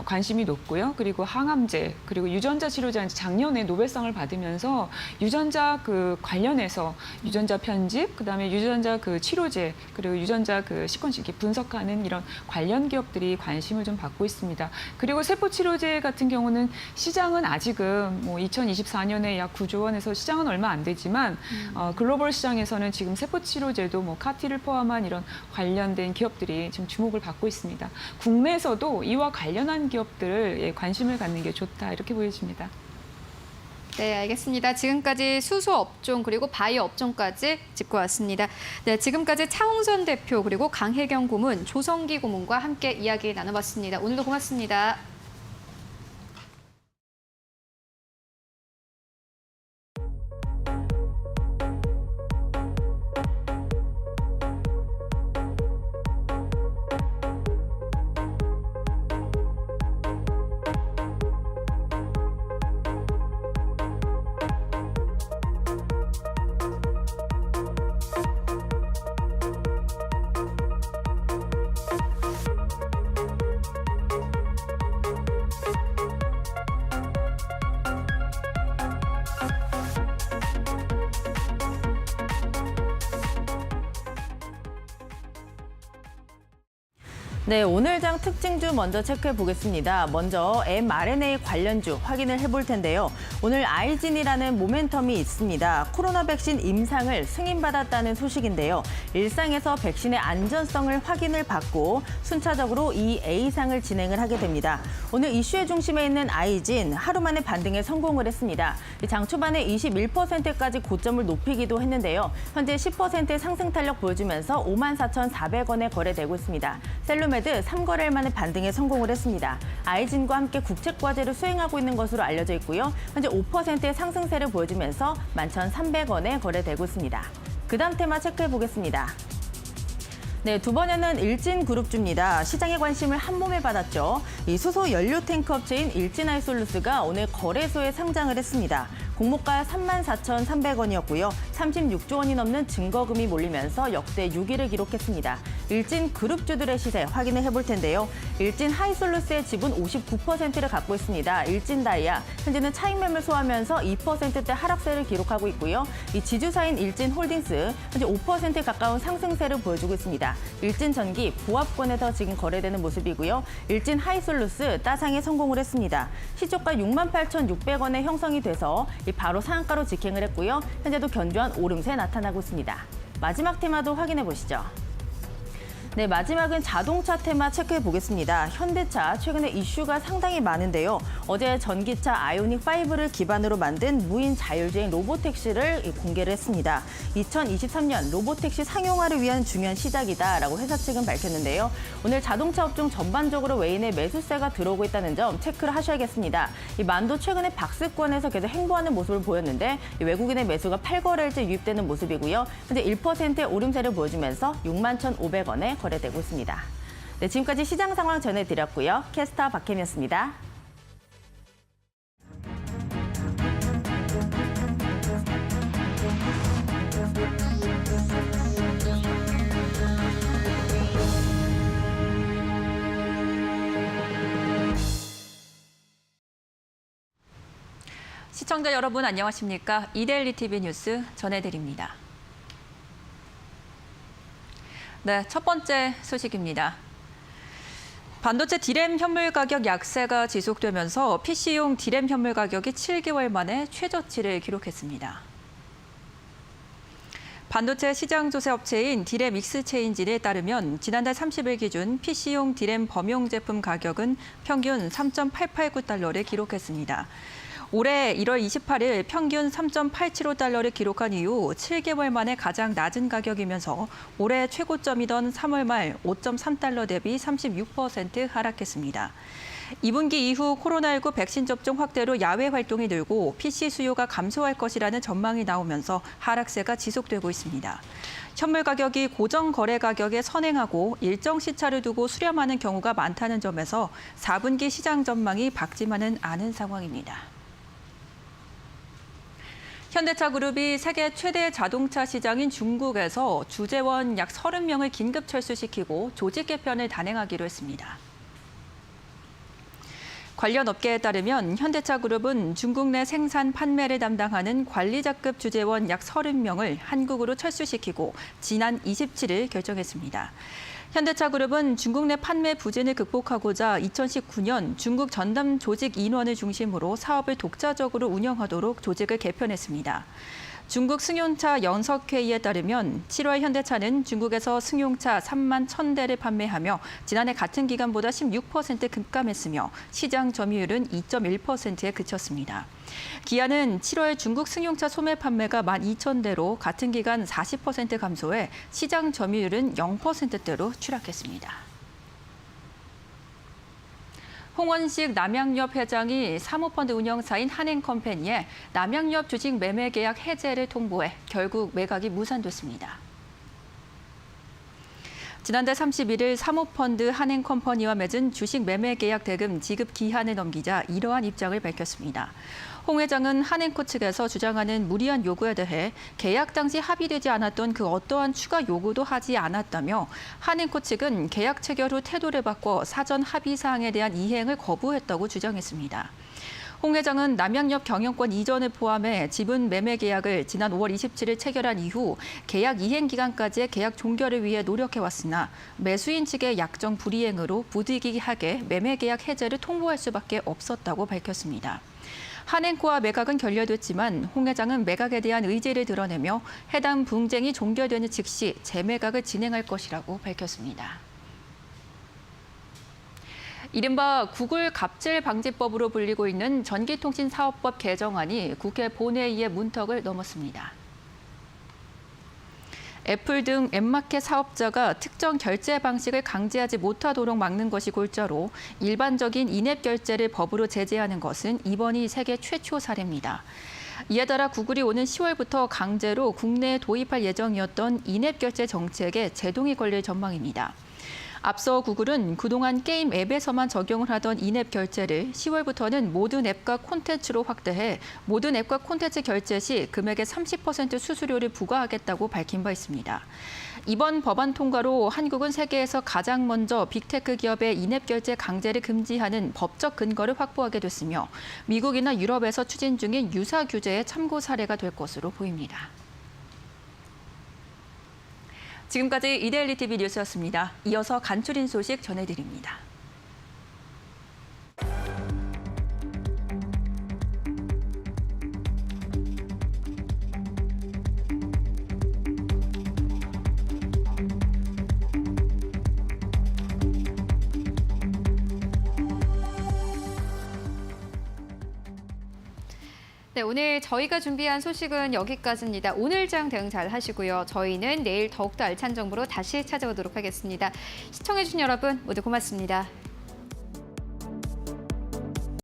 관심이 높고요. 그리고 항암제, 그리고 유전자 치료제 작년에 노벨상을 받으면서 유전자 관련해서 유전자 편집, 그다음에 유전자 치료제, 그리고 유전자 시퀀스 이렇게 분석하는 이런 관련 기업들이 관심을 좀 받고 있습니다. 그리고 세포 치료제 같은 경우는 시장은 아직은 2024년에 약 9조 원에서 시장은 얼마 안 되지만 글로벌 시장에서는 지금 세포 치료제도 카티를 포함한 이런 관련된 기업들이 지금 주목을 받고 있습니다. 국내에서도 이와 관련한 기업들을 관심을 갖는 게 좋다 이렇게 보여집니다. 네, 알겠습니다. 지금까지 수소 업종 그리고 바이오 업종까지 짚고 왔습니다. 네, 지금까지 차홍선 대표 그리고 강혜경 고문, 조성기 고문과 함께 이야기 나눠봤습니다. 오늘도 고맙습니다. 네, 오늘 장 특징주 먼저 체크해 보겠습니다. 먼저 mRNA 관련주 확인을 해볼 텐데요. 오늘 아이진이라는 모멘텀이 있습니다. 코로나 백신 임상을 승인받았다는 소식인데요. 일상에서 백신의 안전성을 확인을 받고 순차적으로 이 A상을 진행을 하게 됩니다. 오늘 이슈의 중심에 있는 아이진 하루 만에 반등에 성공을 했습니다. 장 초반에 21%까지 고점을 높이기도 했는데요. 현재 10% 상승 탄력 보여주면서 54,400원에 거래되고 있습니다. 셀루메드 3거래일 만에 반등에 성공을 했습니다. 아이진과 함께 국책과제를 수행하고 있는 것으로 알려져 있고요. 현재 5%의 상승세를 보여주면서 11,300원에 거래되고 있습니다. 그 다음 테마 체크해 보겠습니다. 네, 두 번째는 일진그룹주입니다. 시장의 관심을 한 몸에 받았죠. 이 수소 연료 탱크 업체인 일진하이솔루스가 오늘 거래소에 상장을 했습니다. 공모가 34,300원이었고요. 36조 원이 넘는 증거금이 몰리면서 역대 6위를 기록했습니다. 일진그룹주들의 시세 확인을 해볼 텐데요. 일진하이솔루스의 지분 59%를 갖고 있습니다. 일진다이아 현재는 차익 매물 소화하면서 2%대 하락세를 기록하고 있고요. 이 지주사인 일진홀딩스 현재 5%에 가까운 상승세를 보여주고 있습니다. 일진전기 보합권에서 지금 거래되는 모습이고요. 일진하이솔루스 따상에 성공을 했습니다. 시초가 68,600원에 형성이 돼서 바로 상한가로 직행을 했고요. 현재도 견조한 오름세 나타나고 있습니다. 마지막 테마도 확인해 보시죠. 네, 마지막은 자동차 테마 체크해 보겠습니다. 현대차 최근에 이슈가 상당히 많은데요. 어제 전기차 아이오닉5를 기반으로 만든 무인 자율주행 로보택시를 공개를 했습니다. 2023년 로보택시 상용화를 위한 중요한 시작이다라고 회사 측은 밝혔는데요. 오늘 자동차 업종 전반적으로 외인의 매수세가 들어오고 있다는 점 체크를 하셔야겠습니다. 이 만도 최근에 박스권에서 계속 행보하는 모습을 보였는데 외국인의 매수가 8거래일째 유입되는 모습이고요. 현재 1%의 오름세를 보여주면서 61,500원에 거래되고 있습니다. 네, 지금까지 시장 상황 전해드렸고요. 캐스터 박혜미였습니다. 시청자 여러분 안녕하십니까? 이데일리 TV 뉴스 전해드립니다. 네, 첫 번째 소식입니다. 반도체 디램 현물 가격 약세가 지속되면서 PC용 디램 현물 가격이 7개월 만에 최저치를 기록했습니다. 반도체 시장 조사 업체인 디램 익스체인지에 따르면 지난달 30일 기준 PC용 디램 범용 제품 가격은 평균 3.889달러를 기록했습니다. 올해 1월 28일 평균 3.875달러를 기록한 이후 7개월 만에 가장 낮은 가격이면서 올해 최고점이던 3월 말 5.3달러 대비 36% 하락했습니다. 2분기 이후 코로나19 백신 접종 확대로 야외 활동이 늘고 PC 수요가 감소할 것이라는 전망이 나오면서 하락세가 지속되고 있습니다. 현물 가격이 고정 거래 가격에 선행하고 일정 시차를 두고 수렴하는 경우가 많다는 점에서 4분기 시장 전망이 밝지만은 않은 상황입니다. 현대차 그룹이 세계 최대 자동차 시장인 중국에서 주재원 약 30명을 긴급 철수시키고 조직 개편을 단행하기로 했습니다. 관련 업계에 따르면 현대차 그룹은 중국 내 생산 판매를 담당하는 관리자급 주재원 약 30명을 한국으로 철수시키고 지난 27일 결정했습니다. 현대차 그룹은 중국 내 판매 부진을 극복하고자 2019년 중국 전담 조직 인원을 중심으로 사업을 독자적으로 운영하도록 조직을 개편했습니다. 중국 승용차 연석회의에 따르면 7월 현대차는 중국에서 승용차 3만 1,000대를 판매하며 지난해 같은 기간보다 16% 급감했으며 시장 점유율은 2.1%에 그쳤습니다. 기아는 7월 중국 승용차 소매 판매가 12,000대로 같은 기간 40% 감소해 시장 점유율은 0%대로 추락했습니다. 홍원식 남양유업 회장이 사모펀드 운영사인 한행컴퍼니에 남양유업 주식 매매 계약 해제를 통보해 결국 매각이 무산됐습니다. 지난달 31일 사모펀드 한행컴퍼니와 맺은 주식 매매 계약 대금 지급 기한을 넘기자 이러한 입장을 밝혔습니다. 홍 회장은 한행코 측에서 주장하는 무리한 요구에 대해 계약 당시 합의되지 않았던 그 어떠한 추가 요구도 하지 않았다며 한행코 측은 계약 체결 후 태도를 바꿔 사전 합의 사항에 대한 이행을 거부했다고 주장했습니다. 홍 회장은 남양유업 경영권 이전을 포함해 지분 매매 계약을 지난 5월 27일 체결한 이후 계약 이행 기간까지의 계약 종결을 위해 노력해왔으나 매수인 측의 약정 불이행으로 부득이하게 매매 계약 해제를 통보할 수밖에 없었다고 밝혔습니다. 한행코와 매각은 결렬됐지만 홍 회장은 매각에 대한 의지를 드러내며 해당 분쟁이 종결되는 즉시 재매각을 진행할 것이라고 밝혔습니다. 이른바 구글 갑질 방지법으로 불리고 있는 전기통신사업법 개정안이 국회 본회의의 문턱을 넘었습니다. 애플 등 앱마켓 사업자가 특정 결제 방식을 강제하지 못하도록 막는 것이 골자로 일반적인 인앱 결제를 법으로 제재하는 것은 이번이 세계 최초 사례입니다. 이에 따라 구글이 오는 10월부터 강제로 국내에 도입할 예정이었던 인앱 결제 정책에 제동이 걸릴 전망입니다. 앞서 구글은 그동안 게임 앱에서만 적용을 하던 인앱 결제를 10월부터는 모든 앱과 콘텐츠로 확대해 모든 앱과 콘텐츠 결제 시 금액의 30% 수수료를 부과하겠다고 밝힌 바 있습니다. 이번 법안 통과로 한국은 세계에서 가장 먼저 빅테크 기업의 인앱 결제 강제를 금지하는 법적 근거를 확보하게 됐으며 미국이나 유럽에서 추진 중인 유사 규제의 참고 사례가 될 것으로 보입니다. 지금까지 이데일리 TV 뉴스였습니다. 이어서 간추린 소식 전해드립니다. 네, 오늘 저희가 준비한 소식은 여기까지입니다. 오늘장 대응 잘 하시고요. 저희는 내일 더욱더 알찬 정보로 다시 찾아오도록 하겠습니다. 시청해주신 여러분 모두 고맙습니다.